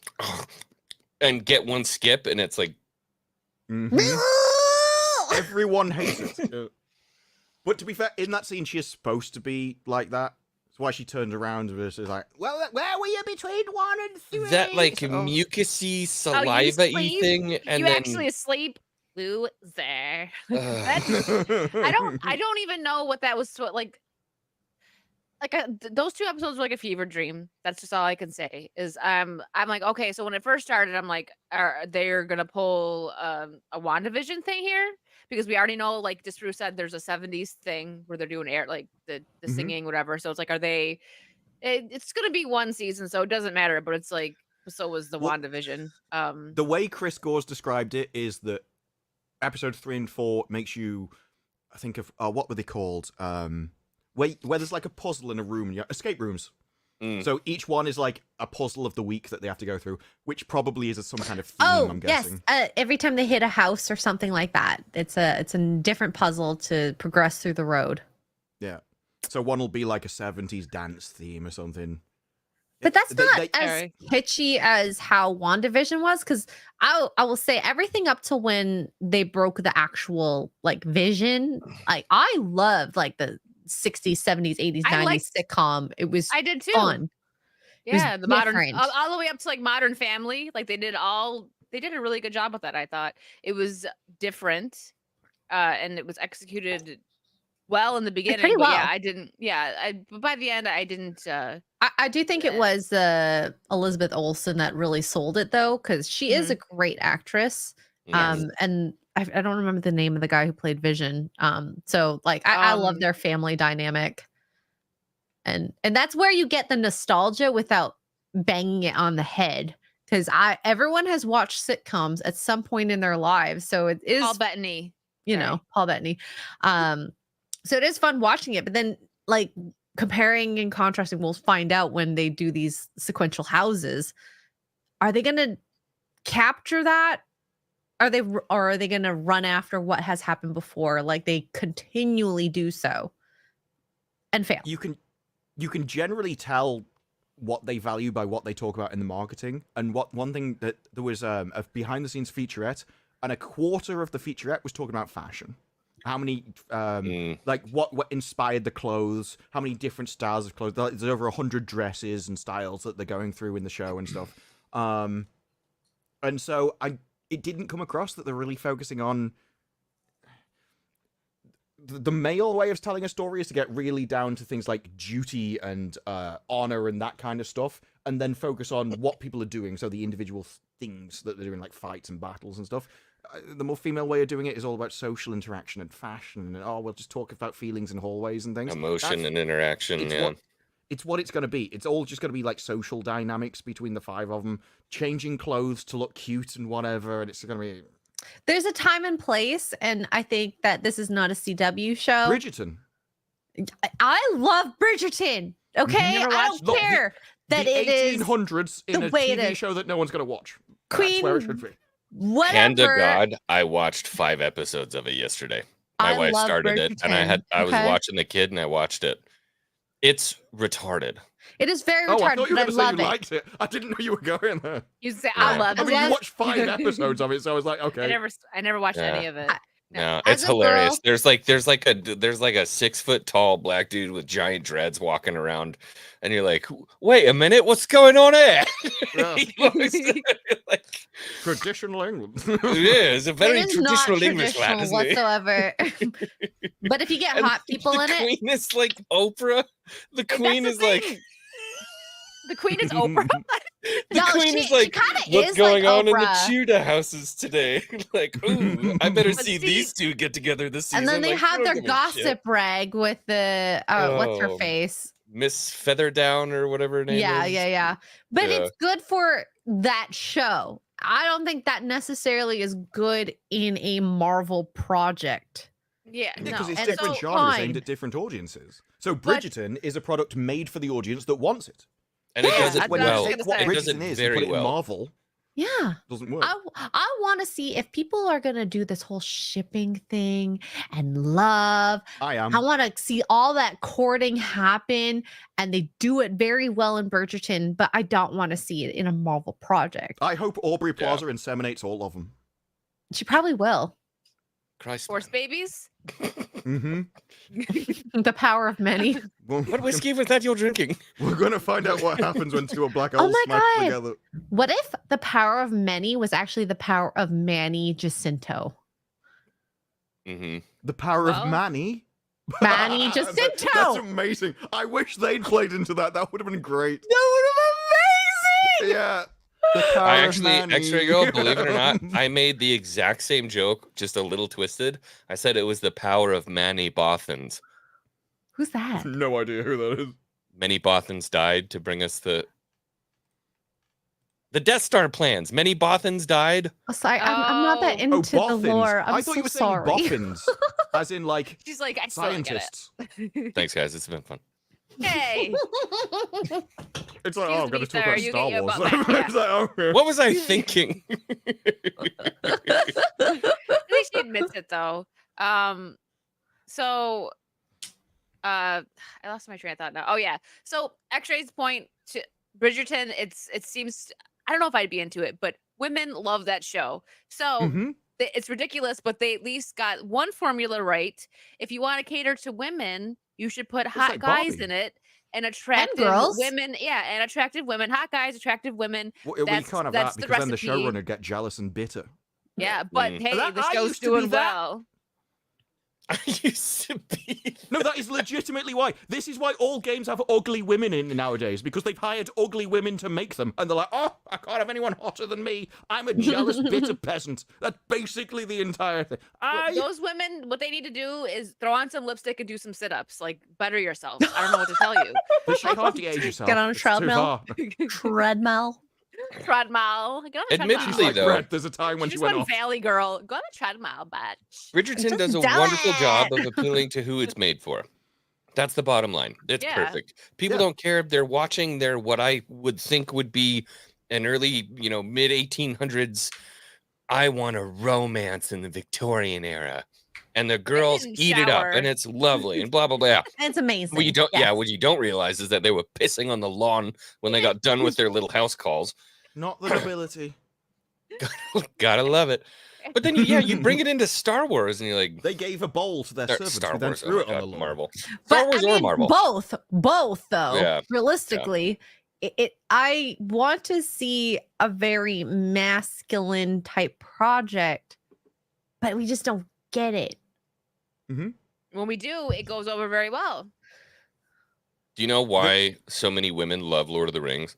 and get one skip, and it's like Mhm. Everyone hates it. But to be fair, in that scene, she is supposed to be like that. That's why she turned around and was like, "Well, where were you between 1 and 3?" that like Oh. mucusy Oh, you saliva-y sleep? thing, and you then actually asleep, loser. Ugh. I don't even know what that was. Like those two episodes were like a fever dream. That's just all I can say. Is I'm like, okay, so when it first started, I'm like, they're gonna pull a WandaVision thing here because we already know, like Disparu said, there's a 70s thing where they're doing the Mhm. singing, whatever. So it's like, are they? It's gonna be one season, so it doesn't matter. But it's like, so was the Well, WandaVision. The way Chris Gore's described it is that episode 3 and 4 makes you think of what were they called? Where there's like a puzzle in a room, escape rooms. Mm. So each one is like a puzzle of the week that they have to go through, which probably is some kind of theme. oh I'm yes, guessing. every time they hit a house or something like that, it's a different puzzle to progress through the road. Yeah. So one will be like a 70s dance theme or something. But that's They- not they- as Alright. pitchy as how WandaVision was, because I will say everything up to when they broke the actual like vision. Like I loved like the 60s, 70s, 80s, I 90s liked- sitcom. It was I did too. fun. It was Yeah, the modern different. all the way up to like Modern Family. Like they did a really good job with that. I thought it was different, and it was executed well in the beginning. pretty but well. yeah, I didn't. Yeah, but by the end, I didn't. I do think it was Elizabeth Olsen that really sold it though, because she is a great actress. Yes. And I don't remember the name of the guy who played Vision. So like I love their family dynamic. And that's where you get the nostalgia without banging it on the head. Because everyone has watched sitcoms at some point in their lives. So it is Paul Bettany. you know, Paul Bettany. So it is fun watching it, but then like comparing and contrasting, we'll find out when they do these sequential houses. Are they going to capture that? Or are they going to run after what has happened before? Like they continually do so and fail. You can generally tell what they value by what they talk about in the marketing. And one thing that there was a behind the scenes featurette, and a quarter of the featurette was talking about fashion. How many like what inspired the clothes, how many different styles of clothes. There's over 100 dresses and styles that they're going through in the show and stuff. And so it didn't come across that they're really focusing on the male way of telling a story is to get really down to things like duty and honor and that kind of stuff, and then focus on what people are doing. So the individual things that they're doing, like fights and battles and stuff. The more female way of doing it is all about social interaction and fashion, and we'll just talk about feelings in hallways and things. Emotion and interaction. It's what it's going to be. It's all just going to be like social dynamics between the five of them, changing clothes to look cute and whatever, and it's going to be... There's a time and place, and I think that this is not a CW show. Bridgerton. I love Bridgerton, okay? I don't care that it is 1800s in a TV show that no one's going to watch. Queen, that's where it should be. Whatever. Hand to God, I watched 5 episodes of it yesterday. My wife started it, and I was watching the kid, and I watched it. It's retarded. It is very retarded. retarded, I thought you were but going I to say love you it. liked it. I didn't know you were going there. You say I love it. I mean, you watched 5 episodes of it, so I was like, okay. I never watched any of it. No, As it's a hilarious. girl- There's like a 6-foot-tall black dude with giant dreads walking around, and you're like, wait a minute, what's going on here? Like, traditional England. Yeah, it's a very It is not traditional English lad, traditional isn't it? whatsoever. But if you get And hot people in the it, queen is like Oprah. The queen is like the queen is Oprah. the queen is like, what's going on in the Tudor houses today? Like, ooh, I better see these two get together this season. and then they Like, have I their don't give a shit. gossip rag with the what's her Oh, face? Miss Featherdown or whatever her name Yeah, is. yeah. But Yeah. it's good for that show. I don't think that necessarily is good in a Marvel project. Yeah, Because no. it's And different so, genres fine. aimed at different audiences. So Bridgerton is a product made for the audience that wants it. And it does it when well. you take what It does it Bridgerton is and very put it in well. Marvel, Yeah. doesn't work. I want to see if people are going to do this whole shipping thing and love. I am. I want to see all that courting happen, and they do it very well in Bridgerton, but I don't want to see it in a Marvel project. I hope Aubrey Plaza inseminates all of them. She probably will. Christ. Force babies. Mm-hmm. The power of many. What whiskey was that you're drinking? We're going to find out what happens when 2 black holes my smash God. together. What if the power of many was actually the power of Manny Jacinto? Mm-hmm. The power Well. of Manny. Manny Jacinto. That's amazing. I wish they'd played into that. That would have been great. That would have been amazing. Yeah. The power I of actually, Manny. X-Ray Girl, believe it or not, I made the exact same joke, just a little twisted. I said it was the power of Manny Bothans. Who's that? No idea who that is. Many Bothans died to bring us the Death Star plans. Many Bothans died. Oh, sorry, I'm not that into the boffins. lore. I'm I thought so you were sorry. saying boffins, as in like She's like, I still don't get scientists. it. Thanks, guys. It's been fun. Hey. It's like, Excuse I'm going me, to talk sir, about you Star get your Wars. butt back, It's like, okay. What was I thinking? At least she admits it though. So I lost my train of thought now. Oh yeah. So X-Ray's point to Bridgerton, it seems, I don't know if I'd be into it, but women love that show. So Mhm. it's ridiculous, but they at least got one formula right. If you want to cater to women, you should put hot like guys Barbie. in it and attractive girls. women. Yeah, and attractive women, hot guys, attractive women. Well, we That's- can't have that's that the because then the recipe. showroner get jealous and bitter. Yeah, but Mm. hey, That- the I show's used to be doing that. well. I used to be. No, that is legitimately why. This is why all games have ugly women in nowadays, because they've hired ugly women to make them. And they're like, oh, I can't have anyone hotter than me. I'm a jealous, bitter peasant. That's basically the entire thing. Those women, what they need to do is throw on some lipstick and do some sit-ups. Like, better yourself. I don't know what to tell you. But you can't de-age yourself. Get on a It's too treadmill. far. Treadmill. Treadmill. Get on a Admittedly, treadmill. Like though, Brett, there's a time when She's she went one off. Valley girl. Go on a treadmill, bitch. Bridgerton Just does a do wonderful job it. of appealing to who it's made for. That's the bottom line. It's Yeah. perfect. People don't care if they're watching their what I would think would be an early, mid 1800s. I want a romance in the Victorian era, and the girls didn't eat it up, shower. and it's lovely, and blah blah blah. It's amazing. What you don't, Yes. what you don't realize is that they were pissing on the lawn when they got done with their little house calls. Not the nobility. Gotta love it. But then, you bring it into Star Wars, and you're like, They gave a bowl to their servants Star who then Wars, threw oh it my on God, the lawn. Marvel. But, Star Wars I or mean, Marvel? both though. Yeah. Realistically, I want to see a very masculine type project, but we just don't get it. When we do, it goes over very well. Do you know why so many women love Lord of the Rings?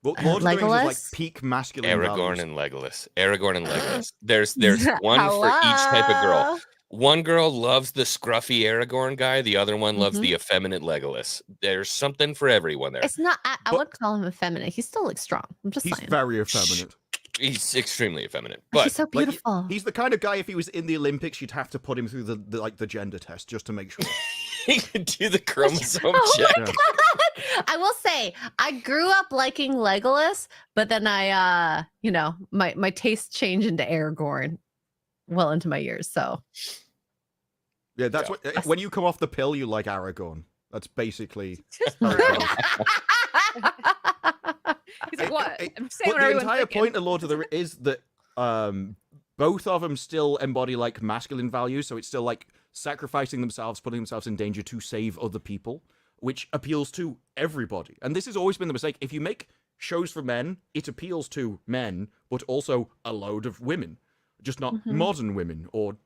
Well, Lord of the Rings is like Legolas? peak masculine Aragorn values. and Legolas. Aragorn and Legolas. There's one for each type of girl. Hello? One girl loves the scruffy Aragorn guy. The other one loves Mhm. the effeminate Legolas. There's something for everyone there. It's not. I But- would call him effeminate. He still looks strong. I'm just He's saying. very effeminate. He's extremely effeminate, But but he's so Like, beautiful. he's the kind of guy, if he was in the Olympics, you'd have to put him through the gender test just to make sure. he could do the chromosome Oh check. my god! I will say I grew up liking Legolas, but then I, my taste changed into Aragorn, well into my years. So Yeah, that's Yeah. what. When you come off the pill, you like Aragorn. That's basically. how it goes. He's like, what? I'm saying But what the everyone's entire thinking. point of Lord of the Rings is that both of them still embody like masculine values, so it's still like sacrificing themselves, putting themselves in danger to save other people, which appeals to everybody. And this has always been the mistake. If you make shows for men, it appeals to men, but also a load of women, just not modern women or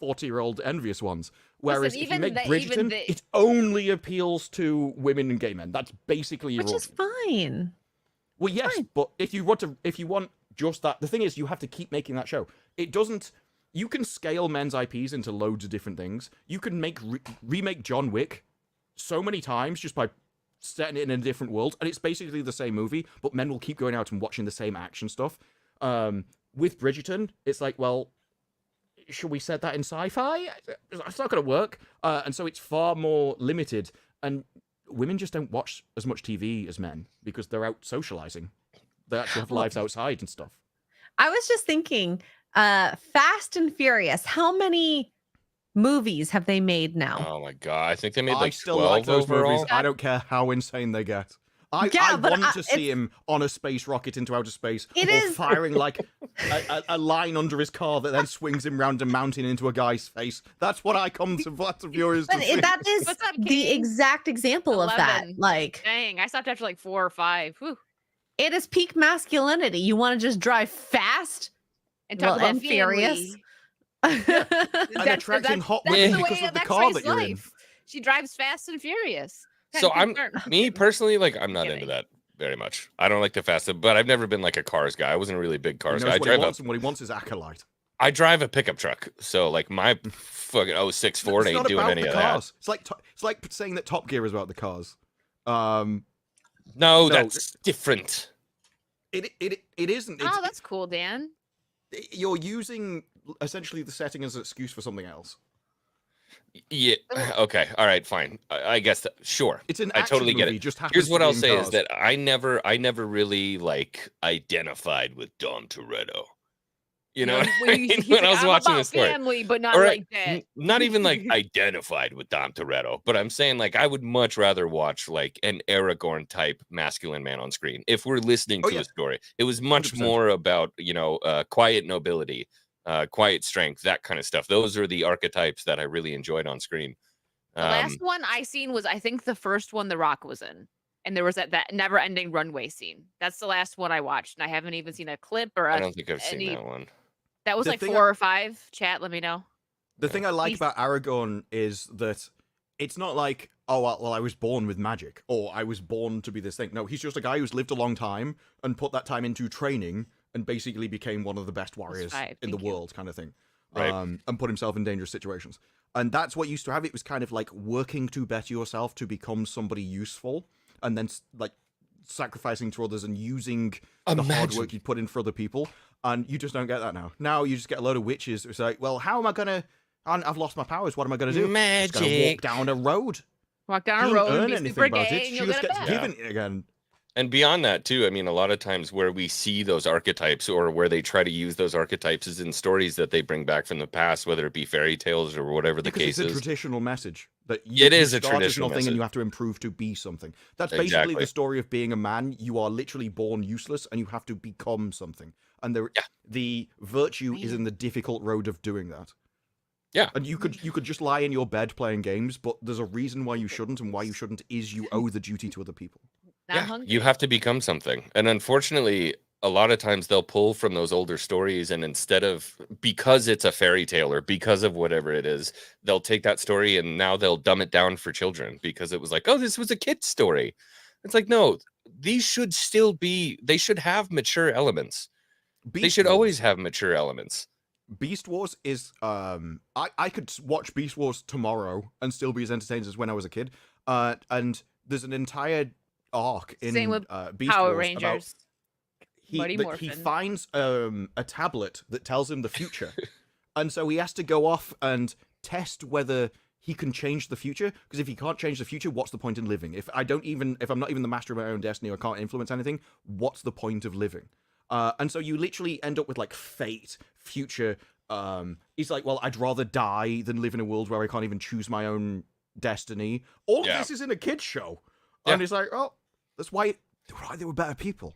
40-year-old envious ones. Whereas if you even make the- Bridgerton, even the- it only appeals to women and gay men. That's basically your which is fine. well, yes, fine. but if you want just that, the thing is, you have to keep making that show. It doesn't. You can scale men's IPs into loads of different things. You can make remake John Wick so many times just by setting it in a different world, and it's basically the same movie, but men will keep going out and watching the same action stuff. With Bridgerton, it's like, well, should we set that in sci-fi? It's not going to work, and so it's far more limited. And women just don't watch as much TV as men because they're out socializing. They actually have lives outside and stuff. I was just thinking, Fast and Furious. How many movies have they made now? Oh my god! I think they made I like still 12 like those overall. movies. I don't care how insane they get. I Yeah, but want to it's- see him on a space rocket into outer space, It or is- firing like a line under his car that then swings him round a mountain into a guy's face. That's what I come to Fast and Furious to But see. that is What's up, the King? exact example of that. 11. Like, Dang, I stopped after like 4 or 5. Whew. it is peak masculinity. You want to just drive fast And talk about and furious. family. And attracting hot that's women the because way of the Max car Ray's that you're in. life. She drives fast and furious. So Kinda I'm concerned. me personally, like I'm not Kidding. into that very much. I don't like the fast, but I've never been like a cars guy. I wasn't a really big He cars knows guy. what he wants, and what he wants is acolyte. I drive a pickup truck, so like my fucking 06 Ford It's ain't not doing about any the of cars. It's like saying that Top Gear is about the cars. that. No, No, that's different. It isn't. It's, Oh, that's cool, Dan. you're using essentially the setting as an excuse for something else. Yeah. Okay. All right. Fine. I guess sure. It's an I action totally get movie, it. just happens Here's to what be I'll in say is cars. that I never really like identified with Dom Toretto. You know, what I mean? he's When like, I was I'm watching about the story. family, but not Or like that. not even like identified with Dom Toretto, but I'm saying like I would much rather watch like an Aragorn type masculine man on screen. If we're listening Oh, to yeah. a story, it was much 100%. more about quiet nobility, quiet strength, that kind of stuff. Those are the archetypes that I really enjoyed on screen. The last one I seen was, I think, the first one The Rock was in. And there was that never-ending runway scene. That's the last one I watched. And I haven't even seen a clip or I don't think I've seen any- that one. That was The like thing 4 or 5. Chat, let me know. The thing I like about Aragorn is that it's not like, oh, well, I was born with magic, or I was born to be this thing. No, he's just a guy who's lived a long time and put that time into training and basically became one of the best warriors in the world, kind of thing. Right. And put himself in dangerous situations. And that's what used to have. It was kind of like working to better yourself to become somebody useful, and then like sacrificing to others and using the hard work you put in for other people. And you just don't get that now. Now you just get a load of witches who say, well, how am I going to... I've lost my powers. What am I going to do? Magic. I'm just going to walk down a road. Walk down a road and be super about gay it. and She you'll just get it gets back. given it again. And beyond that, too, I mean, a lot of times where we see those archetypes or where they try to use those archetypes is in stories that they bring back from the past, whether it be fairy tales or whatever the case It's a is. traditional message. That It is a start as traditional nothing and message. you have to improve to be something. That's basically Exactly. the story of being a man. You are literally born useless and you have to become something. And the virtue is in the difficult road of doing that. Yeah. And you could just lie in your bed playing games, but there's a reason why you shouldn't, and why you shouldn't is you owe the duty to other people. You have to become something. And unfortunately, a lot of times they'll pull from those older stories, and instead of, because it's a fairy tale or because of whatever it is, they'll take that story and now they'll dumb it down for children because it was like, oh, this was a kid's story. It's like, no, these should still be, they should have mature elements. They should always have mature elements. Beast Wars is I could watch Beast Wars tomorrow and still be as entertained as when I was a kid. And there's an entire arc in Same with Beast Power Wars Rangers. Mighty about he Morphin. finds a tablet that tells him the future. And so he has to go off and test whether he can change the future, because if he can't change the future, what's the point in living? If I'm not even the master of my own destiny or can't influence anything, what's the point of living? And so you literally end up with like fate, future. He's like, well, I'd rather die than live in a world where I can't even choose my own destiny. All of this is in a kid's show. And he's like, oh, that's why they were better people.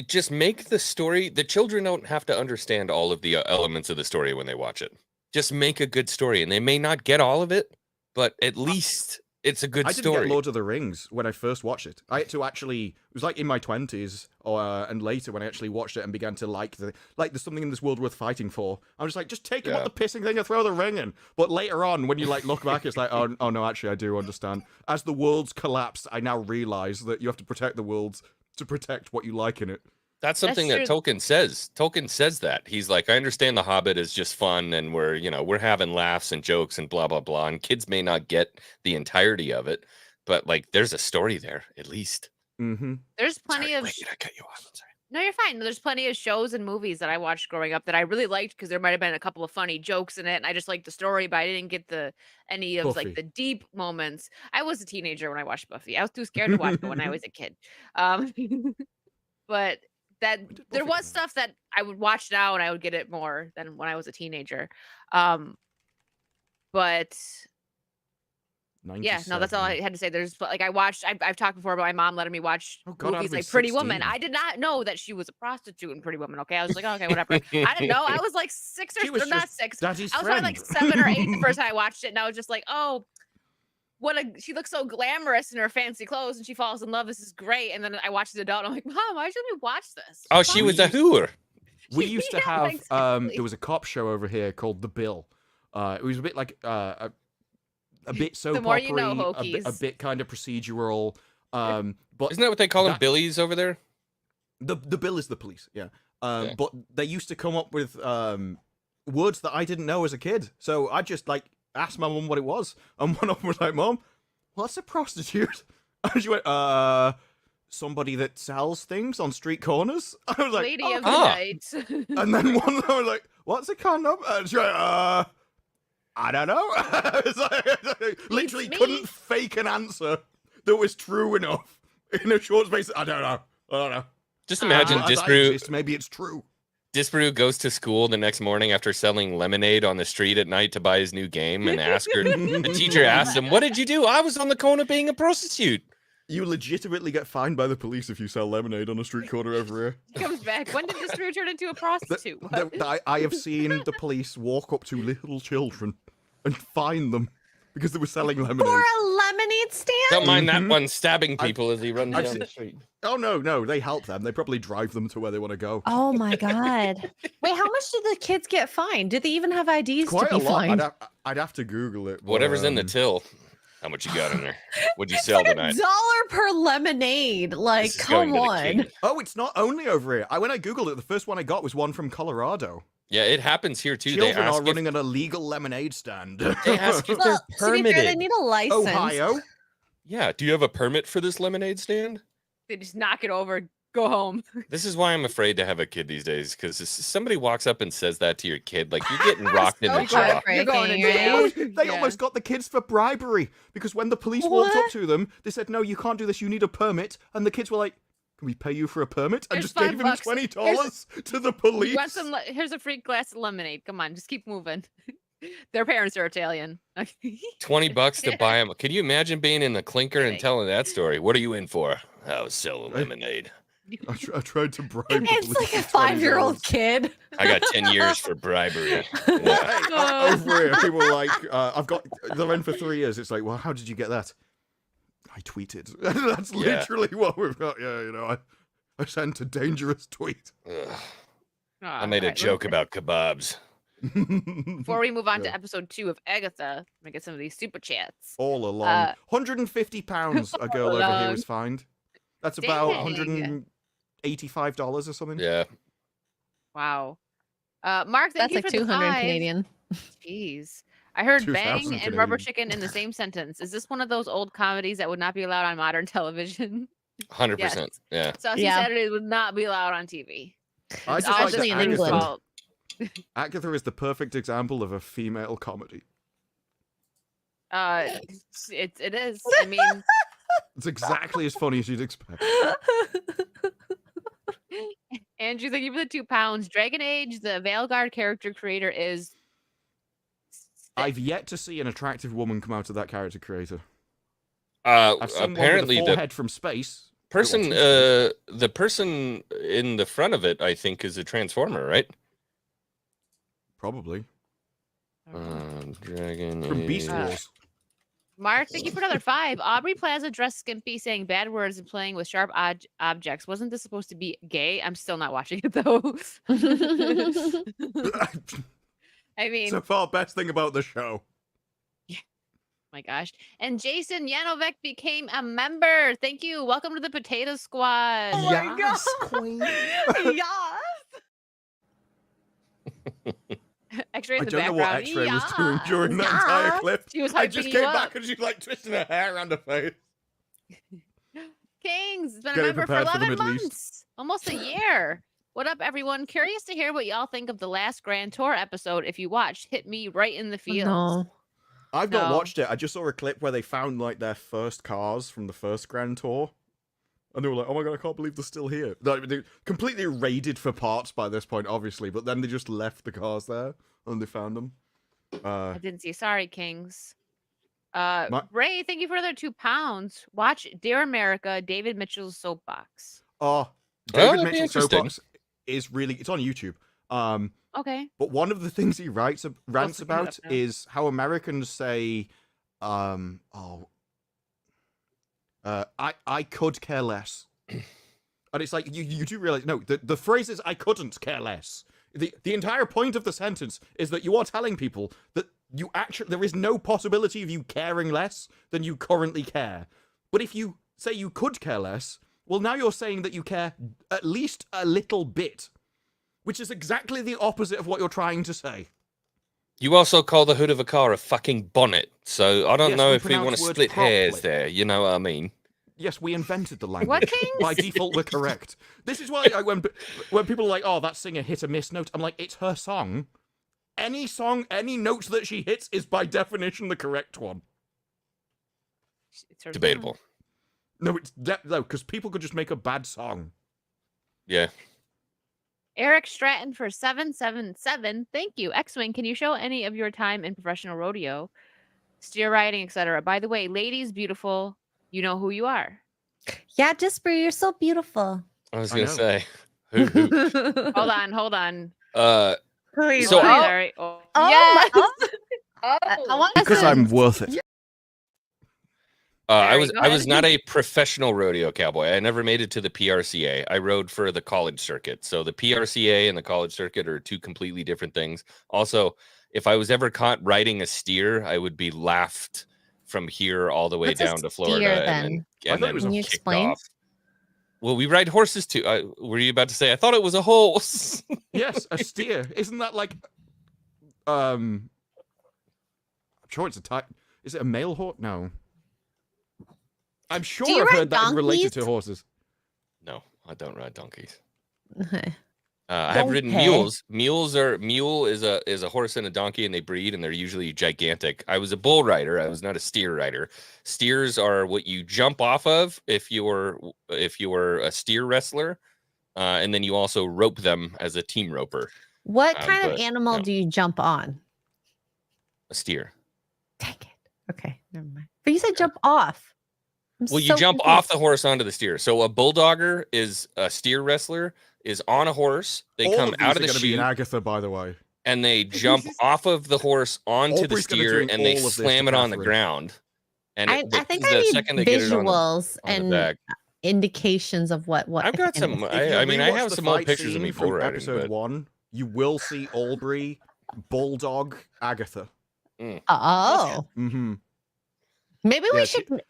Just make the story. The children don't have to understand all of the elements of the story when they watch it. Just make a good story, and they may not get all of it, but at least it's a good story. I didn't get Lord of the Rings when I first watched it. I had to actually, it was like in my 20s and later when I actually watched it and began to like there's something in this world worth fighting for. I'm just like, just take him out the pissing thing and throw the ring in. But later on, when you like look back, it's like, oh no, actually I do understand. As the world's collapsed, I now realize that you have to protect the world to protect what you like in it. That's something that Tolkien says. Tolkien says that. He's like, I understand The Hobbit is just fun and we're having laughs and jokes and blah, blah, blah. And kids may not get the entirety of it, but like there's a story there, at least. Mm-hmm. There's plenty of... Wait, did I cut you off? I'm sorry. No, you're fine. There's plenty of shows and movies that I watched growing up that I really liked because there might have been a couple of funny jokes in it, and I just liked the story, but I didn't get any of Buffy. like the deep moments. I was a teenager when I watched Buffy. I was too scared to watch it when I was a kid. But there was stuff that I would watch now and I would get it more than when I was a teenager. But yeah, no, that's all I had to say. There's like I've talked before about my mom letting me watch movies like Pretty Woman. I did not know that she was a prostitute in Pretty Woman. Okay, I was like, oh, okay, whatever. I didn't know. I was like 6 or not 6. Daddy's I was probably like 7 or 8 the first time I watched it, and I was just like, oh, she looks so glamorous in her fancy clothes, and she falls in love. This is great. And then I watched the adult, and I'm like, Mom, why should we watch this? Oh, she was a hooer. We used to have exactly. there was a cop show over here called The Bill. It was a bit like a bit soap The more opera, you know, a Hokies. bit kind of procedural. But Isn't that what they call them, Billies over there? The Bill is the police, yeah. But they used to come up with words that I didn't know as a kid. So I just like asked my mum what it was, and one of them was like, "Mom, what's a prostitute?" And she went, somebody that sells things on street corners. I was like, Lady of the night. And then one of them was like, "What's a condom?" And she went, I don't know. It's like, literally couldn't fake an answer that was true enough in a short space. I don't know. Just imagine Disparu. Maybe it's true. Disparu goes to school the next morning after selling lemonade on the street at night to buy his new game, and the teacher asks him, "What did you do?" "I was on the corner being a prostitute." You legitimately get fined by the police if you sell lemonade on a street corner over here. He comes back. When did Disparu turn into a prostitute? I have seen the police walk up to little children and fine them because they were selling lemonade. For a lemonade stand? Don't mind that one stabbing people as he runs I've down seen- the street. Oh no, they help them. They probably drive them to where they want to go. Oh my god! Wait, how much did the kids get fined? Did they even have IDs Quite to a be lot. fined? I'd have to Google it. but, Whatever's in the till. How much you got in there? What'd you It's sell like tonight? $1 per lemonade. Like, This is going come to the on. king. Oh, it's not only over here. When I Googled it, the first one I got was one from Colorado. Yeah, it happens here too. Children they ask are running an illegal lemonade stand. They ask if Well, they're to be fair, they permitted. need a license. Ohio? Yeah, do you have a permit for this lemonade stand? They just knock it over, go home. This is why I'm afraid to have a kid these days, because if somebody walks up and says that to your kid, like you're getting rocked in the So jaw. You're going to heartbreaking, jail. right? They Yeah. almost got the kids for bribery because when the police walked up What? to them, they said, "No, you can't do this. You need a permit." And the kids were like, "Can we pay you for a permit?" And Here's just gave $5. him $20 to the police. You want some? Here's a free glass of lemonade. Come on, just keep moving. Their parents are Italian. $20 to buy them. Can you imagine being in the clinker and telling that story? What are you in for? I was selling lemonade. I tried to bribe. the It's police like a for $20. 5-year-old kid. I got 10 years for bribery. Well, Yeah. hey, over here, people were like, "I've got they're in for 3 years." It's like, well, how did you get that? I tweeted. That's Yeah. literally what we've got. Yeah, you know, I sent a dangerous tweet. Ugh. Ah, I made a alright, joke about kebabs. Before we move on to Yeah. episode 2 of Agatha, I'm gonna get some of these super chats. All along, £150 a girl over here was fined. That's about Dang. $185 or something. Yeah. Wow. Mark, thank That's you like for the 200 5. Canadian. Jeez. I heard 2,000 bang and rubber Canadian. chicken in the same sentence. Is this one of those old comedies that would not be allowed on modern television? 100%. Yes. Yeah. Saucy Yeah. Saturdays would not be allowed on TV. I It's just all like Especially that in Disney's England. fault. Agatha is the perfect example of a female comedy. It is. I mean, It's exactly as funny as you'd expect. Andrew, thank you for the £2. Dragon Age, the Veilguard character creator is. I've yet to see an attractive woman come out of that character creator. I've seen Apparently one with a the forehead from space. person, Well, the person in the front of it, I think, is a transformer, right? Probably Dragon from Beast Age. Wars. Mark, thank you for another 5. Aubrey Plaza dressed skimpy, saying bad words and playing with sharp objects. Wasn't this supposed to be gay? I'm still not watching it though. I mean, So far, best thing about the show. my gosh. And Jason Yanovec became a member. Thank you. Welcome to the Potato Squad. Oh my Yes, God. queen. X-ray in I the don't know what background. X-ray was doing during that entire Yes. clip. She was I hyping just you came up. back and she's like twisting her hair around her face. Kings has been a Getting member for prepared for the 11 Middle East. months. Almost a year. What up, everyone? Curious to hear what y'all think of the last Grand Tour episode. If you watched, hit me right in the field. No. I've not No. watched it. I just saw a clip where they found like their first cars from the first Grand Tour. And they were like, "Oh my god, I can't believe they're still here." Like, they completely raided for parts by this point, obviously, but then they just left the cars there and they found them. I didn't see. Sorry, Kings. My- Ray, thank you for another £2. Watch Dear America, David Mitchell's Soapbox. Oh, that'd David be Mitchell's interesting. Soapbox is really, it's on YouTube. Okay. But one of the things he rants looking it up about now. is how Americans say, I could care less. And it's like, you do realize, no, the phrase is, I couldn't care less. The entire point of the sentence is that you are telling people that you actually, there is no possibility of you caring less than you currently care. But if you say you could care less, well, now you're saying that you care at least a little bit, which is exactly the opposite of what you're trying to say. You also call the hood of a car a fucking bonnet, so I don't Yes, know we if we want pronounce to words split hairs properly. there. You know what I mean? Yes, we invented the language. What, Kings? By default, we're correct. This is why when people are like, "Oh, that singer hit a miss note," I'm like, "It's her song. Any song, any notes that she hits is by definition the correct one." It's her Debatable. No, it's no, because people could just make a bad song. Yeah. Eric Stratton for 777. Thank you. X-Wing, can you show any of your time in professional rodeo, steer riding, etc.? By the way, ladies, beautiful, you know who you are. Yeah, Disper, you're so beautiful. I was I gonna know. say. Who? Hold on. Please. So- Sorry. Oh, Oh, yes. I want Because to- I'm worth it. I Barry, go was ahead. not a professional rodeo cowboy. I never made it to the PRCA. I rode for the college circuit. So the PRCA and the college circuit are two completely different things. Also, if I was ever caught riding a steer, I would be laughed from here all the way What's a down to Florida steer, and I then, thought it was Can a you kicked explain? off. Well, we ride horses too. Were you about to say? I thought it was a horse. Yes, a steer. Isn't that like I'm sure it's a type. Is it a male horse? No. I'm sure you I've ride heard that related donkeys? to horses. No, I don't ride donkeys. Okay. I've ridden Okay. mules. Mule is a horse and a donkey, and they breed, and they're usually gigantic. I was a bull rider. I was not a steer rider. Steers are what you jump off of if you're a steer wrestler, and then you also rope them as a team roper. What kind of but, animal no. do you jump on? A steer. Dang it. Okay, never mind. But you said jump off. I'm Well, you so jump confused. off the horse onto the steer. So a bulldogger is a steer wrestler, is on a horse. They All come of these out are of the going to be in chute, Agatha, by the way. and they jump off of the horse onto Aubrey's the gonna steer, drink and they all of this slam to it on the Catherine. ground. And I think I the need second they get it on the, visuals on the and back. indications of what. I've got and some. if- If you I mean, I rewatch have the some old fight pictures of scene me from bull riding. episode But 1, you will see Aubrey bulldog Agatha. Oh, Mm-hmm. maybe Yeah, we she- should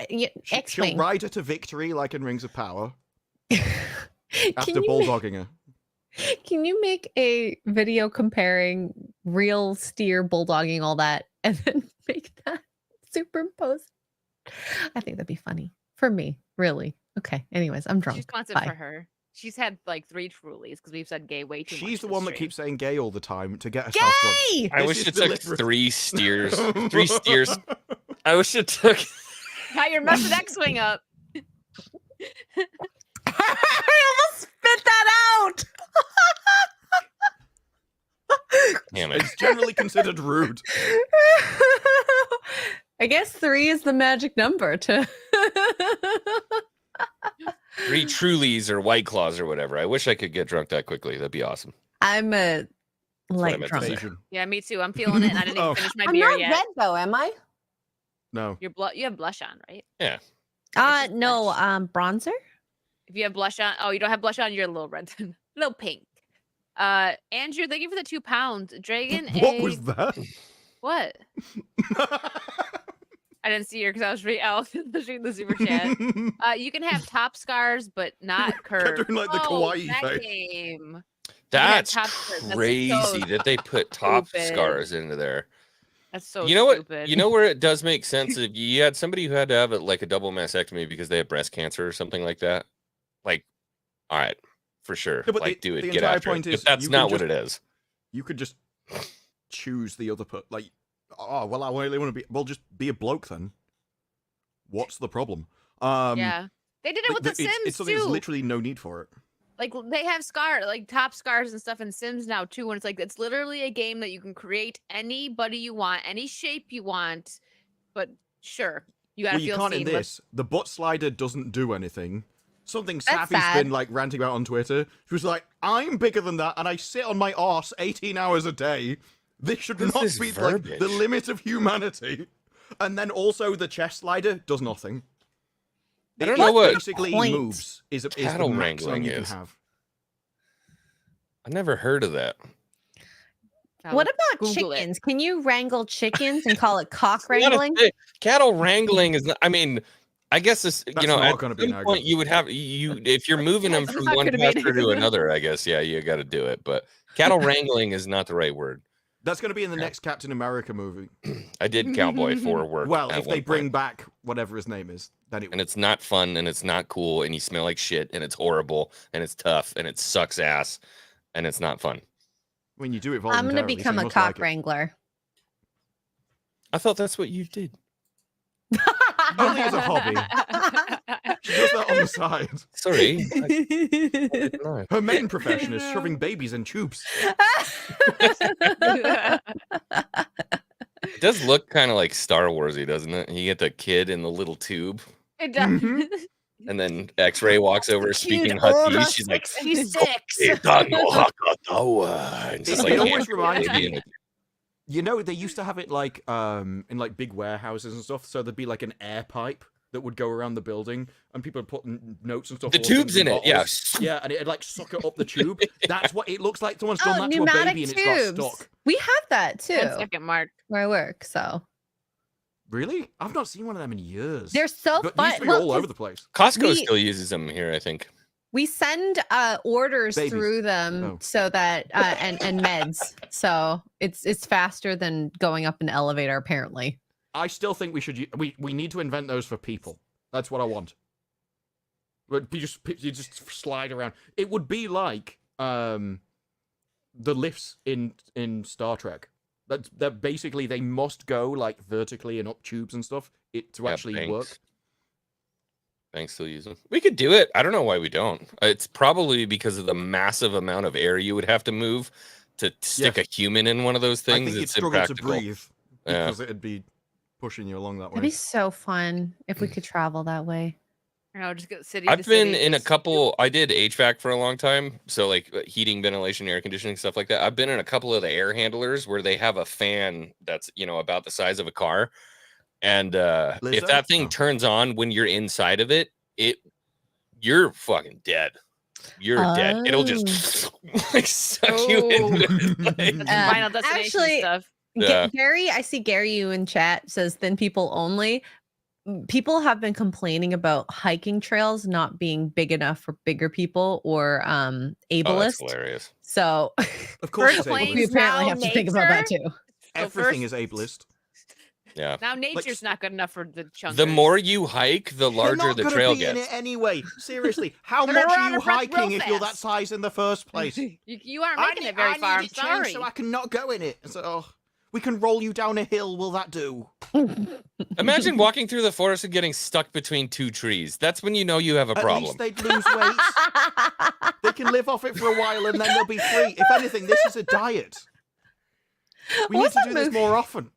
She'll explain. ride her to victory like in Rings of Power Can after you bulldogging her. Can you make a video comparing real steer bulldogging all that and then make that superimposed? I think that'd be funny for me, really. Okay. Anyways, I'm She drunk. just wants it Bye. for her. She's had like 3 Trulies because we've said gay way too much. She's the this one that stream. keeps saying gay all the time to get herself drunk. Gay! I This wish is it took deliberate. 3 steers. 3 steers. I wish it took. Got your method X-wing up. I almost spit that out. Damn it. It's generally considered rude. I guess 3 is the magic number to 3 Trulies or White Claws or whatever. I wish I could get drunk that quickly. That'd be awesome. I'm a what I light meant to drunk. say. Asian. Yeah, me too. I'm feeling it. And I didn't Oh. even finish my I'm beer not yet. red though, am I? No. You have blush on, right? Yeah. It's just No, blush. bronzer? If you have blush on, oh, you don't have blush on, you're a little red, a little pink. Andrew, thank you for the 2 pounds. Dragon What egg. was that? What? I didn't see her because I was reading the super chat. You can have top scars, but not curved. doing, like, the kawaii that face. game. That's top skirts. That's crazy so that they put top stupid. scars into there. That's so You know what? stupid. You know where it does make sense if you had somebody who had to have like a double mastectomy because they have breast cancer or something like that. Like, all right, for sure. No, but like, the do it. Get entire after point it. is But that's you not can what it is. You could just choose the other like, oh well, I really want to be. Well, just be a bloke then. What's the problem? Yeah. They did it with the Sims it's something there's too. literally no need for it. Like they have top scars and stuff in Sims now too. And it's literally a game that you can create anybody you want, any shape you want. But sure, you gotta Well, you feel can't seen. in this. The butt slider doesn't do anything. Something That's Sappy's sad. been like ranting about on Twitter. She was like, "I'm bigger than that, and I sit on my arse 18 hours a day. This should What is not this be like verbiage? the limit of humanity." And then also the chest slider does nothing. I don't know what basically point moves is the cattle maximum wrangling you can is. have. I never heard of that. What about Google it. chickens? Can you wrangle chickens and call it cock It's not a wrangling? thing. Cattle wrangling is not, I mean, I guess this, That's you know, not at gonna be some an point argument. you would have if you're moving them That's from not one gonna be an pasture to argument. another, I guess, yeah, you got to do it. But cattle wrangling is not the right word. That's going to be in the next Captain America movie. I did cowboy for work. Well, at if one they bring point. back whatever his name is, then it And it's not fun, and it's not cool, and you smell like shit, and it's horrible, and it's tough, and it sucks ass, and it's not fun. when you do it I'm voluntarily. going to become so a you must cock like it. wrangler. I thought that's what you did. Only as a hobby. She does that on the side. Sorry. I didn't know. Her main profession is shoving babies in tubes. It does look kind of like Star Warsy, doesn't it? You get the kid in the little tube, It does. Mhm. and then X-Ray walks over speaking Cute old Husky. She's like, 66. and just It like always yeah, reminds baby me- in a- You know, they used to have it like in like big warehouses and stuff, so there'd be like an air pipe that would go around the building, and people would put notes and stuff. The or tubes things in it, yeah. bottles. Yeah, and it'd like suck it up the tube. That's what it looks like. Someone's done that to a pneumatic baby and tubes. it's got stuck. We have that too 1 second, Mark. where I work. So Really? I've not seen one of them in years. they're so But fun. They used to be all over the place. Costco still uses them here, I think. We send orders Babies. through them Oh. so that and meds. So it's faster than going up an elevator apparently. I still think we need to invent those for people. That's what I want. But you just slide around. It would be like the lifts in Star Trek. That basically they must go like vertically and up tubes and stuff to actually work. Banks still use them. We could do it. I don't know why we don't. It's probably because of the massive amount of air you would have to move to stick a human in one of those things. I think you'd It's struggle to impractical. breathe because it'd be pushing you along that way. That'd be so fun if we could travel that way. Just go city. I've been in a couple. I did HVAC for a long time, so like heating, ventilation, air conditioning, stuff like that. I've been in a couple of the air handlers where they have a fan that's about the size of a car, and if that thing turns on when you're inside of it, you're fucking dead. You're dead. It'll just like suck you into it. Like, Final Destination actually, stuff. Yeah. Gary, I see Gary you in chat says thin people only. People have been complaining about hiking trails not being big enough for bigger people or Oh, ableist. that's hilarious. So Of course, it's we ableist. apparently have to think about that too. Everything is ableist. Yeah. Now nature's not good enough for the chunk. The more you hike, the You're larger not the gonna trail be in gets. it anyway. Seriously, how But much we're are on you a breath hiking real if you're that fast. size in the first place? You aren't making it very far. I I'm need it changed sorry. so I can not go in it. So we can roll you down a hill. Will that do? Imagine walking through the forest and getting stuck between two trees. That's when you know you have a At problem. least they'd lose weight. They can live off it for a while and then they'll be free. If anything, this is a diet. We need What's to that do this movie? more often.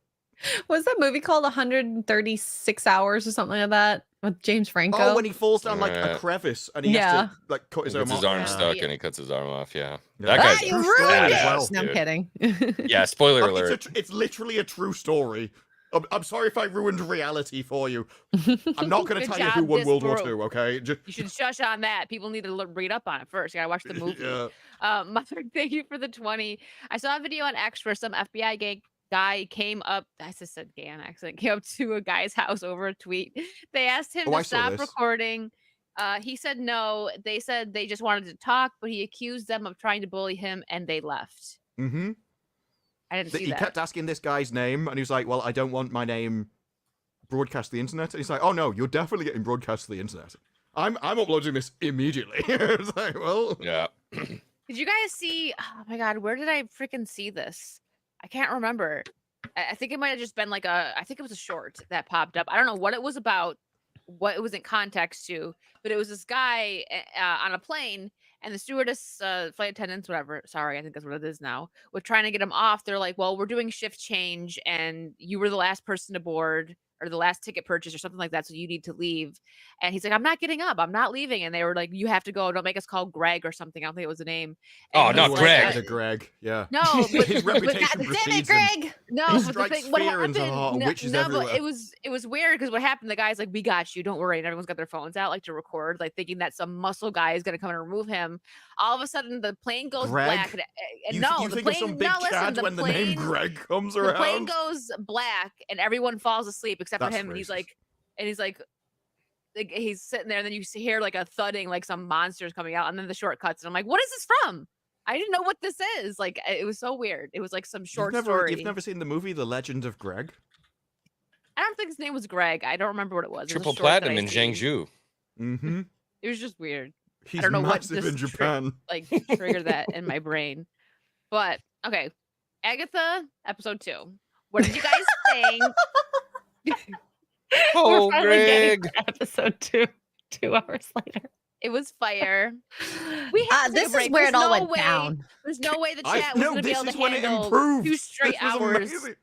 What's that movie called? 136 Hours or something like that with James Franco? Oh, when he falls down like Yeah. a crevice and he has Yeah. to like cut his He gets arm his off. arm Yeah. stuck and he cuts his arm off. Yeah, Yeah. that Ah, guy's you true ruined story it. as well, No, I'm dude. kidding. Yeah, spoiler Oh, alert. it's literally a true story. I'm sorry if I ruined reality for you. I'm not going to Good tell you who job, won World War Disbro. II, okay? You should shush on that. People need to read up on it first. You gotta watch the movie. Mother, thank you for the 20. I saw a video on X where some FBI guy came up. I just said gay on accident. Came up to a guy's house over a tweet. They asked him I to saw stop this. recording. He said no. They said they just wanted to talk, but he accused them of trying to bully him, and they left. Mm-hmm. I didn't see He that. kept asking this guy's name, and he was like, well, I don't want my name broadcast to the internet. And he's like, oh, no, you're definitely getting broadcast to the internet. I'm uploading this immediately. It's like, well... Yeah. Did you guys see? Oh my god, where did I freaking see this? I can't remember. I think it might have just been like I think it was a short that popped up. I don't know what it was about, what it was in context to, but it was this guy on a plane, and the stewardess, flight attendants, whatever. Sorry, I think that's what it is now. Were trying to get him off. They're like, "Well, we're doing shift change, and you were the last person aboard." Or the last ticket purchase or something like that, so you need to leave. And he's like, I'm not getting up, I'm not leaving. And they were like, you have to go, don't make us call Greg or something. I don't think it was the name. Oh, And not he's Greg. like, Greg, yeah. No, His reputation Damn it, precedes him. Greg! No, He but the strikes thing, what fear into the happened? heart of No, witches no, everywhere. but it was weird because what happened? The guy's like, "We got you, don't worry." And everyone's got their phones out, like to record, like thinking that some muscle guy is gonna come and remove him. All of a sudden, the plane goes Greg? black. And You the think plane. of some big no, listen, Chad the when plane, the name Greg comes the plane around? goes black, and everyone falls asleep except for That's him. And he's racist. like, he's sitting there, and then you hear like a thudding, like some monsters coming out, and then the short cuts, and I'm like, what is this from? I didn't know what this is. Like, it was so weird. It was like some short story. You've never seen the movie The Legend of Greg? I don't think his name was Greg. I don't remember what it was. It was a Triple short that platinum I in seen. Zhangzhu. Mm-hmm. It was just weird. He's I don't know what massive this in Japan. like triggered that in my brain. But okay, Agatha, episode 2. What did you guys think? Oh, We're finally getting Greg. to episode 2, 2 hours later. It was fire. We had to take a This is break. where There's it all no went way- down. There's no way the chat was No, going to be this able is to when it handle improved. 2 straight This was hours. amazing.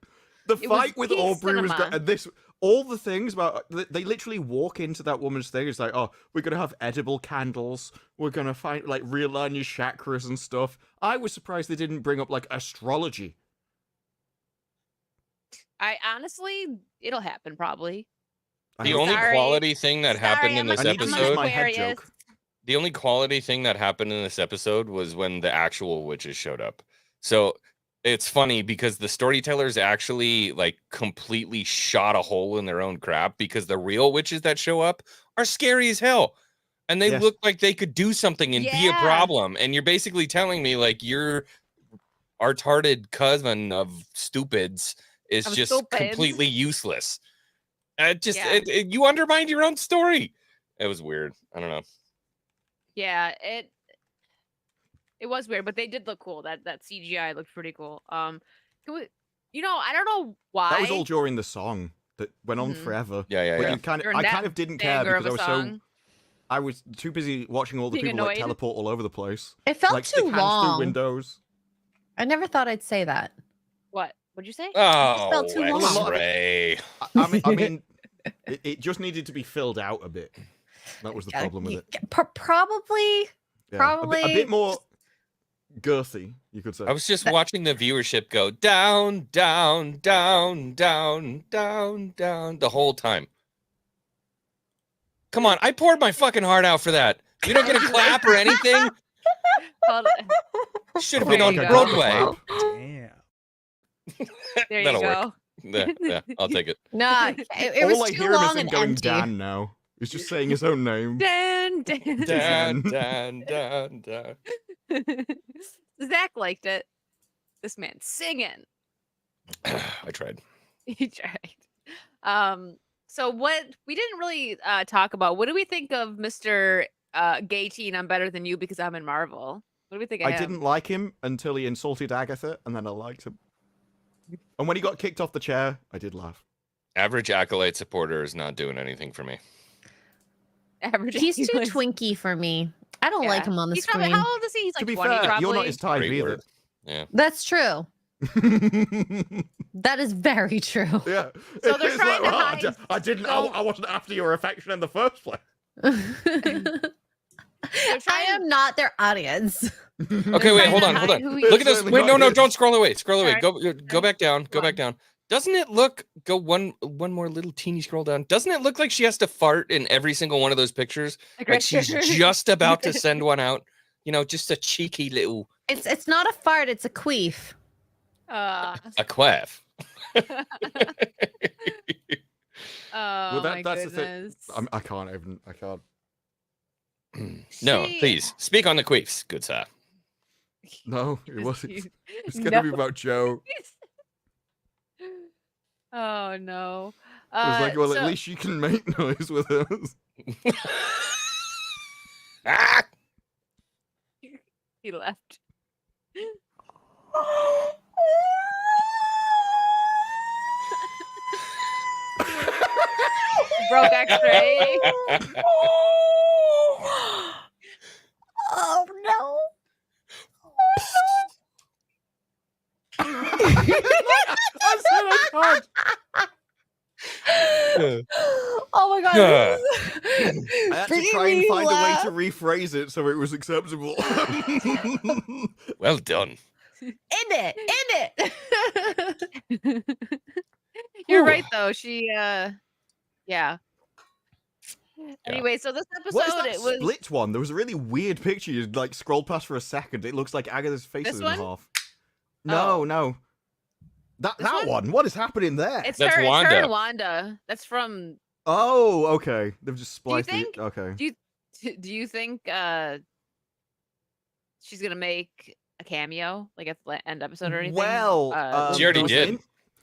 The It was fight with peak Aubrey was cinema. great. And all the things about they literally walk into that woman's thing. It's like, oh, we're gonna have edible candles. We're gonna find like realign your chakras and stuff. I was surprised they didn't bring up like The only Sorry. quality thing that happened in I'm this I need to use episode, my head Aquarius. joke. the only quality thing that happened in this episode was when the actual witches showed up. So it's funny because the storytellers actually like completely shot a hole in their own crap, because the real witches that show up are scary as hell. And they Yes. look like they could do something and be a Yeah. problem. And you're basically telling me like your retarded cousin of stupids is Of just stupids. completely useless. Yeah. You undermined your own story. It was weird. I don't know. Yeah, it was weird, but they did look cool. That CGI looked pretty cool. Can we, I don't know why. That was all during the song that went on Mhm. forever. Yeah. But I kind of didn't care banger of because a I was too busy watching all the Being people like annoyed. teleport all over the place. It felt Like stick too hands long. through windows. I never thought I'd say that. What? What'd you say? Oh, felt too long. X-ray. I mean, it just needed to be filled out a bit. That was the problem with it. Probably. Yeah. Probably. A bit more girthy, you could say. I was just watching the viewership go down, down, down, down, down, down the whole time. Come on, I poured my fucking heart out for that. You don't get a clap or anything? Hold on. Should have been There on you go. Broadway. Damn. There you That'll go. work. Yeah, I'll take it. Nah, it was all I too hear him is long him and going empty. Dan now. He's just saying his own name. Dan. Dan, Dan, Dan, Dan. Zach liked it. This man singing. I tried. He tried. So what we didn't really talk about. What do we think of Mr. Gay Teen? I'm better than you because I'm in Marvel. What do we think of I him? didn't like him until he insulted Agatha, and then I liked him. And when he got kicked off the chair, I did laugh. Average Acolyte supporter is not doing anything for me. Average. He's too Angeles. twinky for me. I don't like him on the He's screen. Probably, how old is he? He's like To be 20 fair, probably. you're not his type Great either. word. Yeah. That's true. That is very true. Yeah. So they're It's trying to "Oh, hide- I didn't. so- I wasn't after your affection in the first place. I am not their audience. Okay, wait, hold on, hold on. Who he Look at this. is. Wait, no, don't scroll away. Scroll away. Sorry. Go back down. Go Go back down. Doesn't it look? Go one more little teeny scroll down. Doesn't it look like she has to fart in every single one of those pictures? Like she's just about to send one out. Just a cheeky little It's not a fart, it's a queef. Oh a quaff. my that's the goodness. thing. I can't even. I can't. No, She- please speak on the queefs, good sir. No, it wasn't. You- It's gonna be No. about Joe. Oh no. It was like, well, so- at least you can make noise with us. Ah! he left. Broke X-ray. Oh no. I said I can't. Oh my god. Yeah. I had to try and find a way to rephrase it so it was acceptable. Well done. In it. You're Ooh. right though. She yeah. Anyway, so this What is episode that it was split one? There was a really weird picture. You like scrolled past for a second. It looks like Agatha's face This is in one? half. No, Oh. no. That This one? one. What is happening there? it's That's her, it's her Wanda. and Wanda. That's from Oh, okay. They've just Do you spliced think- it. Okay. do you think she's gonna make a cameo like at the end episode or anything? Well, She already there was did.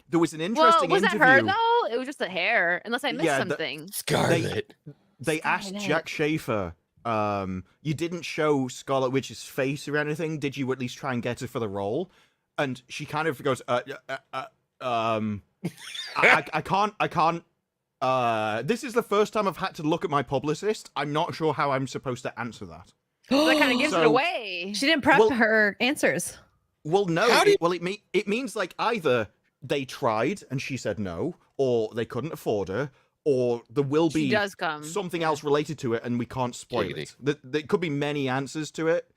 There was an Well, interesting was interview. that her though? It was just the hair, unless I missed Yeah, something. Scarlet. They asked Scarlet. Jack Schaefer, you didn't show Scarlet Witch's face or anything. Did you at least try and get her for the role? And she kind of goes, I can't. This is the first time I've had to look at my publicist. I'm not sure how I'm supposed to answer that. So that kind of gives it So- away. She didn't prep Well- her answers. Well, no. How do It means like either they tried and she said no, or they couldn't afford her, or there will She be does come. something else related to it, and we can't spoil Giggity. it. There could be many answers to it.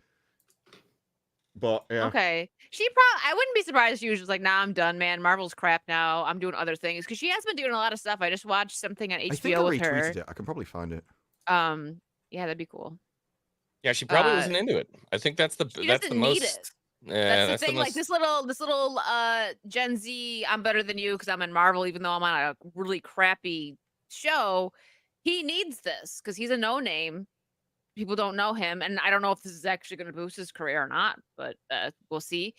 But yeah. Okay. I wouldn't be surprised if she was just like, nah, I'm done, man. Marvel's crap now. I'm doing other things. Because she has been doing a lot of stuff. I just watched something on I think I HBO with retweeted her. it. I can probably find it. Yeah, that'd be cool. Yeah, she probably wasn't into it. I think that's the She that's doesn't the need most. it. Yeah, That's the thing. Like this little Gen Z, I'm better than you because I'm in Marvel, even though I'm on a really crappy show. He needs this because he's a no-name. People don't know him, and I don't know if this is actually going to boost his career or not, but we'll see.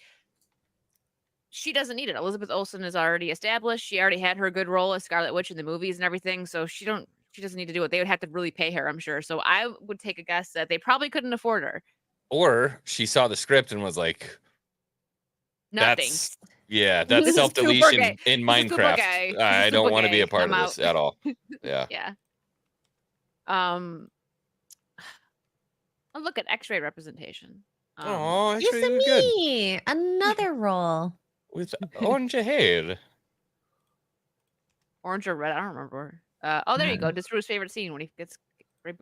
She doesn't need it. Elizabeth Olsen is already established. She already had her good role as Scarlet Witch in the movies and everything, so she doesn't need to do it. They would have to really pay her, I'm sure. So I would take a guess that they probably couldn't afford her. Or she saw the script and was like, Nothing. That's This is super self-deletion gay. in This is super Minecraft. gay. This I is don't super want to be gay. a part I'm of this out. at all. Yeah. Yeah. Oh, look at X-ray representation. Oh, Yes, actually, good me. Another role. with orange hair. Orange or red? I don't remember. Oh, there you go. This is Rue's favorite scene when he gets right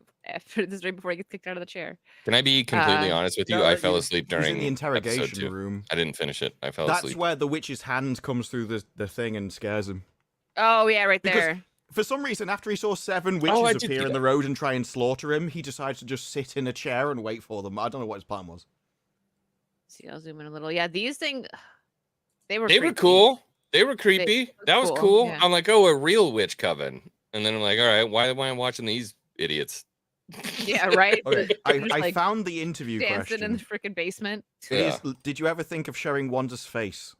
before he gets kicked out of the chair. Can I be completely honest with you? no, I fell he- asleep he's in during the interrogation episode 2. room. I didn't finish it. I fell That's asleep. where the witch's hand comes through the thing and scares him. Oh yeah, right Because there. for some reason, after he saw 7 I witches did appear see in that. the road and try and slaughter him, he decides to just sit in a chair and wait for them. I don't know what his plan was. See, I'll zoom in a little. Yeah, these things, they were They were creepy. cool. They were creepy. That was cool, cool. yeah. I'm like, oh, a real witch coven. And then I'm like, all right, why am I watching these idiots? Yeah, right. Okay, They're just, I like, found the interview dancing question. in the freaking basement. Yeah. Did you ever think of showing Wanda's face?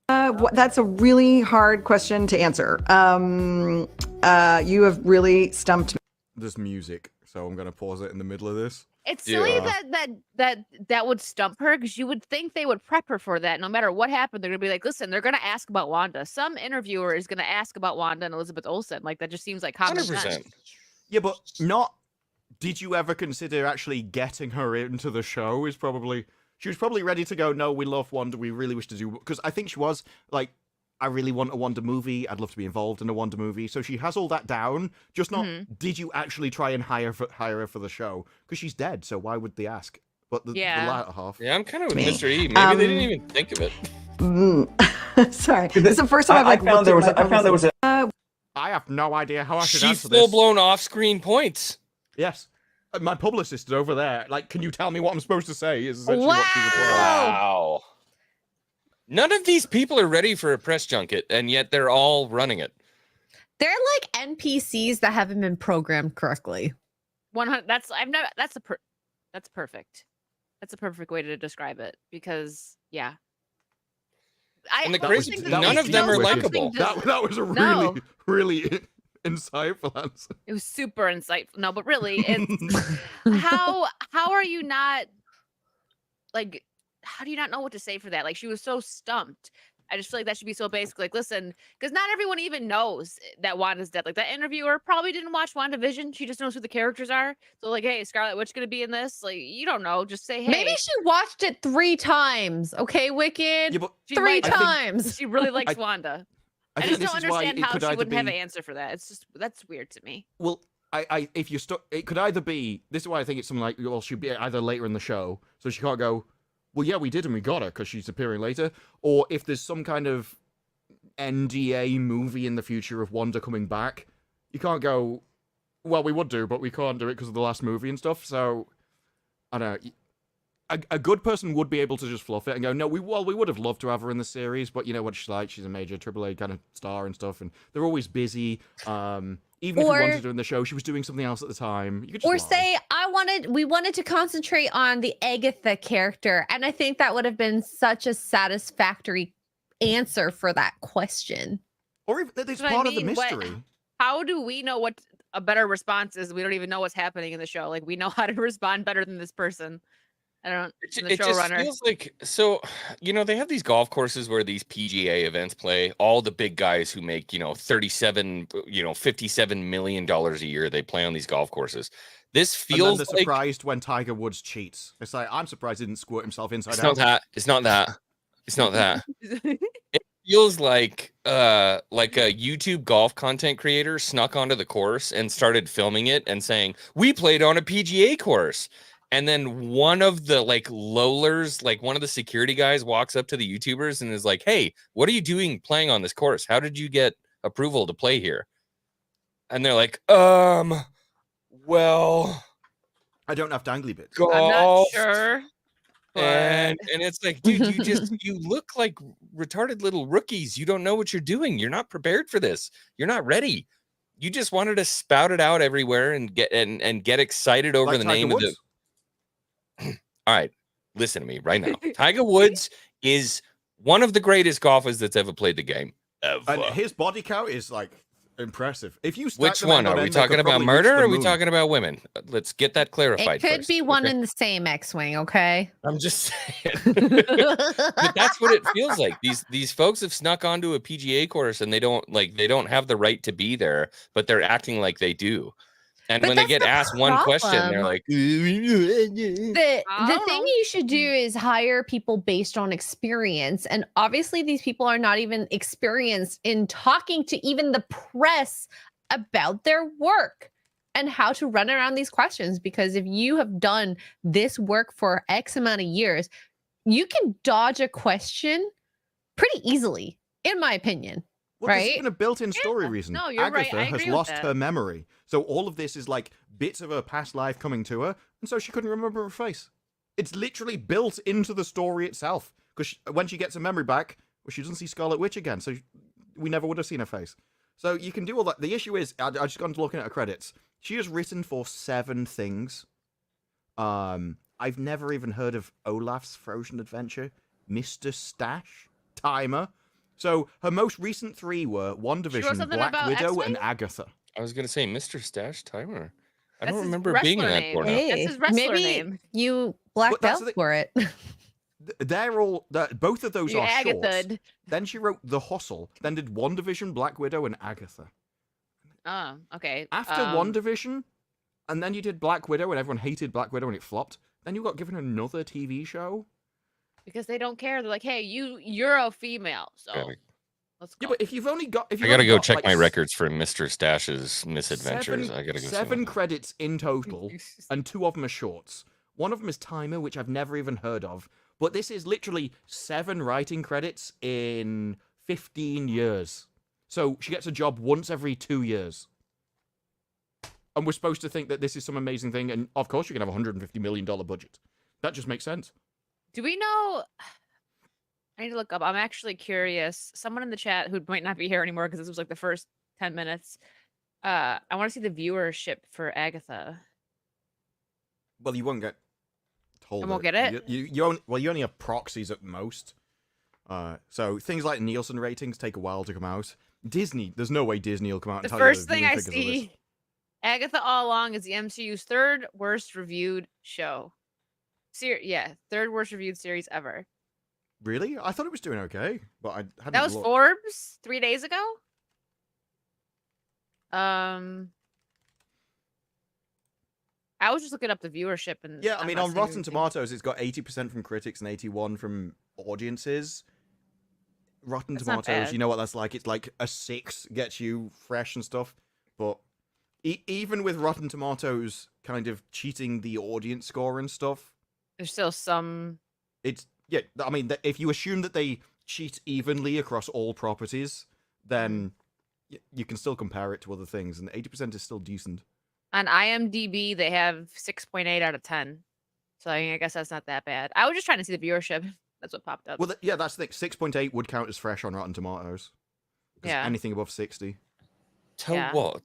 That's a really hard question to answer. You have really stumped me. There's music, so I'm going to pause it in the middle of this. It's silly Yeah. that would stump her because you would think they would prep her for that. No matter what happened, they're gonna be like, listen, they're gonna ask about Wanda. Some interviewer is gonna ask about Wanda and Elizabeth Olsen. Like that just seems like common 100%. sense. Yeah, but not. Did you ever consider actually getting her into the show? She was probably ready to go. No, we love Wanda. We really wish to do, because I think she was like, I really want a Wanda movie. I'd love to be involved in a Wanda movie. So she has all that down. Just not. Did you actually try and hire her for the show? Because she's dead. So why would they ask? But the latter half. Yeah, I'm kind of with Me. Mr. E. Maybe they didn't even think of it. Sorry, this is the first time I found there was I have no idea how I should She answer this. full-blown off-screen points. Yes. My publicist is over there. Like, can you tell me what I'm supposed to say? Is essentially what she replied. Wow. None of these people are ready for a press junket, and yet they're all running it. They're like NPCs that haven't been programmed correctly. 100. That's perfect. That's a perfect way to describe it because yeah. And the I crazy, think that none these of them are shows likable. just- That was a really, No. really insightful answer. It was super insightful. No, but really, it's how are you not like? How do you not know what to say for that? Like she was so stumped. I just feel like that should be so basic. Like, listen, because not everyone even knows that Wanda's dead. Like that interviewer probably didn't watch WandaVision. She just knows who the characters are. So like, hey, is Scarlet Witch gonna be in this? Like, you don't know. Just say, hey. Maybe she watched it 3 times. Okay, Wicked. Yeah, but She 3 might- times. She really likes Wanda. I think just this don't is why understand it how could she either wouldn't have be- an answer for that. It's just that's weird to me. Well, if you it could either be. This is why I think it's something like, well, she'd be either later in the show, so she can't go, well, yeah, we did and we got her because she's appearing later, or if there's some kind of NDA movie in the future of Wanda coming back, you can't go, well, we would do, but we can't do it because of the last movie and stuff. So I don't know. A good person would be able to just fluff it and go, no, we would have loved to have her in the series, but you know what she's like. She's a major AAA kind of star and stuff, and they're always busy. Even if you wanted her in the show, she was doing something else at the time. You could just Or lie. say we wanted to concentrate on the Agatha character, and I think that would have been such a satisfactory answer for that question. Or if it's That's what part I of the mean, what- mystery. How do we know what a better response is? We don't even know what's happening in the show. Like we know how to respond better than this person. I don't. I'm the It just showrunner. feels like, so, they have these golf courses where these PGA events play. All the big guys who make, $57 million a year, they play on these golf courses. This And feels then they're like surprised when Tiger Woods cheats. It's like, I'm surprised he didn't squirt himself inside it's out. not that. It's not that. It's not that. It feels like a YouTube golf content creator snuck onto the course and started filming it and saying, we played on a PGA course. And then one of the like lowlers, like one of the security guys walks up to the YouTubers and is like, hey, what are you doing playing on this course? How did you get approval to play here? And they're like, well, I don't have dangly bits. I'm not golf. sure. And it's like, dude, you look like retarded little rookies. You don't know what you're doing. You're not prepared for this. You're not ready. You just wanted to spout it out everywhere and get excited over Like the Tiger name Woods? of the. All right, listen to me right now. Tiger Woods is one of the greatest golfers that's ever played the game. Ever. And his body count is like impressive. If you stack Which them one? end on Are we end, they could talking about probably murder reach or the are we moon. talking about women? Let's get that clarified. It could first, be one okay? and the same X-wing, okay? I'm just saying. But that's what it feels like. These folks have snuck onto a PGA course and they don't have the right to be there, but they're acting like they do. And But when they that's get the asked one question, they're problem. like, The thing you should do is hire people based on experience. And obviously, these people are not even experienced in talking to even the press about their work and how to run around these questions. Because if you have done this work for X amount of years, you can dodge a question pretty easily, in my opinion. Well, there's right? even a built-in story reason. No, you're right. Agatha I has agree with lost that. her memory. So all of this is like bits of her past life coming to her, and so she couldn't remember her face. It's literally built into the story itself. Because when she gets her memory back, well, she doesn't see Scarlet Witch again, so we never would have seen her face. So you can do all that. The issue is, I just got into looking at her credits. She has written for 7 things. I've never even heard of Olaf's Frozen Adventure, Mr. Stash, Timer. So her most recent 3 were WandaVision, something Black about Widow, X-Wing? and Agatha. I was gonna say Mr. Stash Timer. I That's don't his remember being in wrestler that name. porno. Hey. That's his wrestler Maybe name. you blacked that's out the- for it. They're all, both of those You are shorts. Agatha'd. Then she wrote The Hustle, then did WandaVision, Black Widow, and Agatha. Oh, okay. After WandaVision, and then you did Black Widow, and everyone hated Black Widow and it flopped. Then you got given another TV show. because they don't care. They're like, hey, you're a female, so Gotta- let's Yeah, go. but if you've only got, if I you've gotta only go got, check like, my records for Mr. Stash's misadventures. 7, I gotta go. see 7 them. credits in total, and 2 of them are shorts. One of them is Timer, which I've never even heard of. But this is literally 7 writing credits in 15 years. So she gets a job once every 2 years. And we're supposed to think that this is some amazing thing, and of course you can have a $150 million budget. That just makes sense. Do we know? I need to look up. I'm actually curious. Someone in the chat who might not be here anymore because this was like the first 10 minutes. I want to see the viewership for Agatha. Well, you won't get told. I won't get it? You only have proxies at most. So things like Nielsen ratings take a while to come out. Disney, there's no way Disney will come out and The tell first you the thing viewing I figures of this. see, Agatha All Along is the MCU's 3rd worst reviewed show. Third worst reviewed series ever. Really? I thought it was doing okay, but I hadn't That was looked. Forbes 3 days ago. I was just looking up the viewership and Yeah, I I'm mean, not on seeing Rotten anything. Tomatoes, it's got 80% from critics and 81 from audiences. Rotten That's not Tomatoes, bad. you know what that's like? It's like a 6 gets you fresh and stuff. But even with Rotten Tomatoes kind of cheating the audience score and stuff, There's still some. it's, yeah, I mean, if you assume that they cheat evenly across all properties, then you can still compare it to other things, and 80% is still decent. On IMDb, they have 6.8 out of 10. So I guess that's not that bad. I was just trying to see the viewership. That's what popped up. Well, yeah, that's the thing. 6.8 would count as fresh on Rotten Tomatoes. 'Cause Yeah. anything above 60. Tell Yeah. what?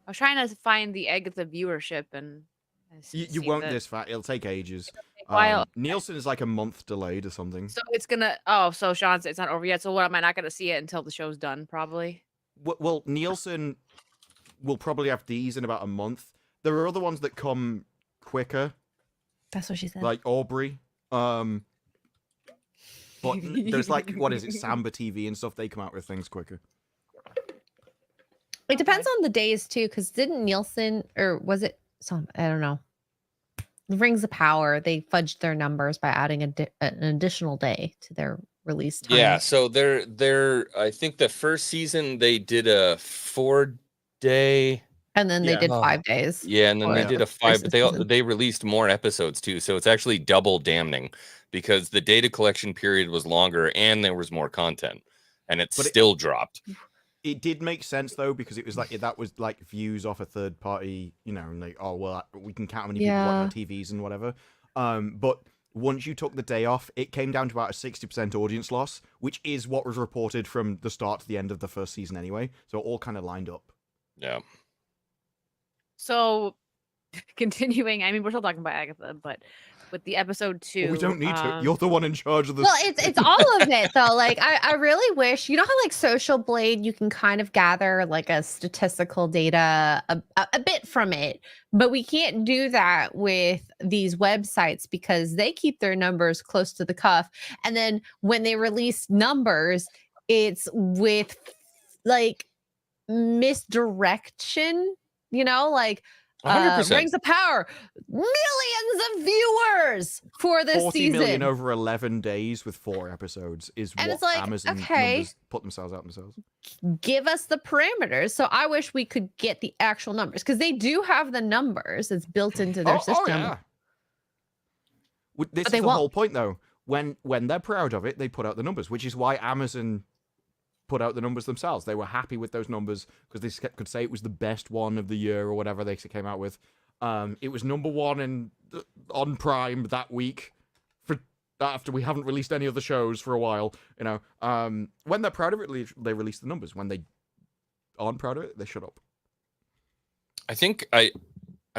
I was trying to find the Agatha viewership and I You see won't that- this fast. It'll take ages. take a while. Nielsen is like a month delayed or something. So it's gonna. Oh, so Sean's it's not over yet. So what am I not gonna see it until the show's done? Probably. Well, Nielsen will probably have these in about a month. There are other ones that come quicker, That's what she said. like Aubrey. But there's like, what is it, Samba TV and stuff. They come out with things quicker. It depends on the days too, because didn't Nielsen or was it some? I don't know. Rings of Power. They fudged their numbers by adding an additional day to their release time. Yeah, so they're I think the first season they did a 4-day And then they Yeah. did 5 days. Yeah, and then they for did the a 5, first but season. they released more episodes too, so it's actually double damning because the data collection period was longer and there was more content, and it But still dropped. It did make sense though, because it was like that was like views off a third party, and like, oh well, we can count how many people watch our TVs and whatever. But once you took the day off, it came down to about a 60% audience loss, which is what was reported from the start to the end of the first season anyway. So it all kind of lined up. Yeah. So, continuing, I mean, we're still talking about Agatha, but with the episode 2, Well, we don't need to. You're the one in charge of this. Well, it's all of it though. Like I really wish, you know how like Social Blade, you can kind of gather like a statistical data a bit from it, but we can't do that with these websites because they keep their numbers close to the cuff. And then when they release numbers, it's with like misdirection, like 100%. Rings of Power, millions of viewers for this 40 season. million over 11 days with 4 episodes is And what it's like, Amazon okay. numbers put themselves out themselves. Give us the parameters. So I wish we could get the actual numbers because they do have the numbers. It's built into their system. Yeah. This But they is the won't. whole point, though. When they're proud of it, they put out the numbers, which is why Amazon put out the numbers themselves. They were happy with those numbers because they could say it was the best one of the year or whatever they came out with. It was number 1 on Prime that week for after we haven't released any other shows for a while. When they're proud of it, they release the numbers. When they aren't proud of it, they shut up. I think I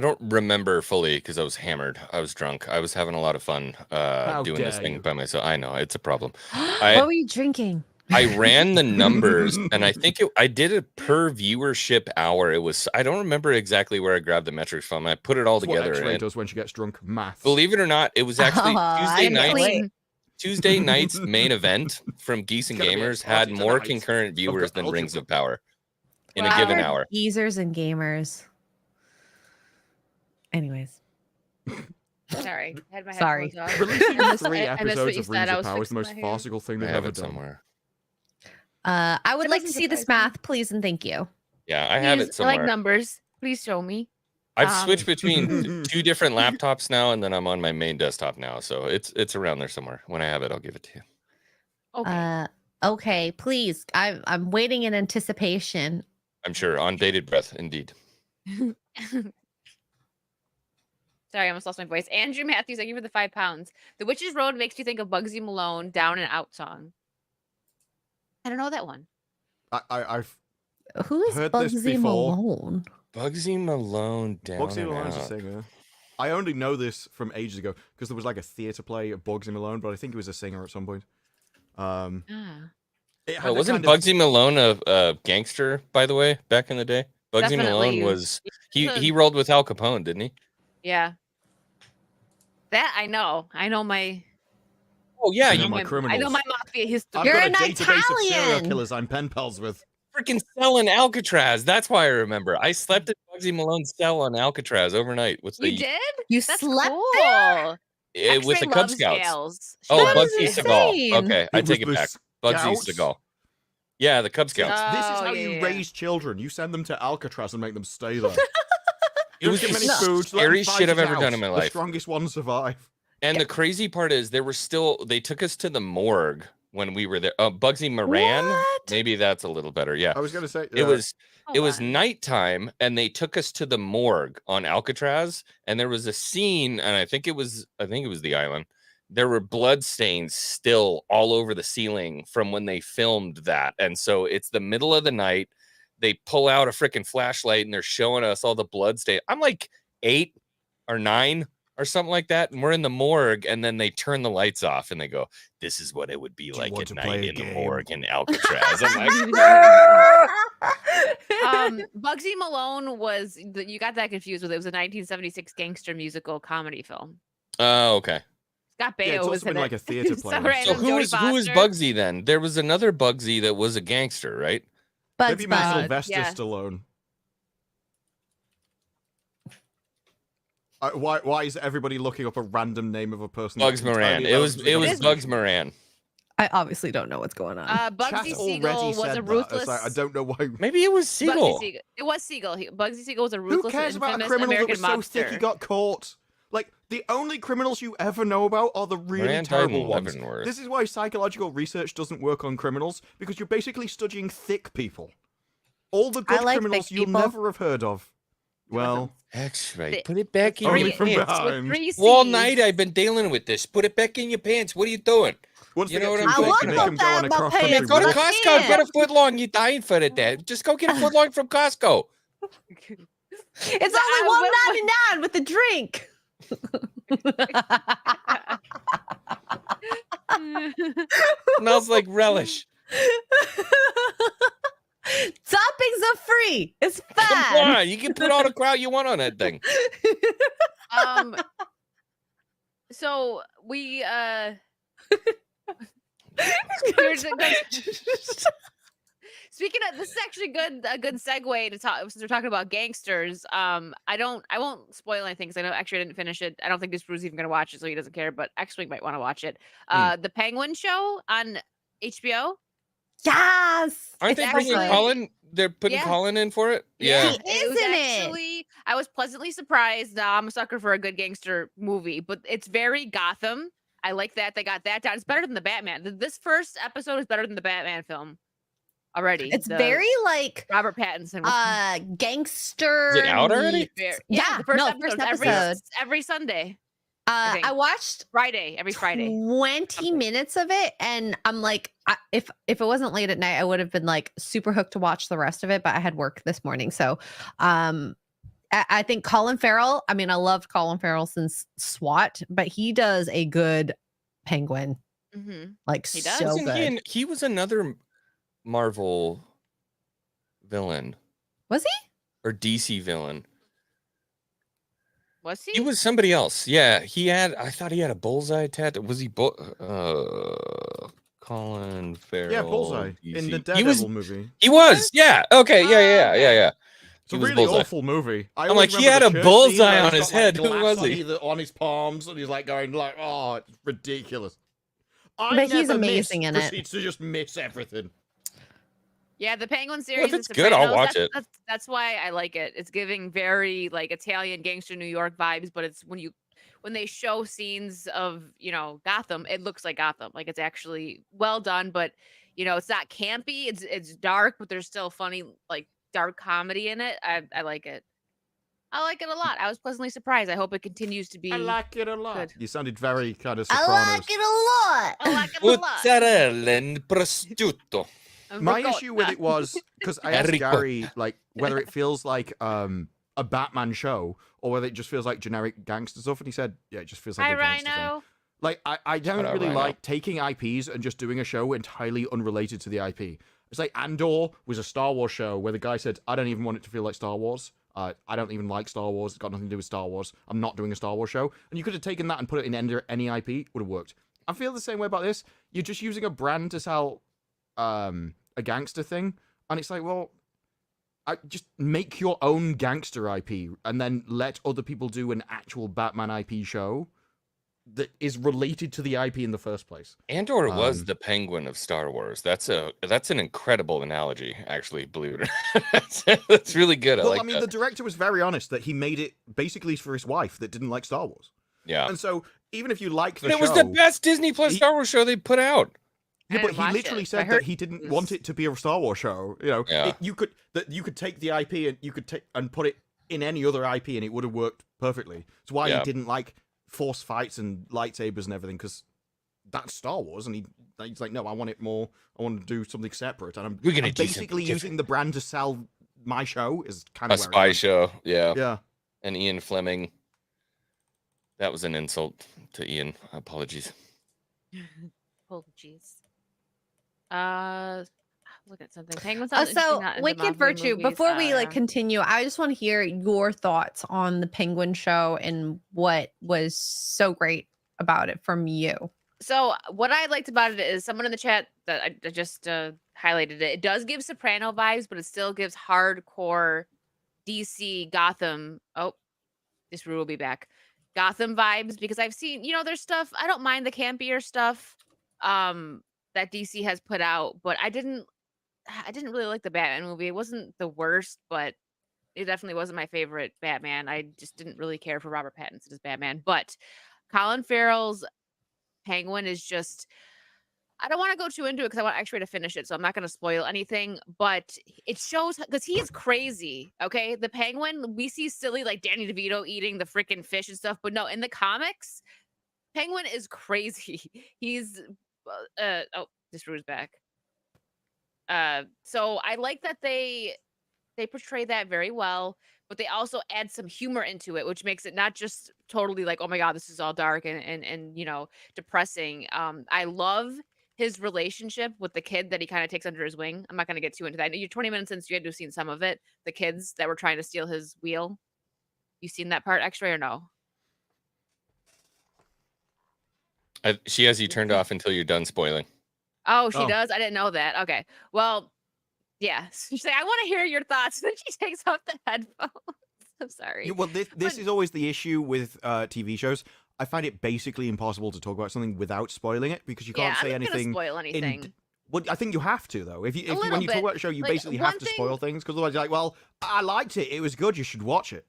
don't remember fully because I was hammered. I was drunk. I was having a lot of fun doing this thing by myself. I know it's a problem. What were you drinking? I ran the numbers, and I think I did it per viewership hour. It was, I don't remember exactly where I grabbed the metrics from. I put it all That's what together. X-Ray and does when she gets drunk. Math. believe it or not, it was actually I Tuesday night's main event from Geese and It's gonna be a Gamers had party more tonight. concurrent viewers got than algebra. Rings of Power in Wow. a given hour. Teasers and gamers. Anyways. Sorry, I had my Sorry. headphones off. Releasing I missed 3 it. I missed what episodes you of said. Rings I of was Power is the most fixing my hair. farcical thing I they've have ever it done. somewhere. I would That like to doesn't see this surprise me. math, please, and thank you. Yeah, I have Please, it I somewhere. like numbers. Please show me. I've switched between 2 different laptops now, and then I'm on my main desktop now. So it's around there somewhere. When I have it, I'll give it to you. Okay. Okay, please. I'm waiting in anticipation. I'm sure on bated breath, indeed. Sorry, I almost lost my voice. Andrew Matthews, thank you for the 5 pounds. The Witch's Road makes you think of Bugsy Malone Down and Out song. I don't know that one. I've Who is heard this Bugsy before. Malone? Bugsy Malone down Bugsy and Malone's a out. singer. I only know this from ages ago because there was like a theater play of Bugsy Malone, but I think he was a singer at some point. It had Oh, a wasn't kind of- Bugsy Malone a gangster, by the way, back in the day? Bugsy Definitely. Malone was he a- rolled with Al Capone, didn't he? Yeah. That I know. I know my. Oh yeah, I you know my I know criminals. my mafia history. I've You're got an a database of serial Italian. killers I'm pen pals with. freaking selling Alcatraz. That's why I remember. I slept at Bugsy Malone's cell on Alcatraz overnight with You the did? You That's slept cool. with the X-Ray Cub loves Scouts. gals. Oh, That is Bugsy insane. Seagal. Okay, I It take was it the back. Bugsy Scouts? Seagal. Yeah, the Cub Scouts. This is Oh, how yeah, you yeah. raise children. You send them to Alcatraz and make them stay there. It was Don't give the them any food. let them scariest fight shit I've it ever out. done in my The life. strongest ones survive. And the crazy part is they took us to the morgue when we were there. Bugsy Moran. What? Maybe that's a little better. Yeah. I was gonna say It was Hold on. nighttime, and they took us to the morgue on Alcatraz, and there was a scene, and I think it was the island. There were blood stains still all over the ceiling from when they filmed that. And so it's the middle of the night. They pull out a freaking flashlight and they're showing us all the blood stain. I'm like 8 or 9 or something like that. And we're in the morgue, and then they turn the lights off and they go, "This is what it would be you like want at to night play a in the game?" morgue in Alcatraz." I'm like, Bugsy Malone was you got that confused with it was a 1976 gangster musical comedy film. oh, okay. Scott Yeah, Baio it's was also been in like it. a theater So play. random. So who Jodie is Foster. Bugsy then? There was another Bugsy that was a gangster, right? Bugs Maybe my Bunny. Sylvester yeah. Stallone. Why is everybody looking up a random name of a person? Bugs that's entirely Moran. It was irrelevant to the is- Bugs Moran. I obviously don't know what's going on. Chat Bugsy Siegel already was said a that. ruthless. It's like, I don't know why. Maybe it was Siegel. Bugsy Siegel. It was Siegel. Bugsy Siegel was a Who ruthless, cares about a infamous criminal American that was so mobster. thick he got caught? Like, the only criminals you ever know about are the really Miranda terrible and ones. Leavenworth. This is why psychological research doesn't work on criminals, because you're basically studying thick people. All the good like criminals thick you'll people. never have heard of. Well, That's right. Th- Put it back in only your from pants. behind. With 3 All Cs. night I've been dealing with this. Put it back in your pants. What are you doing? Once You they know get what too I'm thick, saying? you make them go on a About cross-country pants, Go to but I run. Costco. Get a can't. foot long. You're dying for that. Just go get a foot long from Costco. It's I only $1.99 with a drink. Smells like relish. Toppings are free. It's Come fine. on, you can put all the crowd you want on that thing. So we speaking of, this is actually a good segue to talk, since we're talking about gangsters. I won't spoil anything because I didn't finish it. I don't think this Drew's even gonna watch it, so he doesn't care. But X-Wing might want to watch it. The Penguin Show on HBO. Yes. Aren't they It's bringing excellent. Colin? They're putting Yeah. Colin in for it? Yeah, Yeah. He it was is in it. actually. I was pleasantly surprised. I'm a sucker for a good gangster movie, but it's very Gotham. I like that they got that down. It's better than the Batman. This first episode is better than the Batman film already. It's The very like Robert Pattinson. Was gangster. Is it out already? very, Yeah, the first no, episode, first every episode. every Sunday. think. I watched every Friday. 20 minutes of it, and I'm like, if it wasn't late at night, I would have been like super hooked to watch the rest of it. But I had work this morning, so I think Colin Farrell. I mean, I loved Colin Farrell since SWAT, but he does a good Penguin. Mm-hmm. Like He does. so Wasn't good. he was another Marvel villain Was he? or DC villain. Was he? He was somebody else. Yeah, he had. I thought he had a bullseye tattoo. Was he? Colin Farrell. Yeah, Bullseye in the DC. Daredevil movie. He was. Yeah. Okay. Yeah. It's a He was really Bullseye. awful movie. I'm like, he had a bullseye on his head. Who was he? Either on his palms, and he's like going like, "Oh, it's ridiculous." I But he's never amazing miss, in it. proceeds to just miss everything. Yeah, the Penguin series. if and it's good, I'll Sopranos, watch it. That's why I like it. It's giving very like Italian gangster New York vibes, but it's when they show scenes of Gotham, it looks like Gotham. Like it's actually well done, but it's not campy. It's dark, but there's still funny like dark comedy in it. I like it. I like it a lot. I was pleasantly surprised. I hope it continues to be. I like it a lot. Good. You sounded very kind of I Sopranos. like it a lot. I like it a lot. Mozzarella and prosciutto. My Ricotta. issue with it was because I asked Ricotta. Gary like whether it feels like a Batman show or whether it just feels like generic gangster stuff, and he said, "Yeah, it just feels like Hi, a gangster thing." Rhino. Like I don't Shout out, really Rhino. like taking IPs and just doing a show entirely unrelated to the IP. It's like Andor was a Star Wars show where the guy said, "I don't even want it to feel like Star Wars. I don't even like Star Wars. It's got nothing to do with Star Wars. I'm not doing a Star Wars show." And you could have taken that and put it in any IP, it would have worked. I feel the same way about this. You're just using a brand to sell a gangster thing, and it's like, well, just make your own gangster IP and then let other people do an actual Batman IP show that is related to the IP in the first place. Andor was the Penguin of Star Wars. That's an incredible analogy, actually. Believe it or not, that's really good. Well, like I mean, that. the director was very honest that he made it basically for his wife that didn't like Star Wars. Yeah, And so even if you like the but it show, was the best Disney Plus Star Wars show they put out. yeah, I but didn't he watch literally it. said I that heard he didn't it want was- it to be a Star Wars show. Yeah. You could take the IP and you could take and put it in any other IP and it would have worked perfectly. It's why Yeah. he didn't like force fights and lightsabers and everything, because that's Star Wars, and he's like, no, I want it more. I want to do something separate, and We're gonna I'm do basically something using the brand to sell my show. Is kind A of where I spy am. show. Yeah. Yeah. And Ian Fleming. That was an insult to Ian. Apologies. Apologies. Look at something. Penguin sounds So interesting, not into Wicked Marvel Virtue, movies. before we continue, I just want to hear your thoughts on the Penguin show and what was so great about it from you. So what I liked about it is someone in the chat that I just highlighted it. It does give Soprano vibes, but it still gives hardcore DC Gotham. Oh, this Rue will be back. Gotham vibes, because I've seen, there's stuff. I don't mind the campier stuff. that DC has put out, but I didn't really like the Batman movie. It wasn't the worst, but it definitely wasn't my favorite Batman. I just didn't really care for Robert Pattinson as Batman. But Colin Farrell's Penguin is just, I don't want to go too into it because I want X-Ray to finish it, so I'm not going to spoil anything, but it shows, because he is crazy, okay? The Penguin, we see silly, like Danny DeVito eating the freaking fish and stuff, but no, in the comics, Penguin is crazy. He's, oh, this Rue's back. So I like that they portray that very well, but they also add some humor into it, which makes it not just totally like, oh my God, this is all dark and you know, depressing. I love his relationship with the kid that he kind of takes under his wing. I'm not going to get too into that. You're 20 minutes in, so you had to have seen some of it. The kids that were trying to steal his wheel. You seen that part, X-Ray, or no? She has you turned off until you're done spoiling. Oh, she does? I didn't know that. Okay. Well, yeah. She's like, I want to hear your thoughts. Then she takes off the headphones. I'm sorry. Yeah, well, this is always the issue with TV shows. I find it basically impossible to talk about something without spoiling it because you can't say I'm not anything. Spoil anything. Well, I think you have to though. When you talk about a show, you like, basically have to spoil things because otherwise you're like, well, I liked it. It was good. You should watch it.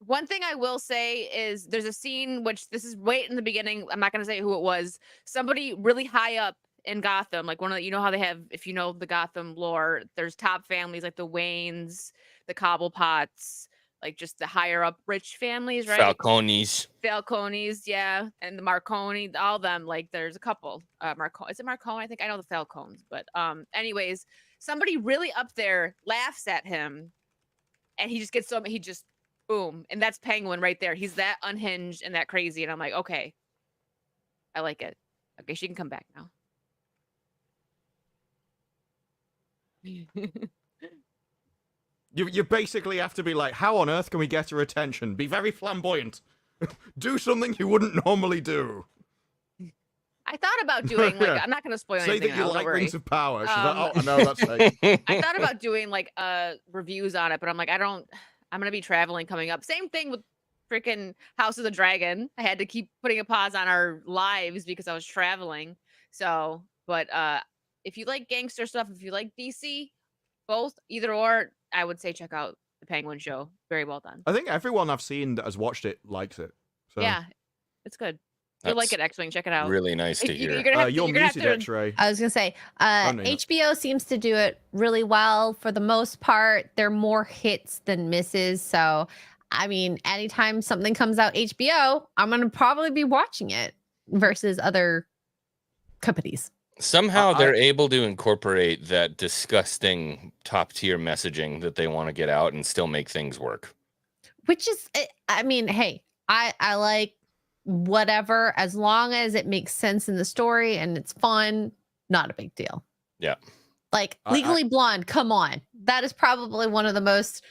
One thing I will say is there's a scene, which this is way in the beginning. I'm not going to say who it was. Somebody really high up in Gotham, like one of the, you know how they have, if you know the Gotham lore, there's top families like the Waynes, the Cobblepots, like just the higher up rich families, right? Falcones, yeah, and the Marconi, all them. Like there's a couple. Is it Marconi? I think I know the Falcones, but anyways, somebody really up there laughs at him, and he just gets so he just boom, and that's Penguin right there. He's that unhinged and that crazy, and I'm like, okay, I like it. Okay, she can come back now. You basically have to be like, how on earth can we get her attention? Be very flamboyant. Do something you wouldn't normally do. I thought about doing like I'm not going to spoil Say anything. that you now, like don't worry. Rings of Power. She's like, oh, I know that's fake. I thought about doing like reviews on it, but I'm like, I'm going to be traveling coming up. Same thing with freaking House of the Dragon. I had to keep putting a pause on our lives because I was traveling. So, but if you like gangster stuff, if you like DC, both, either or, I would say check out the Penguin show. Very well done. I think everyone I've seen that has watched it likes it. So. Yeah, it's good. You'll like it, X-Wing. Check it out. Really nice to hear. You're muted, X-Ray. I was gonna say, HBO seems to do it really well for the most part. They're more hits than misses. So, I mean, anytime something comes out HBO, I'm gonna probably be watching it versus other companies. Somehow they're able to incorporate that disgusting top tier messaging that they want to get out and still make things work. Which is, I mean, hey, I like whatever, as long as it makes sense in the story and it's fun, not a big deal. Yeah. Like Legally Blonde, come on. That is probably one of the most,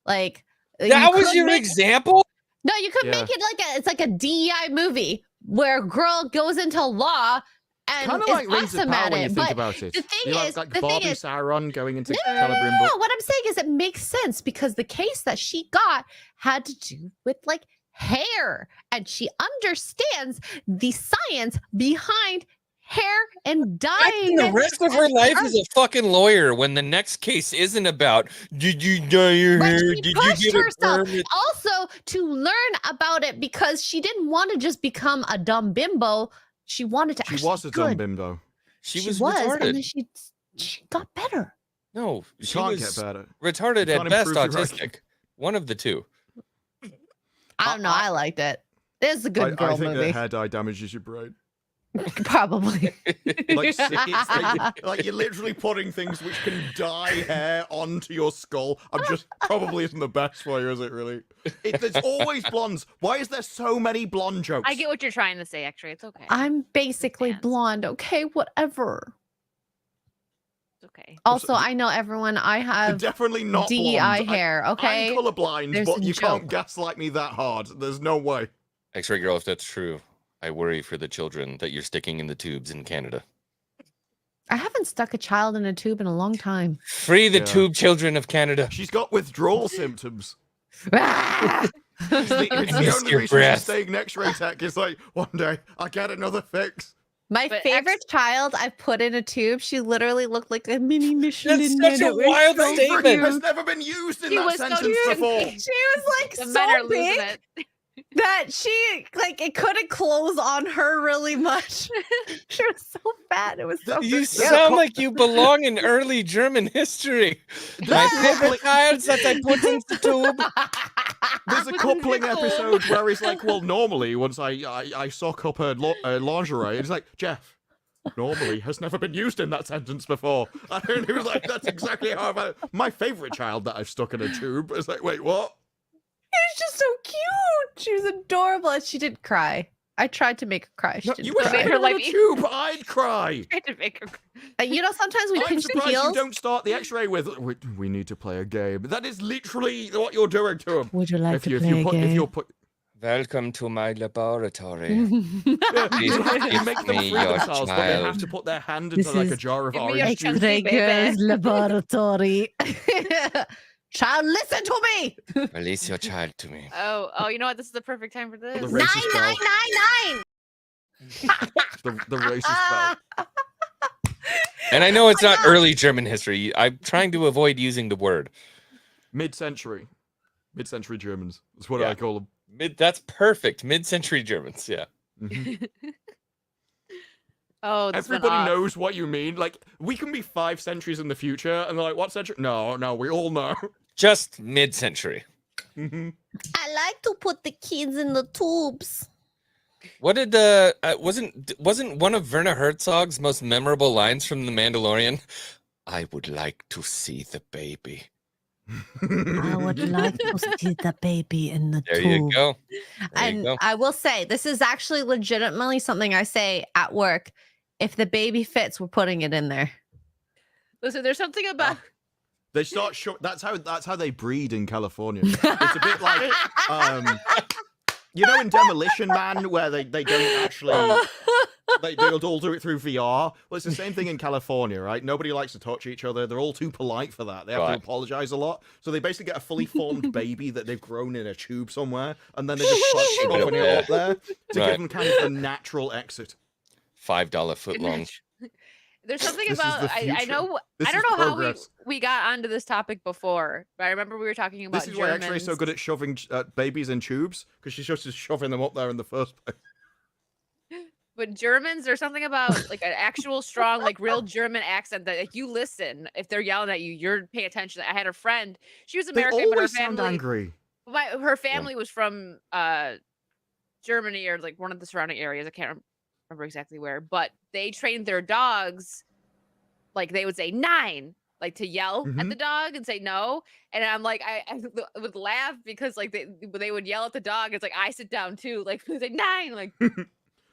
like. That was your example? No, you could make it like it's like a DEI movie where a girl goes into law and kind of is like Rings of awesome Power at when you it. think But about it. the thing you is, like the Barbie thing is, Sauron going into no, Celebrimbor. what I'm saying is it makes sense because the case that she got had to do with like hair, and she understands the science behind hair and dyeing. The rest of her life is a fucking lawyer when the next case isn't about did you dye your hair? Did you get herself a permit? also to learn about it because she didn't want to just become a dumb bimbo. She wanted to. She was a dumb bimbo. She was and retarded. then she got better. No, You she can't was get better. retarded You at can't best, improve your autistic. One of the two. I don't know. I liked it. It's a good girl I think movie. that hair dye damages your brain. Probably. Like you're literally putting things which can dye hair onto your skull. I'm just probably isn't the best for you, is it really? There's always blondes. Why is there so many blonde jokes? I get what you're trying to say, X-Ray. It's okay. I'm basically blonde. Okay, whatever. It's okay. Also, I know everyone. I have definitely not DEI blonde. hair. Okay, I'm colorblind, There's but a you can't joke. gaslight me that hard. There's no way. X-ray girl, if that's true, I worry for the children that you're sticking in the tubes in Canada. I haven't stuck a child in a tube in a long time. Free the tube children of Canada. She's got withdrawal symptoms. Ah! It's the only reason she's staying next Ray Tech is like, one day I'll get another fix. My But favorite child I put in a tube, she literally looked like a mini Michelin. That's such man. a It was wild so statement. cute. Has never been used in She that was so sentence cute. before. She was like The men are so losing big it. that she like it couldn't close on her really much. She was so fat. It was so You cute. sound like you belong in early German history. My favorite child that I put in the tube. There's a coupling episode where he's like, well, normally, once I sock up her lingerie, and he's like, Jeff, normally has never been used in that sentence before. And he was like, that's exactly how I've my favorite child that I've stuck in a tube. It's like, wait, what? She's just so cute. She was adorable. And she didn't cry. I tried to make her cry. She No, didn't you were cry. made her in a life tube. I'd cry. Tried to make her. You know, sometimes we I'm pinch the surprised you heels. don't start the X-ray with we need to play a game. That is literally what you're doing to him. Would you like If you put Welcome to my laboratory. yeah, Please you make them me free your themselves, but they have child. to put their hand This into like a is- jar of Give me your orange juice. chunky baby. laboratory. Child, listen to me. Release your child to me. Oh, you know what? This is the perfect time for this. The racist bell. 999. The racist bell. And I know it's not early German history. I'm trying to avoid using the word. Mid-century Germans. That's what Yeah. I call them. That's perfect. Mid-century Germans. Yeah. Mhm. Oh, this went Everybody off. knows what you mean. Like, we can be 5 centuries in the future, and they're like, what century? No, we all know. Just mid-century. Mhm. I like to put the kids in the tubes. What did wasn't one of Werner Herzog's most memorable lines from The Mandalorian? I would like to see the baby. I would like to see the baby in the There tube. you go. There you And go. I will say, this is actually legitimately something I say at work. If the baby fits, we're putting it in there. Listen, there's something about. They start that's how they breed in California. It's a bit like you know in Demolition Man where they don't actually they'll all do it through VR. Well, it's the same thing in California, right? Nobody likes to touch each other. They're all too polite for that. They have to Right. apologize a lot. So they basically get a fully formed baby that they've grown in a tube somewhere, and then they just start shoving it up there to Right. give them kind of the natural exit. $5 footlong. There's something This is about the I future. know This I don't is know how progress. we got onto this topic before, but I remember we were talking about This is why X-Ray's so Germans. good at shoving babies in tubes, because she's just shoving them up there in the first place. But Germans, there's something about like an actual strong, like real German accent that like you listen if they're yelling at you, you're paying attention. I had a friend, she was They American, but her always sound family angry. her family was from Germany or like one of the surrounding areas. I can't remember exactly where, but they trained their dogs like they would say 9, like to yell at the dog and say no. And I'm like, I would laugh because like they would yell at the dog. It's like I sit down too, like they say 9, like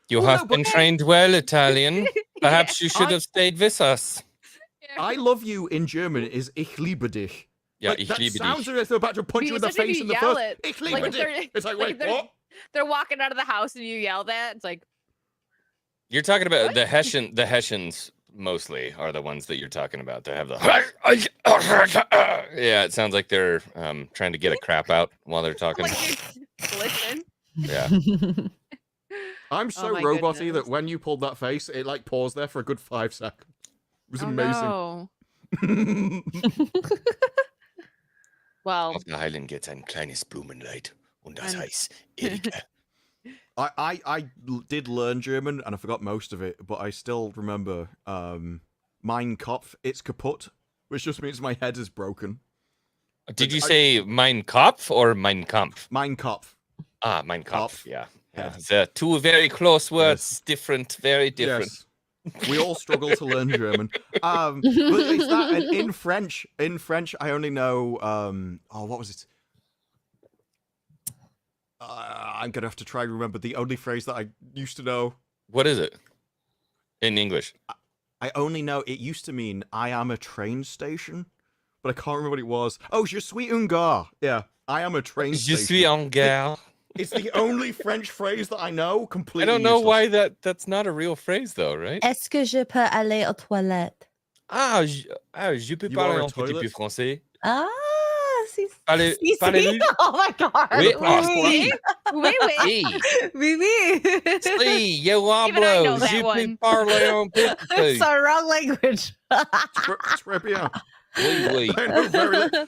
You Well, no, have but- been trained well, Italian. Perhaps you should I- have stayed with us. I love you in German is ich liebe dich. Yeah, Like, ich that liebe sounds dich. as if they're about to punch you in the especially if face you in the yell first. it, Ich like, liebe if they're- dich. It's like, like, wait, they're- what? they're walking out of the house and you yell that. It's like You're talking about the Hessians mostly are the ones that you're talking about. They have the yeah. It sounds like they're trying to get a crap out while they're talking. listen. Yeah. I'm so my roboty goodness. that when you pulled that face, it like paused there for a good 5 seconds. It was Oh, amazing. no. Well, Auf der Heilen geht ein kleines Blumenleid und das And- heißt Erika. I did learn German and I forgot most of it, but I still remember Mein Kopf, it's kaputt, which just means my head is broken. Did you say Mein Kopf or Mein Kampf? Mein Kopf. Ah, Mein Kopf. Kopf. Yeah. Yeah. They're two very close words. Different, very different. Yes. We all struggle to learn German. But it's that, and in French, I only know, what was it? I'm going to have to try and remember the only phrase that I used to know. What is it? In English? I only know it used to mean I am a train station, but I can't remember what it was. Oh, je suis un gare. Yeah, I am a train Je station. suis en gare. It's the only French phrase that I know. Completely. I don't know useless. why that's not a real phrase though, right? Est-ce que je peux aller aux toilettes? Je peux You parler are a un petit peu toilet? français. Ah, si, Parlez- si, si. parlez-lui. Oh my god. Oui, Oui. Wait. Sí, Mimi. sí, yo Even I know hablo. that Je one. parle un peu. Sorry, wrong language. Très bien. Oui, oui. I know very little.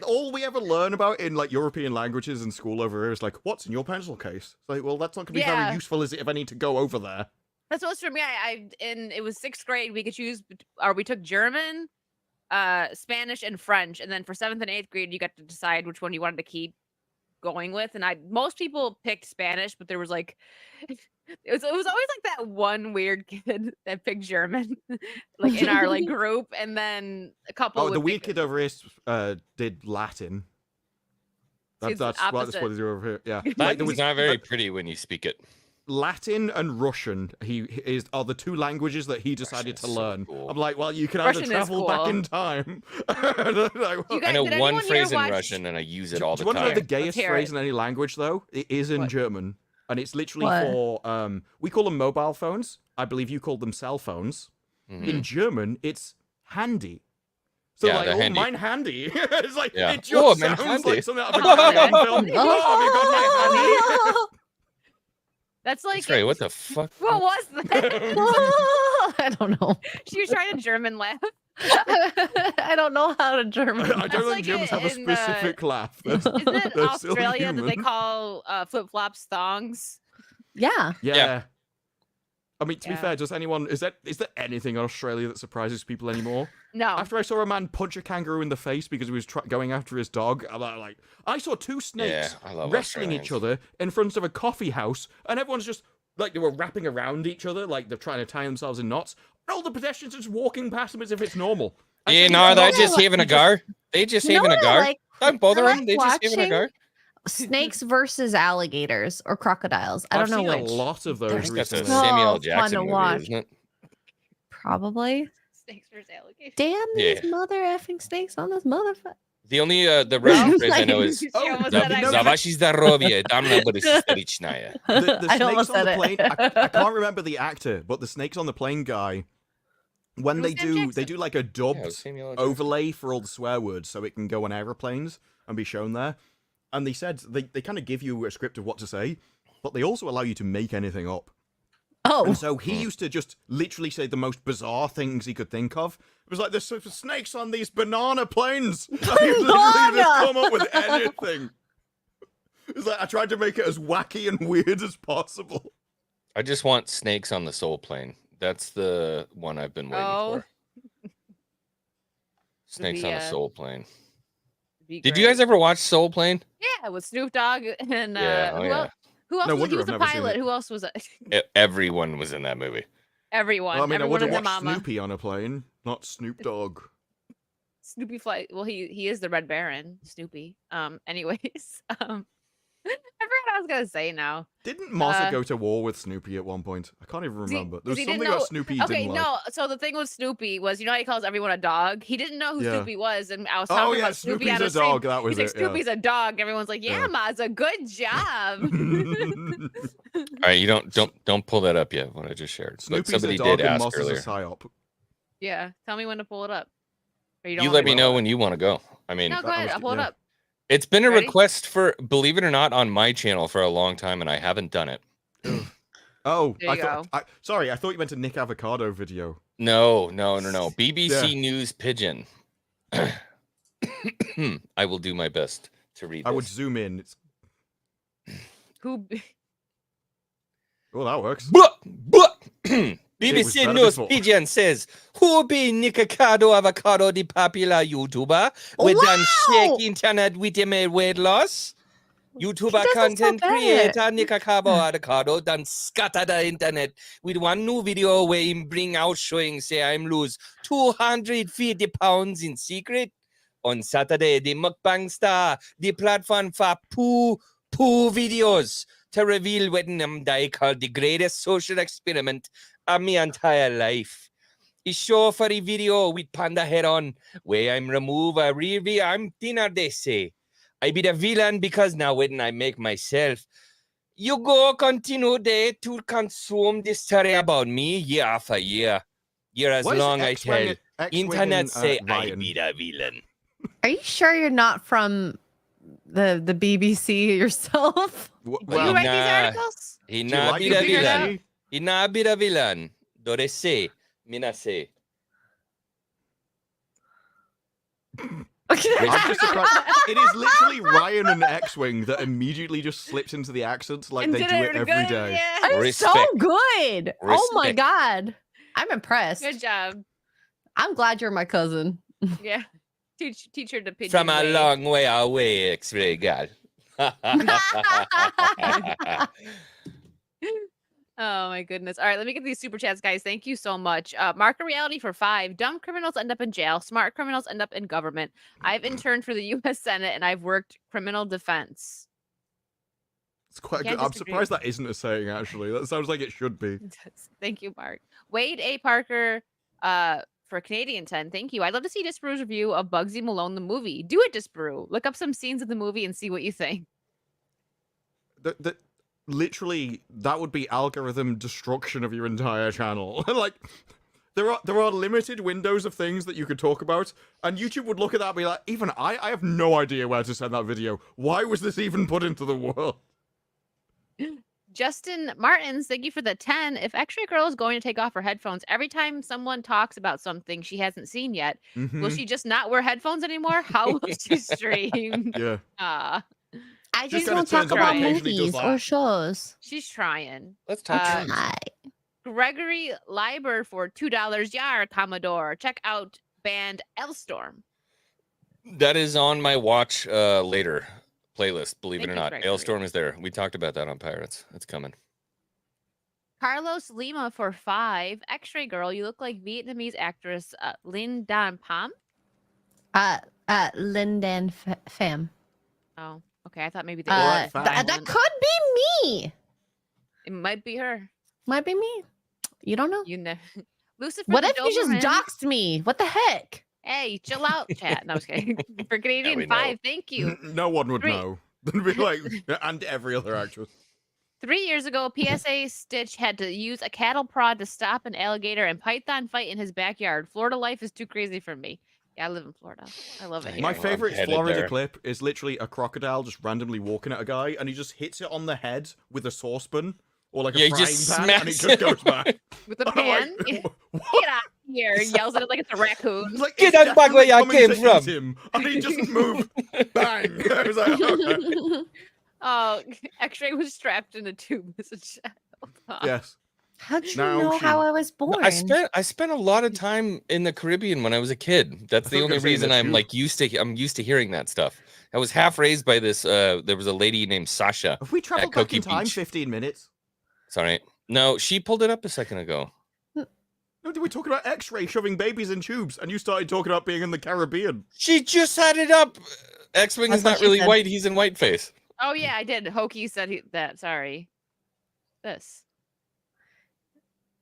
All we ever learn about in like European languages in school over here is like, what's in your pencil case? It's like, well, that's not going to be Yeah. very useful, is it, if I need to go over there? That's what was for me. It was 6th grade. We could choose, or we took German, Spanish, and French, and then for 7th and 8th grade, you got to decide which one you wanted to keep going with. And most people picked Spanish, but there was like, it was always like that one weird kid that picked German, like in our like group, and then a couple. Oh, the would weird pick- kid over here did Latin. See, it's That's the what they opposite. do over here. Yeah, Latin's not very pretty when you speak it. Latin and Russian are the two languages that he decided to is so learn. cool. I'm like, well, you can Russian either is travel back cool. in time. Like, well, You I guys- know did one anyone here phrase in watch- Russian and I use it all do the you want to know time. the gayest hear phrase it. in any language, though? It is in What? German, and it's literally What? for we call them mobile phones. I believe you call them cell phones. Mhm. In German, it's handy. So Yeah, like, the oh, handy. mine handy. It's like Yeah. it just Oh, mein sounds handy. like something out of a Korean film. Oh, have you got my handy? That's like, That's right. What the fuck? what was that? I don't know. She was trying to German laugh. I don't know how to German. I don't That's think like Germans have a in, specific laugh. Isn't it They're still Australia that they human. call flip-flops thongs? Yeah. Yeah. I mean, to be Yeah. fair, is there anything in Australia that surprises people anymore? No. After I saw a man punch a kangaroo in the face because he was going after his dog, I saw two snakes I love wrestling each other in front of a coffee house, and everyone's just like they were wrapping around each other, like they're trying to tie themselves in knots. And all the pedestrians are just walking past them as if it's normal. I Yeah, think no, it's they're normal. just having a gar. They just You know having a what I gar. like? Don't bother I them. They like just having a gar. Snakes versus alligators or crocodiles. I don't I've know seen which. a lot of those They're That's a recently. so Samuel L. fun Jackson to movie, watch. isn't it? Probably. Snakes versus alligators. Damn these Yeah. mother effing snakes on this motherfucker. The only the Russian phrase I know is She almost said I- Zavashi Zdarovie, damna bristarichnaya. The I snakes almost on the said plane. it. I can't remember the actor, but the snakes on the plane guy. When It they was Sam do, they Jackson. do like a dubbed Samuel L. Jackson. overlay for all the swear words, so it can go on aeroplanes and be shown there. And they said they kind of give you a script of what to say, but they also allow you to make anything up. Oh. And so he used to just literally say the most bizarre things he could think of. It was like there's snakes on these banana planes. And he literally just come up with anything. It's like I tried to make it as wacky and weird as possible. I just want snakes on the soul plane. That's the one I've been waiting Oh. for. Snakes on be, a soul plane. Be Did you great. guys ever watch Soul Plane? Yeah, with Snoop Dogg and Yeah, oh, who, yeah. else, who else No was wonder he was I've the never seen pilot? it. Who else was it? Everyone was in that movie. Everyone. Well, I mean, I Everyone would have and their watched mama. Snoopy on a plane, not Snoop Dogg. Snoopy flight. Well, he is the Red Baron, Snoopy. Anyways, I forgot what I was gonna say now. Didn't Mozzie go to war with Snoopy at one point? I can't even remember. There was he something didn't about know- Snoopy he Okay, didn't like. no. So the thing with Snoopy was, he calls everyone a dog. He didn't know who Yeah. Snoopy was, and I was Oh, talking yeah, about Snoopy on Snoopy's a a stream. dog, that was He's like, it, yeah. Snoopy's a dog. Everyone's like, yeah, Yeah. Mazza, good job. All right, you don't pull that up yet. What I just shared. But Snoopy's somebody a dog did and ask Moss is a earlier. psyop. Yeah, tell me when to pull it up. Or don't You want let me me to? know when you want to go. I mean, No, go ahead. I'll pull it up. it's been a Ready? request for, believe it or not, on my channel for a long time, and I haven't done it. Oh, There you sorry, I thought you meant a Nick Avocado video. No. BBC News Pigeon. I will do my best to read. I would this. zoom in. It's... Who? Oh, that works. BBC better News before. Pigeon says, who be Nikocado Avocado, the popular YouTuber, with done shake internet with him weight loss? YouTuber doesn't content so bad. creator Nikocado Avocado done scatter the internet with one new video where him bring out showing say I'm lose 250 pounds in secret. On Saturday, the Mukbang star, the platform for poo videos, to reveal what I call the greatest social experiment of my entire life. He show for a video with panda head on, where I'm remove a rear view arm dinner, they say. I be the villain because now when I make myself, you go continue there to consume this story about me year after year. Year as Why is long I X-Wing- tell. X-Wing Internet and, say I Ryan? be the villain. Are you sure you're not from the BBC yourself? You Well, write these articles? He you na like bida the big villain. G? He na bida villain. Dore se. Mina se. I'm just surprised. It is literally Ryan and X-Wing that immediately just slips into the accents like And they did do it every good, day. yeah. I'm so Respect. good. Oh my Respect. god. I'm impressed. Good job. I'm glad you're my cousin. Yeah. Teach her the pigeon From a way. long way away, X-ray God. Oh my goodness. All right, let me get these super chats, guys. Thank you so much. Marker reality for 5. Dumb criminals end up in jail. Smart criminals end up in government. I've interned for the U.S. Senate and I've worked criminal defense. It's quite Can't good. I'm disagree. surprised that isn't a saying, actually. That sounds like it should be. Thank you, Mark. Wade A. Parker for Canadian 10. Thank you. I'd love to see Disbrew's review of Bugsy Malone the movie. Do it, Disbrew. Look up some scenes of the movie and see what you think. Literally, that would be algorithm destruction of your entire channel. Like, there are limited windows of things that you could talk about, and YouTube would look at that and be like, even I have no idea where to send that video. Why was this even put into the world? Justin Martins, thank you for the 10. If X-Ray Girl is going to take off her headphones every time someone talks about something she hasn't seen yet, will she just not wear headphones anymore? How will she stream? Yeah. I Just just kinda won't talk turns up about occasionally, does movies or that. shows. She's trying. Let's talk trees. Hi. Gregory Leiber for $2 yar, Commodore. Check out band Elstorm. That is on my watch later playlist, believe it Thank or you, not. Gregory. Hailstorm is there. We talked about that on Pirates. It's coming. Carlos Lima for 5. X-Ray Girl, you look like Vietnamese actress Linh Dan Pham. Linden Pham. Oh, okay. I thought maybe they Alright, fine. That could be me. It might be her. Might be me. You don't know. You know. Lucifer What the if you just Doberman. doxed me? What the heck? Hey, chill out, chat. No, I was kidding. For Canadian we know. 5, thank you. No one would 3 know. They'd be like, and every other actress. 3 years ago, PSA Stitch had to use a cattle prod to stop an alligator and python fight in his backyard. Florida life is too crazy for me. Yeah, I live in Florida. I love it here. My I'm favorite headed Florida there. clip is literally a crocodile just randomly walking at a guy, and he just hits it on the head with a saucepan or like Yeah, a he frying just pan, and it smacks just goes back. With a I'm pan. like, Get what? out of here. Yells at it like it's a raccoon. Like, Get it's out back where definitely you coming came to eat from. him, and he just moved. Bang! I was like, okay. Oh, X-Ray was strapped in a tube as a child. Yes. How'd you Now know she- how I was born? I spent a lot of time in the Caribbean when I was a kid. That's I the thought you only were saying reason that I'm too. like used to hearing that stuff. I was half raised by this there was a lady named Sasha. Have we traveled at back in Cokie time Beach. 15 minutes? Sorry. No, she pulled it up a second ago. No, we talking about X-ray shoving babies in tubes, and you started talking about being in the Caribbean. She just had it up. X-Wing is That's what not she really said. white, he's in whiteface. Oh, yeah, I did. Hokey said that. Sorry. This.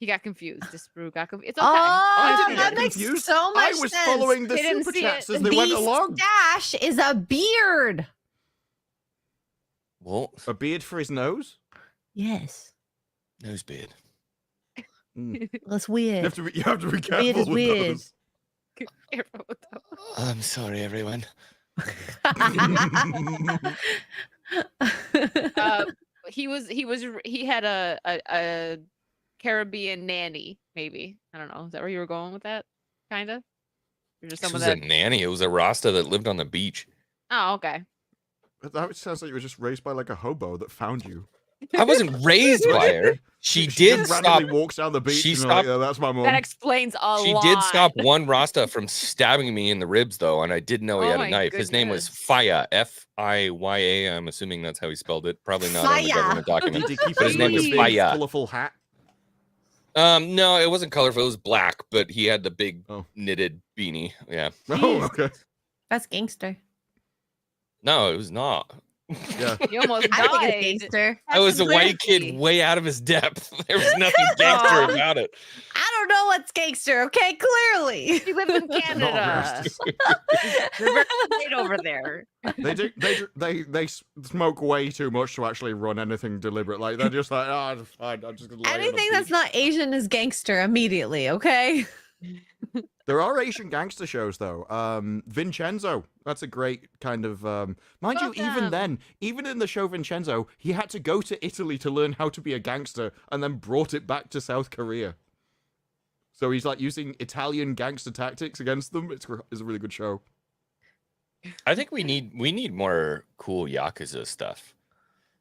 He got confused. Disbrew got confused. It's okay. I Oh, didn't that get makes confused. so much I was sense. following the They didn't super see chats it. as they went The along. stash is a beard. Well, A beard for his nose? Yes. nose beard. That's You weird. have to be beard careful is with weird. those. Careful with that. I'm sorry, everyone. He had a Caribbean nanny, maybe. I don't know. Is that where you were going with that? Kind of? Or just This some of was a that? nanny. It was a Rasta that lived on the beach. Oh, okay. That sounds like you were just raised by like a hobo that found you. I wasn't raised by her. She just did stop. randomly walks down the beach. She and you're like, stopped- "Yeah, that's my mom. That explains a She lot. did stop one Rasta from stabbing me in the ribs, though, and I did know he Oh had a my knife. His name was goodness. Faya, F-I-Y-A. I'm assuming that's how he spelled it. Probably not on the Faya. government document. Did he keep But his name was big, Faya. colorful hat? No, it wasn't colorful. It was black, but he had the big Oh. knitted beanie. Yeah. Oh, okay. That's gangster. No, it was not. Yeah. You almost I think died. it's gangster. I was a white crazy. kid way out of his depth. There was nothing gangster Aw. about it. I don't know what's gangster. Okay, clearly. He lives in Canada. They're very great over there. They smoke way too much to actually run anything deliberate. Like they're just like, oh, fine. I'm just gonna lay on the Anything that's beach." not Asian is gangster immediately. Okay. There are Asian gangster shows though. Vincenzo, that's a great kind of mind you, even then, even in the show Vincenzo, he had to go to Italy to learn how to be a gangster and then brought it back to South Korea. So he's like using Italian gangster tactics against them. It's a really good show. I think we need more cool Yakuza stuff.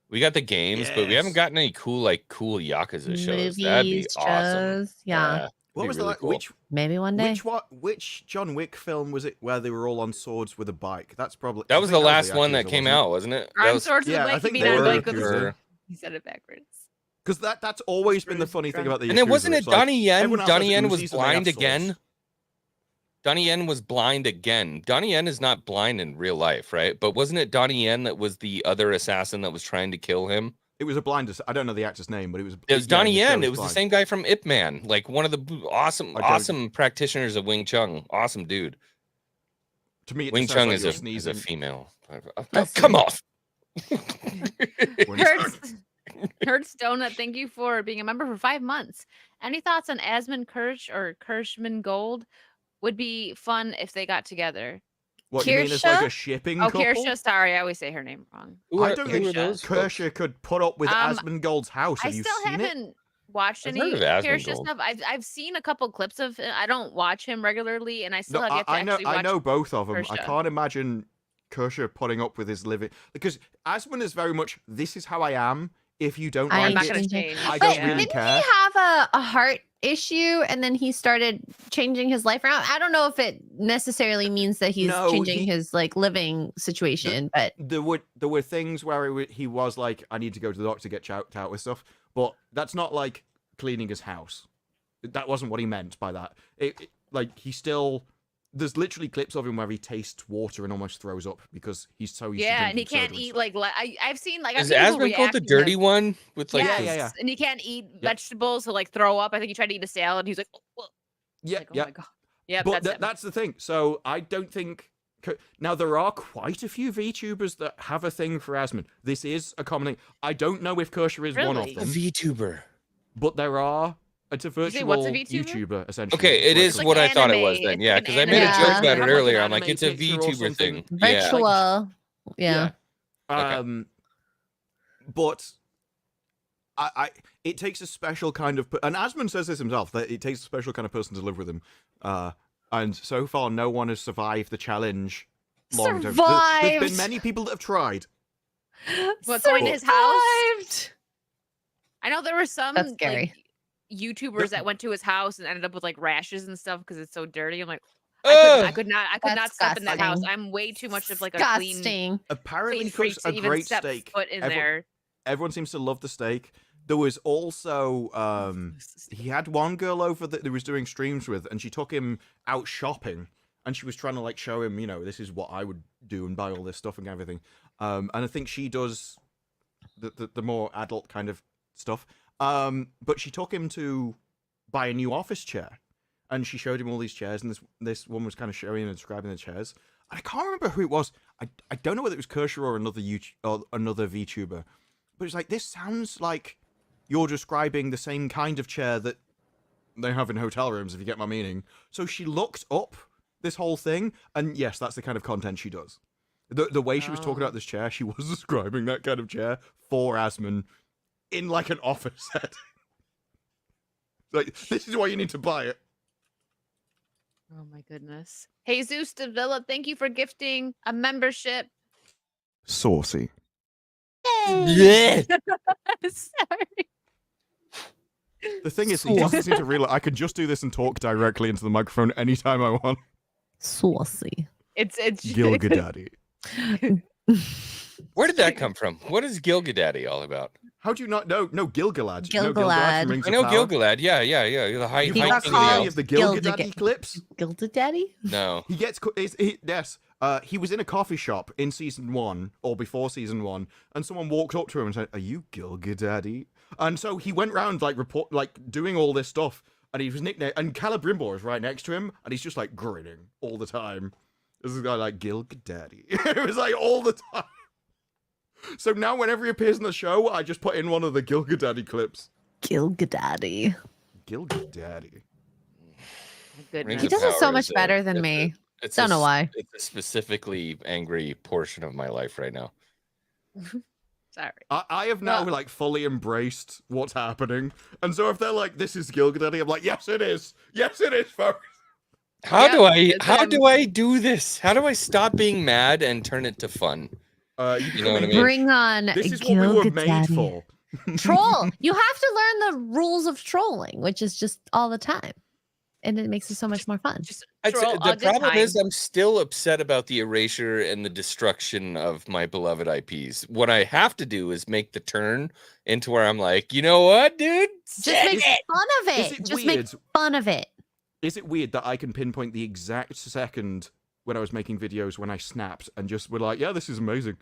We got the games, but we haven't gotten any cool Yakuza shows. That'd be awesome. Shows. Yeah. What was really that? cool. Maybe one day. Which John Wick film was it where they were all on swords with a bike? That's probably That was the last one that came out, wasn't it? That On was, swords with a I bike, think you mean they on were bike with a Yakuza. He said it backwards. Because that's always been the funny thing about the and then Yakuza. wasn't it It's like, Donnie Yen? everyone else Donnie has Yen was Uzis and they have blind swords. again. Donnie Yen was blind again. Donnie Yen is not blind in real life, right? But wasn't it Donnie Yen that was the other assassin that was trying to kill him? It was a blind. I don't know the actor's name, but it was. It was yeah, Donnie in the show Yen. he It was the blind. same guy from Ip Man, like one of the awesome practitioners of Wing Chun. Awesome dude. To me, it Wing just Chun sounds like is you're a sneezing. female. Come off. Hertz Donut, thank you for being a member for 5 months. Any thoughts on Asmund Kirsch or Kirschman Gold? Would be fun if they got together. What you mean is like a shipping couple? Kirsha, sorry, I always say her name wrong. I don't think Kershaw could put up with Asmund Gold's house. Have I you still seen it? haven't watched I've any heard of Asmund Kirsha Gold. stuff. I've seen a couple clips of it. I don't watch him regularly, and I still have yet to I know. actually watch I know both of them. I Kershaw. can't imagine Kershaw putting up with his living because Asmund is very much. This is how I am. If you don't I'm like not it, gonna change. I But don't really didn't care. he have a heart issue and then he started changing his life around? I don't know if it necessarily means that he's No, changing his like living situation, but There were things where he was like, I need to go to the doctor to get checked out with stuff, but that's not like cleaning his house. That wasn't what he meant by that. Like he still. There's literally clips of him where he tastes water and almost throws up because he's so used to Yeah, and he drinking can't soda and eat stuff. like I've seen like Is I've seen people Asmund called the react to dirty him. one with like? Yes, yeah. and he can't eat vegetables, so like throw up. I think he tried to eat a salad. And he's like, oh, Yeah, like, oh yeah. my god, yeah, But that's him. that's the thing. So I don't think. Now there are quite a few VTubers that have a thing for Asmund. This is a common thing. I don't know if Kershaw is one of Really? them. VTuber. But there are. It's a say, virtual what's a VTuber? YouTuber essentially. Okay, it It's is like what I an thought it anime. was then. It's Yeah, like because an I made a anime. joke Yeah. about They it have, like, earlier. an I'm like, anime it's a picture or VTuber something. thing. virtual. Yeah. Okay. But it takes a special kind of, and Asmund says this himself, that it takes a special kind of person to live with him. And so far, no one has survived the challenge. Long term. There's been many people that have tried. What, going to his house? Survived. I know there were some That's scary. like, YouTubers that went to his house and ended up with like rashes and stuff because it's so dirty. I'm like, Ugh. I could not That's step in that house. disgusting. I'm way too much of like a clean Disgusting. Apparently, freak cooks to a even great step steak. foot in there. Everyone seems to love the steak. There was also he had one girl over that he was doing streams with, and she took him out shopping, and she was trying to like show him, you know, this is what I would do and buy all this stuff and everything. And I think she does the more adult kind of stuff. But she took him to buy a new office chair, and she showed him all these chairs, and this woman was kind of showing and describing the chairs. And I can't remember who it was. I don't know whether it was Kershaw or another another VTuber, but it's like, this sounds like you're describing the same kind of chair that they have in hotel rooms, if you get my meaning. So she looked up this whole thing, and yes, that's the kind of content she does. The way she was talking about this chair, she was describing that kind of chair for Asmund in like an office setting. Like, this is why you need to buy it. Oh my goodness. Jesus Davila, thank you for gifting a membership. Saucy. Yeah. Sorry. The thing is, he doesn't seem to realize I can just do this and talk directly into the microphone anytime I want. Saucy. It's Gilgadaddy. Where did that come from? What is Gilgadaddy all about? How do you not know? No, Gilgalad. You know Gilgalad. from Rings I of know Power? Gilgalad. Yeah. The high. You've He not got seen called any of the Gilgadaddy clips? Gildadaddy? No. He gets yes. He was in a coffee shop in season 1 or before season 1, and someone walked up to him and said, "Are you Gilgadaddy?" And so he went round doing all this stuff, and he was nicknamed. And Celebrimbor is right next to him, and he's just like grinning all the time. This is a guy like Gilgadaddy. It was like all the time. So now whenever he appears in the show, I just put in one of the Gilgadaddy clips. Gilgadaddy. Gilgadaddy. Goodness. He does it so much better than me. Don't know why. It's a specifically angry portion of my life right now. Sorry. I have now like fully embraced what's happening, and so if they're like, "This is Gilga Daddy," I'm like, "Yes, it is. Yes, it is, folks." How do I do this? How do I stop being mad and turn it to fun? You know what I mean? Bring on This is what we were made for. Troll. You have to learn the rules of trolling, which is just all the time, and it makes it so much more fun. The problem is I'm still upset about the erasure and the destruction of my beloved IPs. What I have to do is make the turn into where I'm like, you know what, dude? Just make fun of it. Just make fun of it. Is it weird that I can pinpoint the exact second when I was making videos when I snapped and just were like, yeah, this is amazing.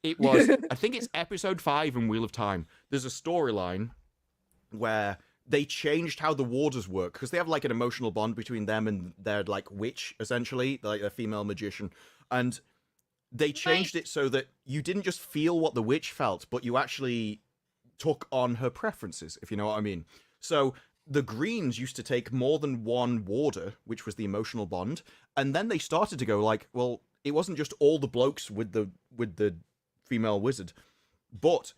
It was, I think it's episode 5 in Wheel of Time. There's a storyline where they changed how the warders work because they have like an emotional bond between them and their like witch, essentially, like a female magician. And they changed it so that you didn't just feel what the witch felt, but you actually took on her preferences, if you know what I mean. So the Greens used to take more than one warder, which was the emotional bond, and then they started to go like, well, it wasn't just all the blokes with the female wizard, but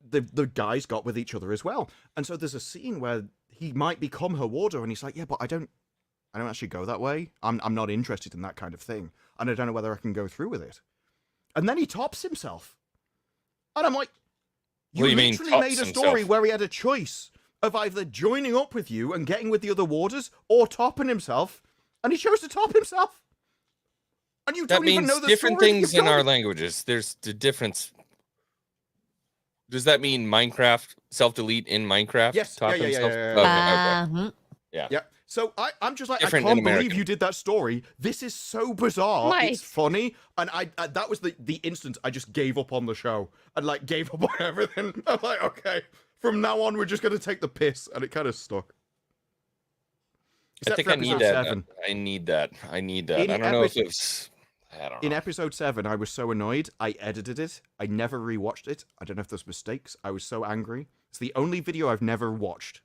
the guys got with each other as well. And so there's a scene where he might become her warder, and he's like, yeah, but I don't actually go that way. I'm not interested in that kind of thing, and I don't know whether I can go through with it. And then he tops himself, and I'm like, you literally made a story where he had a choice of either joining up with you and getting with the other warders or topping himself, and he chose to top himself. And you don't even know the different story things in our languages. There's the difference. Does that mean Minecraft self-delete in Minecraft? Yes. Top Yeah. himself? Okay. Yeah. Yeah. So I'm just like, Different I in can't believe American. you did that story. This is so bizarre. Right. It's funny, and I that was the instant I just gave up on the show and like gave up on everything. I'm like, okay, from now on we're just gonna take the piss, and it kind of stuck. I think I need that. I need that. I don't know if it's. I don't know. In episode 7, I was so annoyed. I edited it. I never rewatched it. I don't know if there's mistakes. I was so angry. It's the only video I've never watched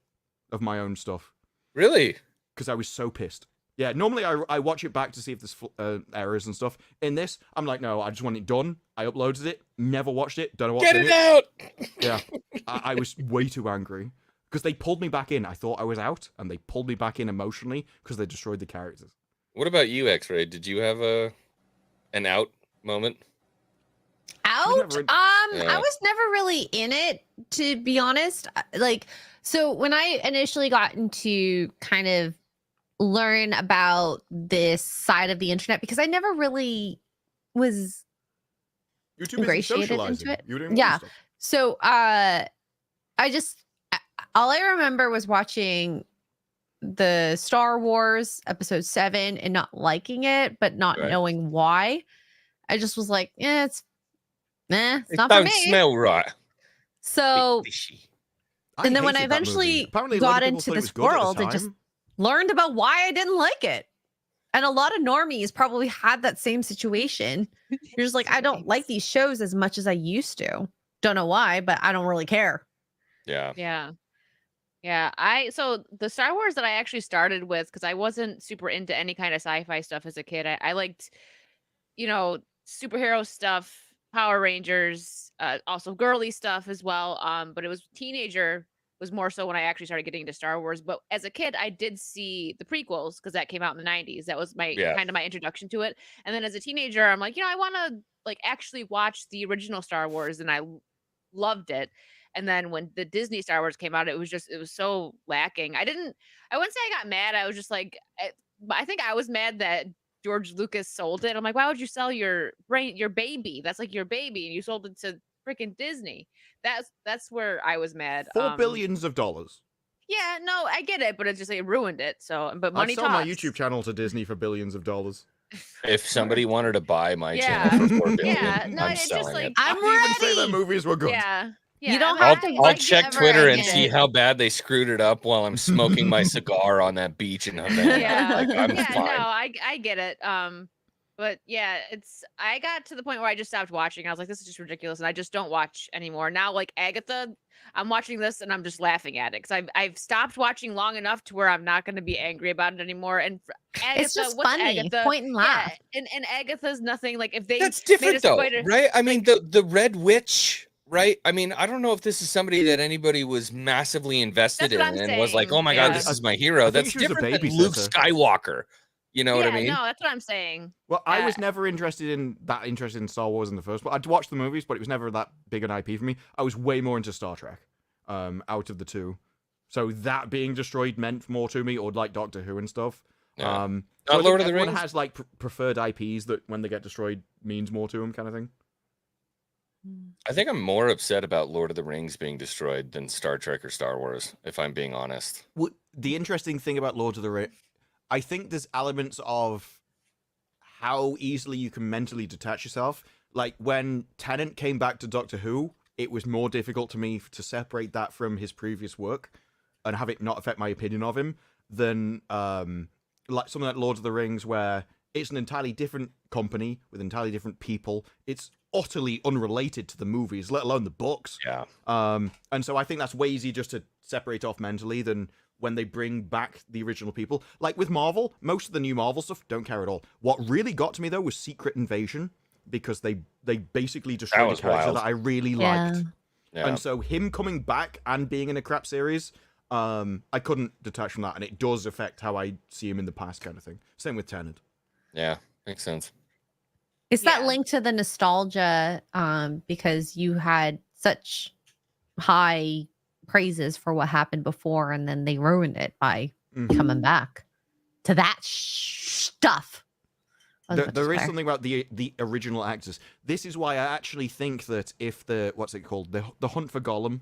of my own stuff. Really? Because I was so pissed. Yeah, normally I watch it back to see if there's errors and stuff. In this, I'm like, no, I just want it done. I uploaded it, never watched it, don't know what Get it out! Yeah, I was way too angry. Because they pulled me back in. I thought I was out, and they pulled me back in emotionally because they destroyed the characters. What about you, X-Ray? Did you have an out moment? Out? Yeah. I was never really in it, to be honest. Like, so when I initially got into kind of learn about this side of the internet, because I never really was You're too busy ingratiated socializing. into it. You were doing Yeah. stuff. So I just all I remember was watching the Star Wars episode 7 and not liking it, but not knowing why. I just was like, it's not for don't me. smell right. So, and then when I hated that movie. Apparently Apparently, a lot got of people into thought it was this good at the world and just time. learned about why I didn't like it. And a lot of normies probably had that same situation. You're just like, I don't like these shows as much as I used to. Don't know why, but I don't really care. Yeah. Yeah. So the Star Wars that I actually started with, because I wasn't super into any kind of sci-fi stuff as a kid. I liked, superhero stuff, Power Rangers, also girly stuff as well. But it was teenager was more so when I actually started getting into Star Wars. But as a kid, I did see the prequels because that came out in the 90s. That was my kind of my introduction to it. And then as a teenager, I'm like, I want to like actually watch the original Star Wars, and I loved it. And then when the Disney Star Wars came out, it was so lacking. I wouldn't say I got mad. I was just like, I think I was mad that George Lucas sold it. I'm like, why would you sell your baby? That's like your baby, and you sold it to freaking Disney. That's where I was mad. $4 billion. Yeah, no, I get it, but it just ruined it. So, but money I'd sell my talks. YouTube channel to Disney for billions of dollars. If somebody wanted to buy my channel for $4 billion, Yeah, no, I'm it's selling just like it. I'm I even say ready. that movies were good. Yeah. You don't I'm have to ready. I'll like check ever Twitter and again. see how bad they screwed it up while I'm smoking my cigar on that beach in Havana. Yeah, Like, I'm yeah, fine. no, I get it. But yeah, I got to the point where I just stopped watching. I was like, this is just ridiculous, and I just don't watch anymore. Now, like Agatha, I'm watching this and I'm just laughing at it because I've stopped watching long enough to where I'm not going to be angry about it anymore. And Agatha, It's just what's funny. Agatha? Point and laugh. Yeah, and Agatha's nothing. Like if they That's made different a though, spider, right? I mean, the Red Witch, right? I mean, I don't know if this is somebody that anybody was massively invested That's in what I'm and was like, saying. "Oh my Yeah. God, this is my hero." I think That's she was a different than Luke babysitter. Skywalker. You know what I mean? No, that's what I'm saying. Well, I was never interested in Star Wars in the first place. I'd watched the movies, but it was never that big an IP for me. I was way more into Star Trek, out of the two. So that being destroyed meant more to me, or like Doctor Who and stuff. Yeah. So I Lord think of the everyone Rings? has like preferred IPs that when they get destroyed means more to them, kind of thing. I think I'm more upset about Lord of the Rings being destroyed than Star Trek or Star Wars, if I'm being honest. Well, the interesting thing about Lord of the Rings, I think there's elements of how easily you can mentally detach yourself. Like when Tennant came back to Doctor Who, it was more difficult to me to separate that from his previous work and have it not affect my opinion of him than like something like Lord of the Rings, where it's an entirely different company with entirely different people. It's utterly unrelated to the movies, let alone the books. Yeah. And so I think that's way easier just to separate off mentally than when they bring back the original people. Like with Marvel, most of the new Marvel stuff, don't care at all. What really got to me, though, was Secret Invasion, because they basically destroyed a was character wild. that I really Yeah. liked. Yeah. And so him coming back and being in a crap series, I couldn't detach from that, and it does affect how I see him in the past, kind of thing. Same with Tennant. Yeah, makes sense. It's that Yeah. link to the nostalgia, because you had such high praises for what happened before, and then they ruined it by coming back to that stuff. There is something about the original actors. This is why I actually think that if the the Hunt for Gollum,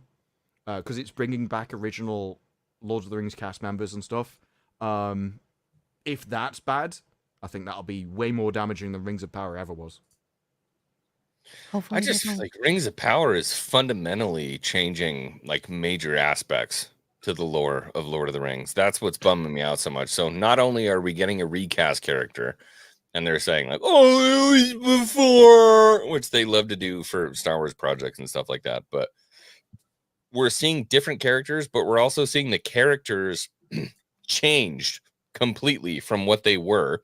because it's bringing back original Lord of the Rings cast members and stuff. If that's bad, I think that'll be way more damaging than Rings of Power ever was. Hopefully I just feel like Rings of Power is fundamentally changing like major aspects to the lore of Lord of the Rings. That's what's bumming me out so much. So not only are we getting a recast character, and they're saying like, "Oh, it was before," which they love to do for Star Wars projects and stuff like that, but we're seeing different characters, but we're also seeing the characters changed completely from what they were.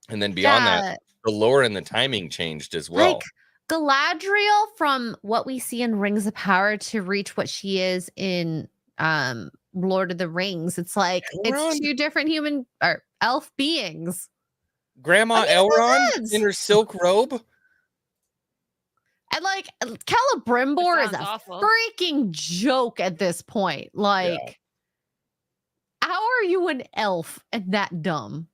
And then beyond that, the lore and the timing changed as well. Like Galadriel, from what we see in Rings of Power to reach what she is in Lord of the Rings, it's like it's two different human or elf beings. Grandma Elrond in her silk robe. And like Celebrimbor is sounds a awful. freaking joke at this point. Like, how are you an elf and that dumb?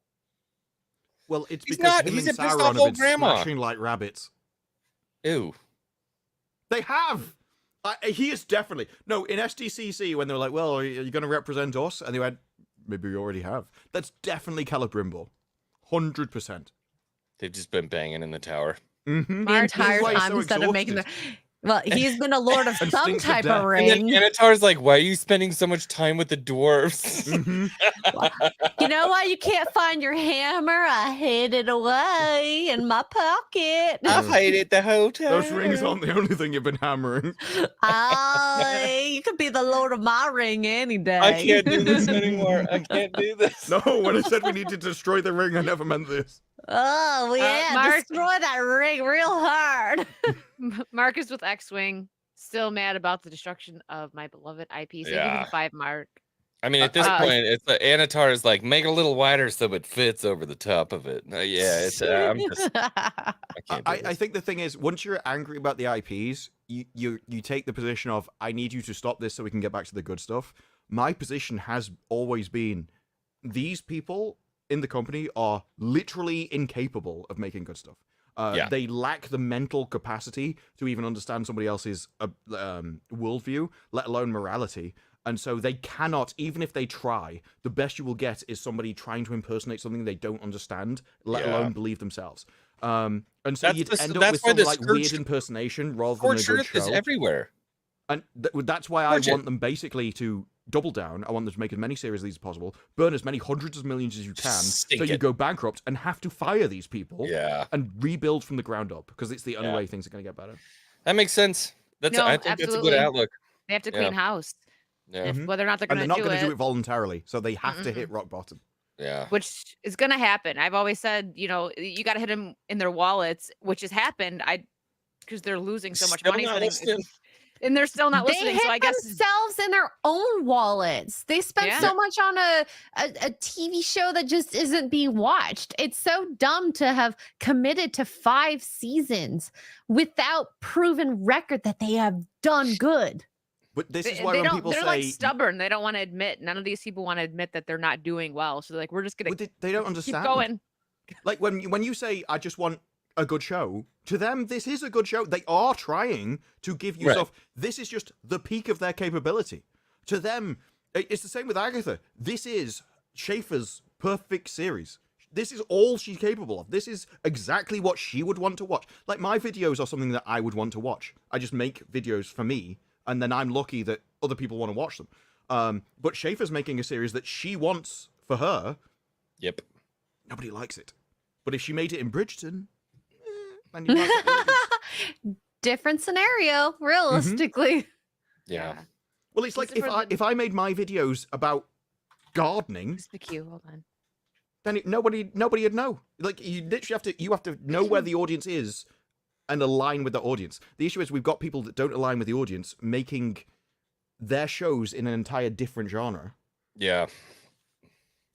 Well, it's He's because not- him he's and a pissed Sauron off have old been grandma. smashing like rabbits. Ew. They have. He is definitely no in SDCC when they were like, "Well, are you going to represent us?" And they went, "Maybe we already have." That's definitely Celebrimbor, 100%. They've just been banging in the tower. Mm-hmm. The entire time instead of making the. Well, he's been a lord of And some stinks of type death. of And then ring. Anatar's like, "Why are you spending so much time with the dwarves?" You know why you can't find your hammer? I hid it away in my pocket. I've hated the whole time. Those rings aren't the only thing you've been hammering. You could be the lord of my ring any day. I can't do this anymore. I can't do this. No, when I said we need to destroy the ring, I never meant this. Oh yeah, Mark- destroy that ring real hard. Marcus with X-Wing, still mad about the destruction of my beloved IP. So Yeah. give the 5 mark. I mean, at this point, it's Anatar is like, make it a little wider so it fits over the top of it. Yeah, it's. I'm just. I can't do I this. think the thing is, once you're angry about the IPs, you take the position of, I need you to stop this so we can get back to the good stuff. My position has always been, these people in the company are literally incapable of making good stuff. They lack the mental capacity to even understand somebody else's worldview, let alone morality. And so they cannot, even if they try, the best you will get is somebody trying to impersonate something they don't understand, let alone believe themselves. And so That's you'd the- end up that's with why some the like scorched- weird impersonation rather than a Scorched good Earth show. is everywhere. And that's why I Watch it. want them basically to double down. I want them to make as many series of these as possible, burn as many hundreds of millions as you can, Stink so you it. go bankrupt and have to fire these people Yeah. and rebuild from the ground up, because it's the only Yeah. way things are going to get better. That makes sense. I think that's a absolutely. good outlook. They have to clean house. Yeah. Whether or not they're And going they're to not do going to it. do it voluntarily, so they have to hit rock bottom. Yeah. Which is going to happen. I've always said, you got to hit them in their wallets, which has happened. Because they're losing so much Still money. not So they- listening. and they're still not listening. They hit So I guess themselves in their own wallets. They spend Yeah. so much on a TV show that just isn't being watched. It's so dumb to have committed to 5 seasons without proven record that they have done good. But this is they why when don't. people They're say like stubborn. They don't want to admit. None of these people want to admit that they're not doing well. So they're like, we're just gonna. they don't keep understand. going. Like when you say, I just want a good show, to them this is a good show. They are trying to give you Right. stuff. This is just the peak of their capability. To them, it's the same with Agatha. This is Schaefer's perfect series. This is all she's capable of. This is exactly what she would want to watch. Like, my videos are something that I would want to watch. I just make videos for me, and then I'm lucky that other people want to watch them. But Schaefer's making a series that she wants for her. Yep. Nobody likes it. But if she made it in Bridgeton, then you might get it. Different scenario, realistically. Yeah. Well, it's like if I made my videos about gardening, Just the cue. Hold on. then nobody would know. Like, you literally have to know where the audience is and align with the audience. The issue is we've got people that don't align with the audience making their shows in an entire different genre. Yeah.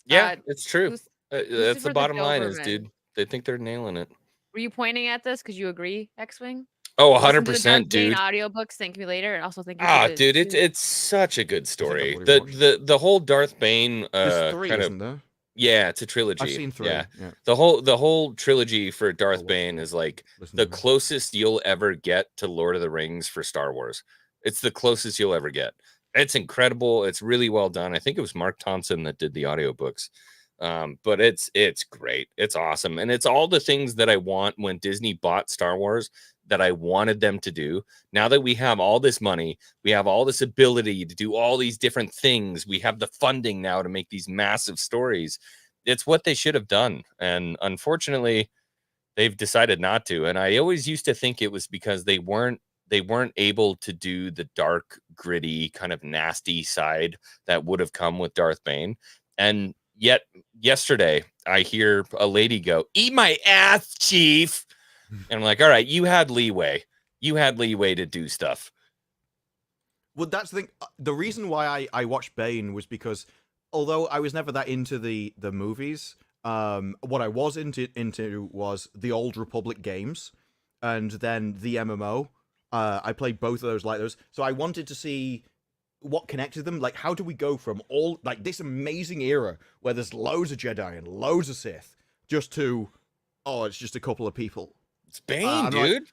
Yeah, it's true. That's Lucifer the bottom line is, Doberman. dude, they think they're nailing it. Were you pointing at this because you agree, X-Wing? Oh, Listen to the 100%, Dark Bane dude. audiobooks. Thank me later, and also thank you. Ah, for the- dude, it's such a good story. I've already The whole Darth Bane There's 3, kind isn't of there? yeah, it's a trilogy. I've seen 3. Yeah. Yeah. The whole trilogy for Darth Bane is like Listen the to them. closest you'll ever get to Lord of the Rings for Star Wars. It's the closest you'll ever get. It's incredible. It's really well done. I think it was Mark Thompson that did the audiobooks. But it's great. It's awesome. And it's all the things that I want when Disney bought Star Wars that I wanted them to do. Now that we have all this money, we have all this ability to do all these different things. We have the funding now to make these massive stories. It's what they should have done. And unfortunately, they've decided not to. And I always used to think it was because they weren't able to do the dark, gritty, kind of nasty side that would have come with Darth Bane. And yet yesterday I hear a lady go, "Eat my ass, Chief." And I'm like, all right, you had leeway. You had leeway to do stuff. Well, that's the thing. The reason why I watched Bane was because although I was never that into the movies, what I was into was the Old Republic games and then the MMO. I played both of those like those. So I wanted to see what connected them. Like, how do we go from all like this amazing era where there's loads of Jedi and loads of Sith just to, oh, it's just a couple of people. It's Bane, dude.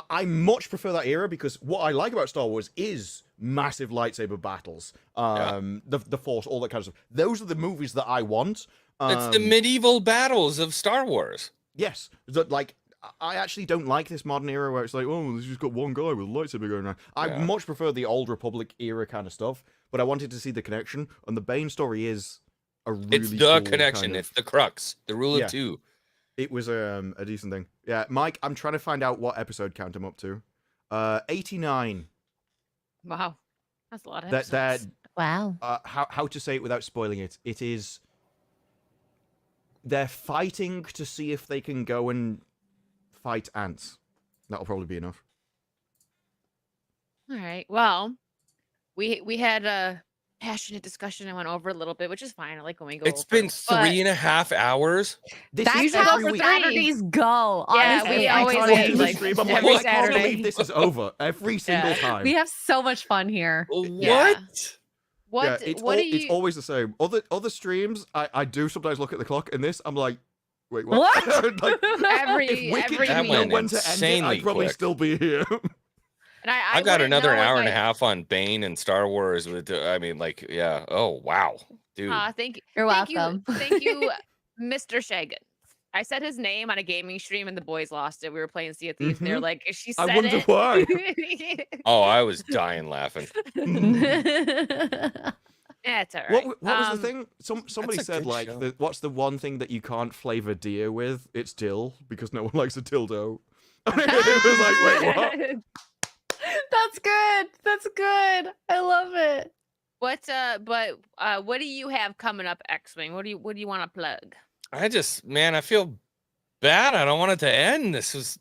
I much prefer that era because what I like about Star Wars is massive lightsaber battles, the Force, all that kind of stuff. Those are the movies that I want. It's the medieval battles of Star Wars. Yes, like I actually don't like this modern era where it's like, oh, there's just got one guy with a lightsaber going around. I much prefer the Old Republic era kind of stuff, but I wanted to see the connection, and the Bane story is a really It's the cool connection. kind of- It's the crux. The rule of two. It was a decent thing. Yeah, Mike, I'm trying to find out what episode count I'm up to. 89. Wow, that's a lot of That episodes. Wow. How to say it without spoiling it? It is. They're fighting to see if they can go and fight ants. That'll probably be enough. All right. Well, we had a passionate discussion. I went over a little bit, which is fine. I like when we go. It's been 3.5 hours. This That's is how every week. Saturdays go. Yeah, Honestly. we I always totally end, In the like, stream, I'm every like, I can't Saturday. believe this is over every single time. We have so much fun here. What? What? Yeah, it's what do you? it's always the same. Other streams, I do sometimes look at the clock, and this, I'm like, wait, what? What? Like, Every- if Wicked every didn't know went when to end it, insanely I'd probably quick. still be here. And I got wouldn't another know if hour and a I- half on Bane and Star Wars. With, I mean, like, yeah. Oh, wow, dude. Thank you. You're thank welcome. You, thank you, Mr. Shagan. I said his name on a gaming stream, and the boys lost it. We were playing Sea of Thieves, and they're Mhm. like, "She I said wonder it." why. Oh, I was dying laughing. Yeah, it's all right. What was the thing? Somebody That's a said good like, show. what's the one thing that you can't flavor deer with? It's dill because no one likes a dildo. It was like, wait, what? That's good. That's good. I love it. What do you have coming up, X-Wing? What do you want to plug? I feel bad. I don't want it to end. I'm That was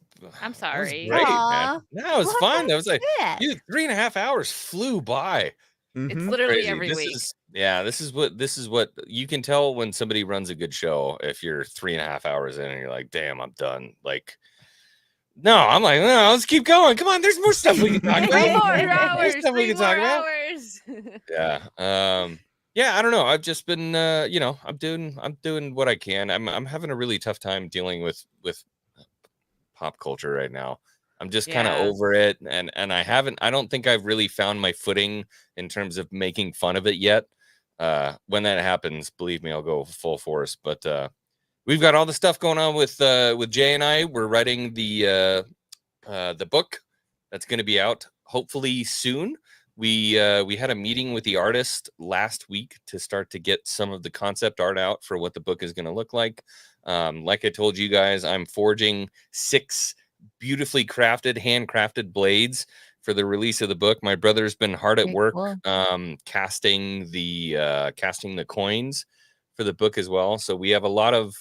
sorry. great, Aw. man. No, it was Well, fun. That was like, that's it. dude, 3.5 hours flew by. It's Mhm. literally Crazy. every week. This is what you can tell when somebody runs a good show. If you're 3.5 hours in and you're like, damn, I'm done. Like, no, I'm like, no, let's keep going. Come on, there's more stuff we can talk Three about. more There's hours. stuff we Three can talk more about. hours. Yeah. Yeah, I don't know. I've just been I'm doing what I can. I'm having a really tough time dealing with pop culture right now. I'm just kind of Yeah. over it, and I don't think I've really found my footing in terms of making fun of it yet. When that happens, believe me, I'll go full force. But we've got all the stuff going on with Jay and I. We're writing the book that's going to be out hopefully soon. We had a meeting with the artist last week to start to get some of the concept art out for what the book is going to look like. Like I told you guys, I'm forging 6 beautifully crafted, handcrafted blades for the release of the book. My brother's been hard at Very work cool. casting the coins for the book as well. So we have a lot of,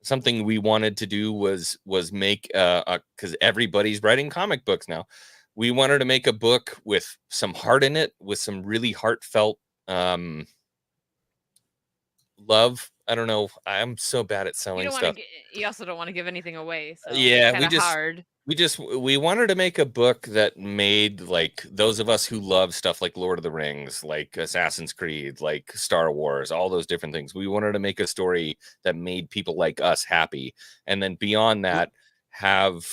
something we wanted to do was make because everybody's writing comic books now. We wanted to make a book with some heart in it, with some really heartfelt love. I don't know. I'm so bad at selling stuff. You also don't want to give anything away. So Yeah, it's kinda hard. we wanted to make a book that made like those of us who love stuff like Lord of the Rings, like Assassin's Creed, like Star Wars, all those different things. We wanted to make a story that made people like us happy, and then beyond that, have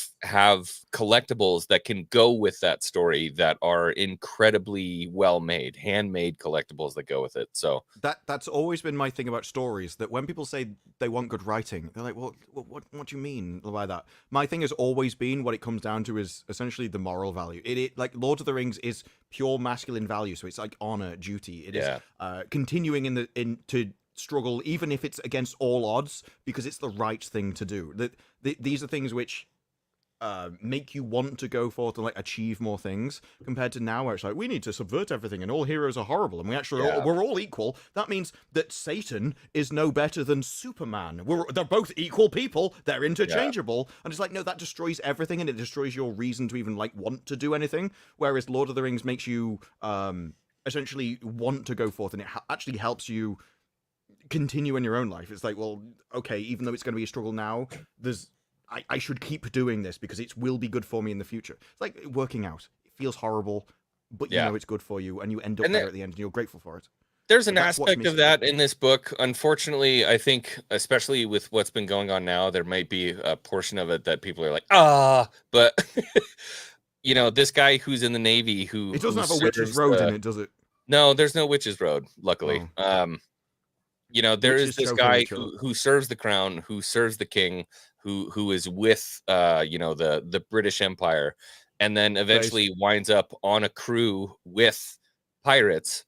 collectibles that can go with that story that are incredibly well made, handmade collectibles that go with it. So That's always been my thing about stories, that when people say they want good writing, they're like, well, what do you mean by that? My thing has always been, what it comes down to is essentially the moral value. It like Lord of the Rings is pure masculine value, so it's like honor, duty. It is continuing to struggle, even if it's against all odds, because it's the right thing to do. These are things which make you want to go forth and like achieve more things, compared to now where it's like, we need to subvert everything and all heroes are horrible and we actually we're all equal. That means that Satan is no better than Superman. They're both equal people, they're interchangeable. And it's like, no, that destroys everything, and it destroys your reason to even like want to do anything. Whereas Lord of the Rings makes you essentially want to go forth, and it actually helps you continue in your own life. It's like, well, okay, even though it's going to be a struggle now, I should keep doing this because it will be good for me in the future. It's like working out. It feels horrible, but you know it's good for you, and you end up there at the end, and you're grateful for it. There's an aspect of that in this book. Unfortunately, I think, especially with what's been going on now, there might be a portion of it that people are like, but this guy who's in the Navy who it doesn't have a witch's road in it, does it? No, there's no witch's road, luckily. There is this guy who serves the crown, who serves the king, who is with the British Empire, and then eventually winds up on a crew with pirates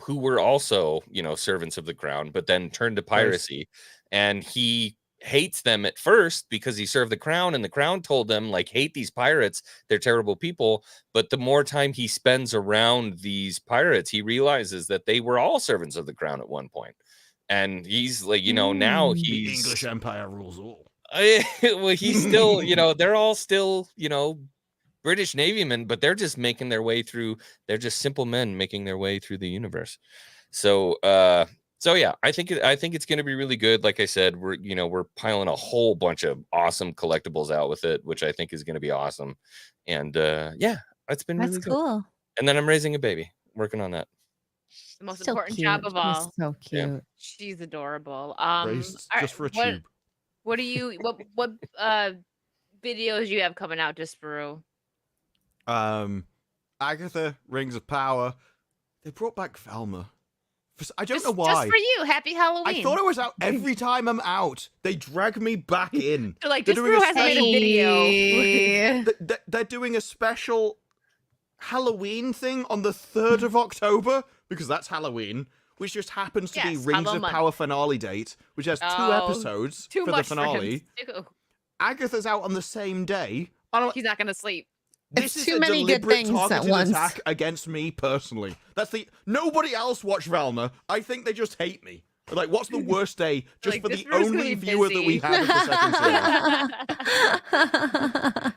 who were also servants of the crown, but then turned to piracy. And he hates them at first because he served the crown, and the crown told them, like, hate these pirates, they're terrible people. But the more time he spends around these pirates, he realizes that they were all servants of the crown at one point. And he's like, now he's the English Empire rules all. Well, he's still, they're all still, British Navymen, but they're just making their way through. They're just simple men making their way through the universe. So yeah, I think it's going to be really good. Like I said, we're piling a whole bunch of awesome collectibles out with it, which I think is going to be awesome. And yeah, it's been really good. Cool. And then I'm raising a baby, working on that. The most important job of all. So cute. Yeah. She's adorable. Raised just for a tube. What do you what videos you have coming out, Disparu? Agatha, Rings of Power. They brought back Velma. I don't know why. Just for you. Happy Halloween. I thought it was out every time I'm out. They drag me back in. They're like, Disparu hasn't made a video. They're doing a special Halloween thing on the 3rd of October because that's Halloween, which just happens to be Yes, Rings Hollow of Month. Power finale date, which has 2 Oh, episodes Too for the much for him finale. to do. Agatha's out on the same day. I don't, He's not gonna sleep. this It's is too a many good deliberate things at targeted once. attack against me personally. That's the nobody else watched Velma. I think they just hate me. Like, what's the worst day just Like, for this the room's gonna only be viewer that we busy. have of the second series?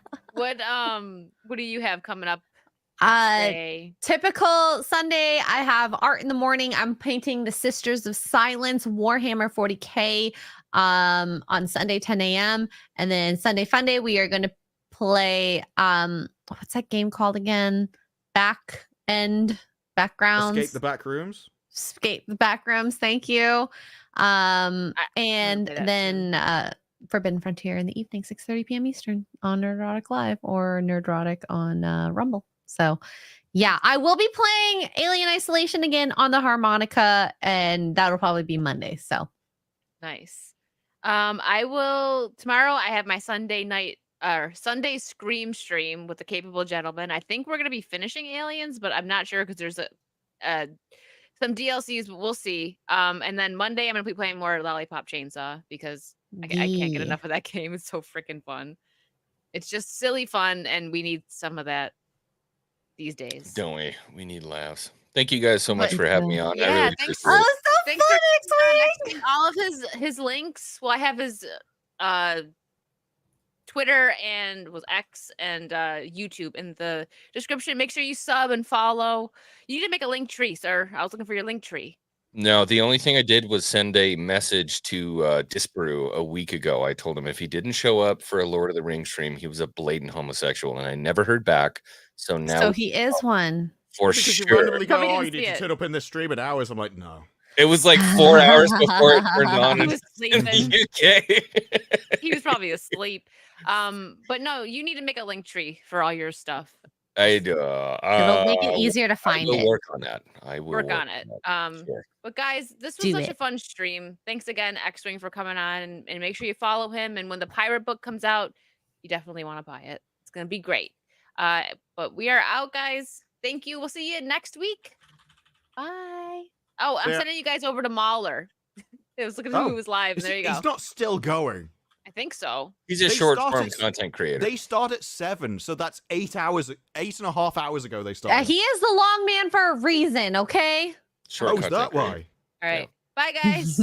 What do you have coming up? Uh, today? typical Sunday, I have art in the morning. I'm painting the Sisters of Silence Warhammer 40K on Sunday 10 a.m. And then Sunday Fun Day, we are going to play what's that game called again? Backgrounds. Escape the back rooms. Escape the Backrooms. Thank you. And play that then Forbidden Frontier in the evening, 6:30 p.m. Eastern on Nerdrotic Live or Nerdrotic on Rumble. So, yeah, I will be playing Alien Isolation again on the harmonica, and that'll probably be Monday. So, Nice. I will tomorrow. I have my Sunday night Sunday Scream stream with the Capable Gentleman. I think we're gonna be finishing Aliens, but I'm not sure because there's some DLCs. But we'll see. And then Monday I'm gonna be playing more Lollipop Chainsaw because I can't get yeah. enough of that game. It's so freaking fun. It's just silly fun, and we need some of that these days. Don't we? We need laughs. Thank you guys so much But- for having me on. I Yeah, really thanks. appreciate it. Oh, so Thanks fun for next week. all of his links. Well, I have his Twitter and was X and YouTube in the description. Make sure you sub and follow. You need to make a link tree, sir. I was looking for your link tree. No, the only thing I did was send a message to Disparu a week ago. I told him if he didn't show up for a Lord of the Rings stream, he was a blatant homosexual, and I never heard back. So now So he is one. for Because you sure. randomly go, Probably oh, didn't you need see to it. turn up in this stream in hours. I'm like, no. It was like 4 hours before it turned on He in was in sleeping. the UK. He was probably asleep. But no, you need to make a link tree for all your stuff. I do. It'll make it easier to find I will it. work on that. I will Work on it. Sure. But guys, this was Do such a it. fun stream. Thanks again, X-Wing, for coming on, and make sure you follow him. And when the pirate book comes out, you definitely want to buy it. It's gonna be great. But we are out, guys. Thank you. We'll see you next week. Bye. Oh, I'm Yeah. sending you guys over to Mahler. It was looking who was live. And there you go. He's not still going. I think so. He's a They short start form at- content creator. They start at 7, so that's 8.5 hours ago they started. He is the long man for a reason, okay? Short Oh, is content that creator. why? All right. Bye, guys.